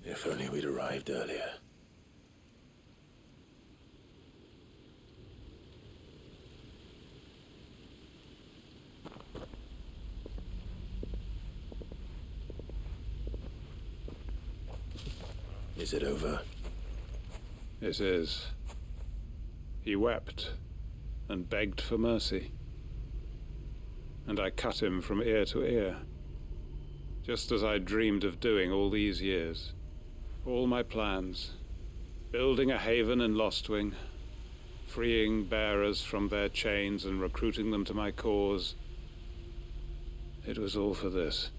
If only we'd arrived earlier. Is it over? It is. He wept and begged for mercy. And I cut him from ear to ear, just as I dreamed of doing all these years. All my plans, building a haven in Lostwing, freeing bearers from their chains and recruiting them to my cause. It was all for this.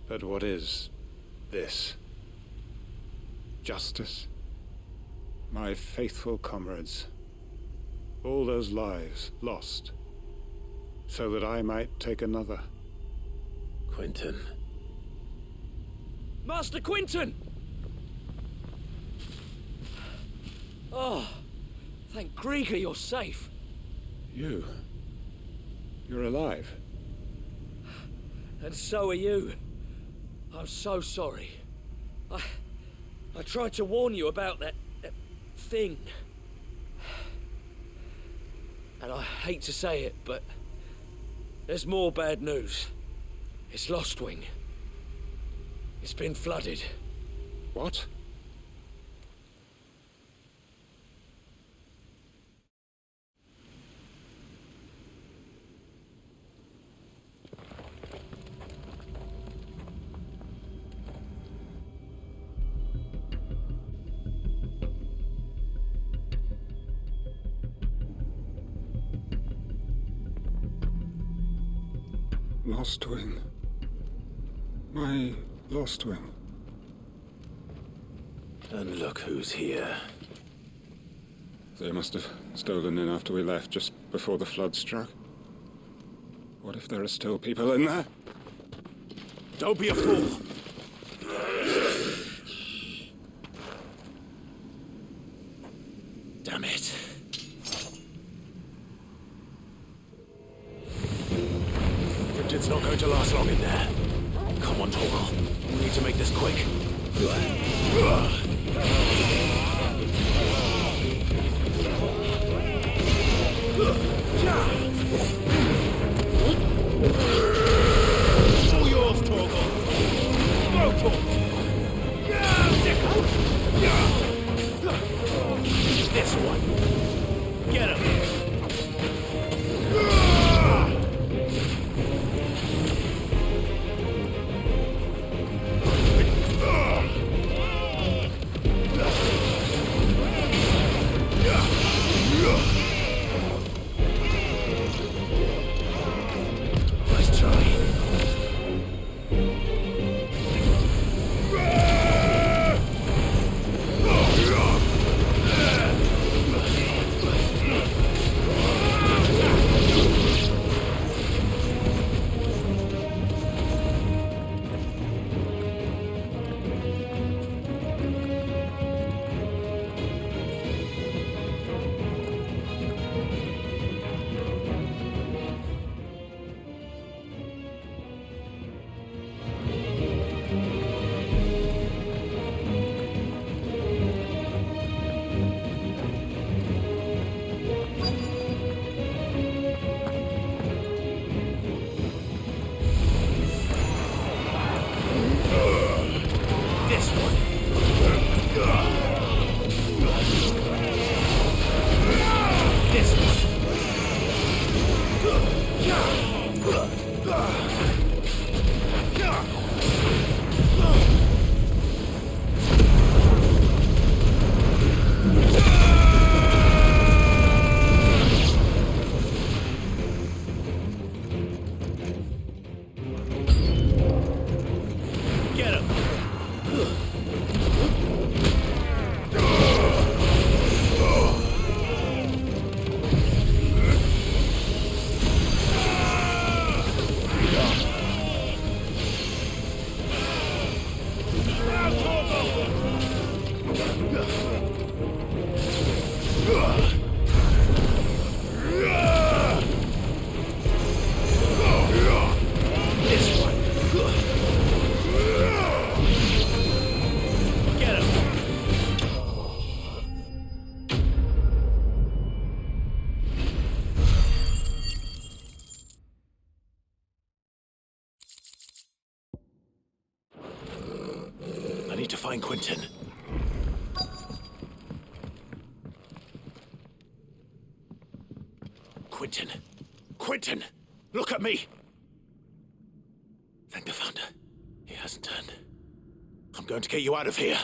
But what is this? Justice? My faithful comrades. All those lives lost, so that I might take another. Quentin. Master Quentin! Oh, thank Grieger you're safe. You're alive. And so are you. I'm so sorry. I tried to warn you about that thing. And I hate to say it, but there's more bad news. It's Lostwing. It's been flooded. What? Lostwing. My Lostwing. And look who's here. They must have stolen in after we left, just before the flood struck. What if there are still people in there? Don't be a fool! Damn it. It's not going to last long in there. Come on, Torgal. We need to make this quick. All yours, Torgal. Go, Torgal. This one. Get him. find Quentin. Quentin! Quentin! Look at me! Thank the Founder. He hasn't turned. I'm going to get you out of here.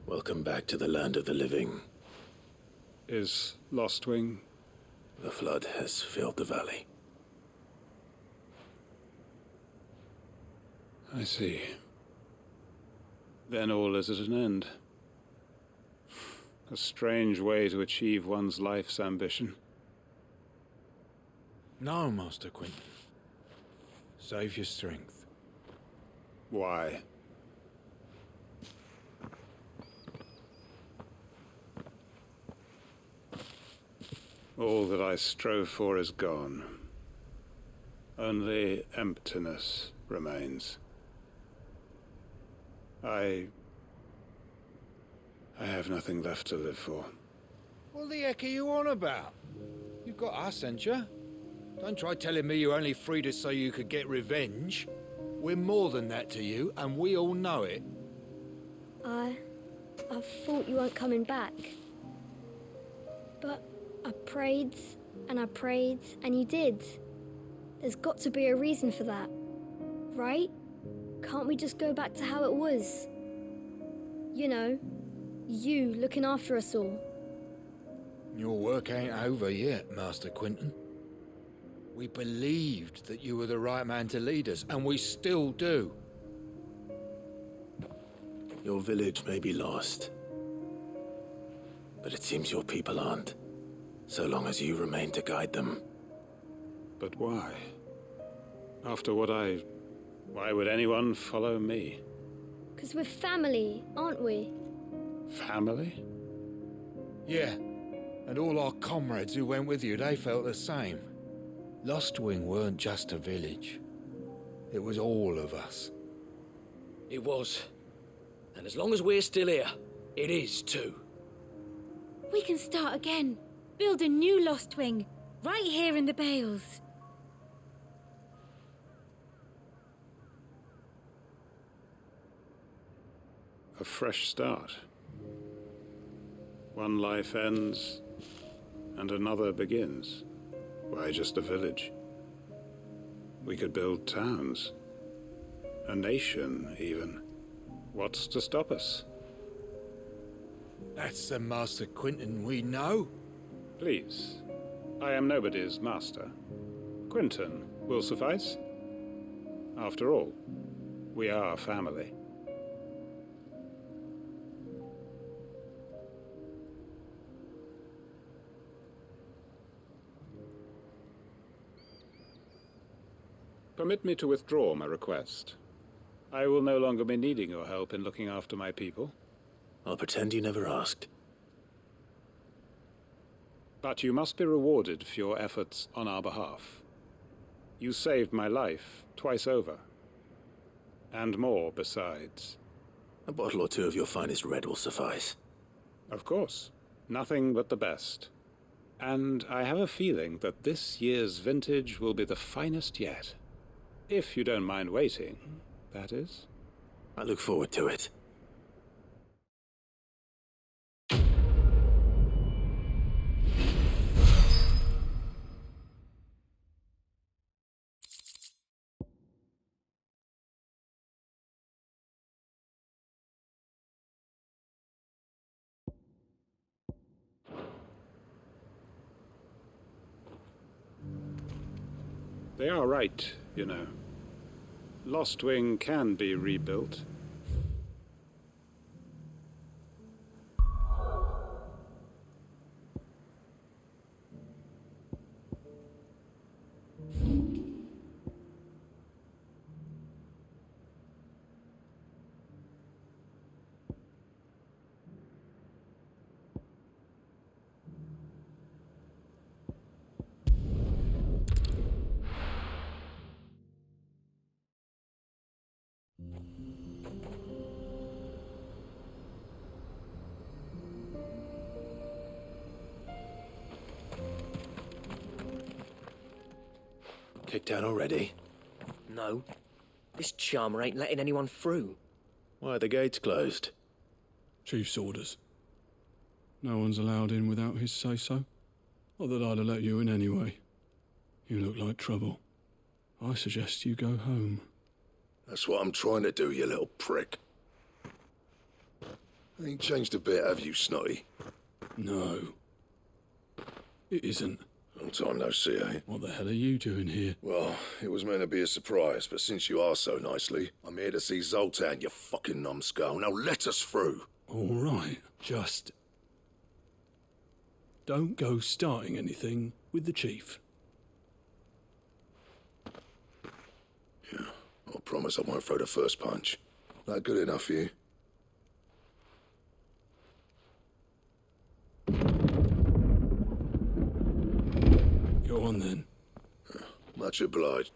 Welcome back to the land of the living. Is Lostwing? The flood has filled the valley. I see. Then all is at an end. A strange way to achieve one's life's ambition. No, Master Quentin. Save your strength. Why? All that I strove for is gone. Only emptiness remains. I have nothing left to live for. What the heck are you on about? You've got us, ain't you? Don't try telling me you only freed us so you could get revenge. We're more than that to you, and we all know it. I thought you weren't coming back. But I prayed, and you did. There's got to be a reason for that, right? Can't we just go back to how it was? You know, you looking after us all. Your work ain't over yet, Master Quentin. We believed that you were the right man to lead us, and we still do. Your village may be lost, but it seems your people aren't, so long as you remain to guide them. But why? After what why would anyone follow me? 'Cause we're family, aren't we? Family? Yeah, and all our comrades who went with you, they felt the same. Lostwing weren't just a village. It was all of us. It was. And as long as we're still here, it is too. We can start again. Build a new Lostwing, right here in the Bales. A fresh start. One life ends, and another begins. Why just a village? We could build towns. A nation, even. What's to stop us? That's the Master Quentin we know. Please. I am nobody's master. Quentin will suffice. After all, we are family. Permit me to withdraw my request. I will no longer be needing your help in looking after my people. I'll pretend you never asked. But you must be rewarded for your efforts on our behalf. You saved my life twice over. And more besides. A bottle or two of your finest red will suffice. Of course. Nothing but the best. And I have a feeling that this year's vintage will be the finest yet. If you don't mind waiting, that is. I look forward to it. They are right, you know. Lostwing can be rebuilt. Kicked out already? No. This charmer ain't letting anyone through. Why are the gates closed? Chief's orders. No one's allowed in without his say-so. Not that I'd have let you in anyway. You look like trouble. I suggest you go home. That's what I'm trying to do, you little prick. Ain't changed a bit, have you, Snotty? No. It isn't. Long time no see, eh? What the hell are you doing here? Well, it was meant to be a surprise, but since you asked so nicely, I'm here to see Zoltan, you fucking numbskull. Now let us through. All right, just... don't go starting anything with the chief. Yeah, I promise I won't throw the first punch. That good enough for you? Go on then. Much obliged.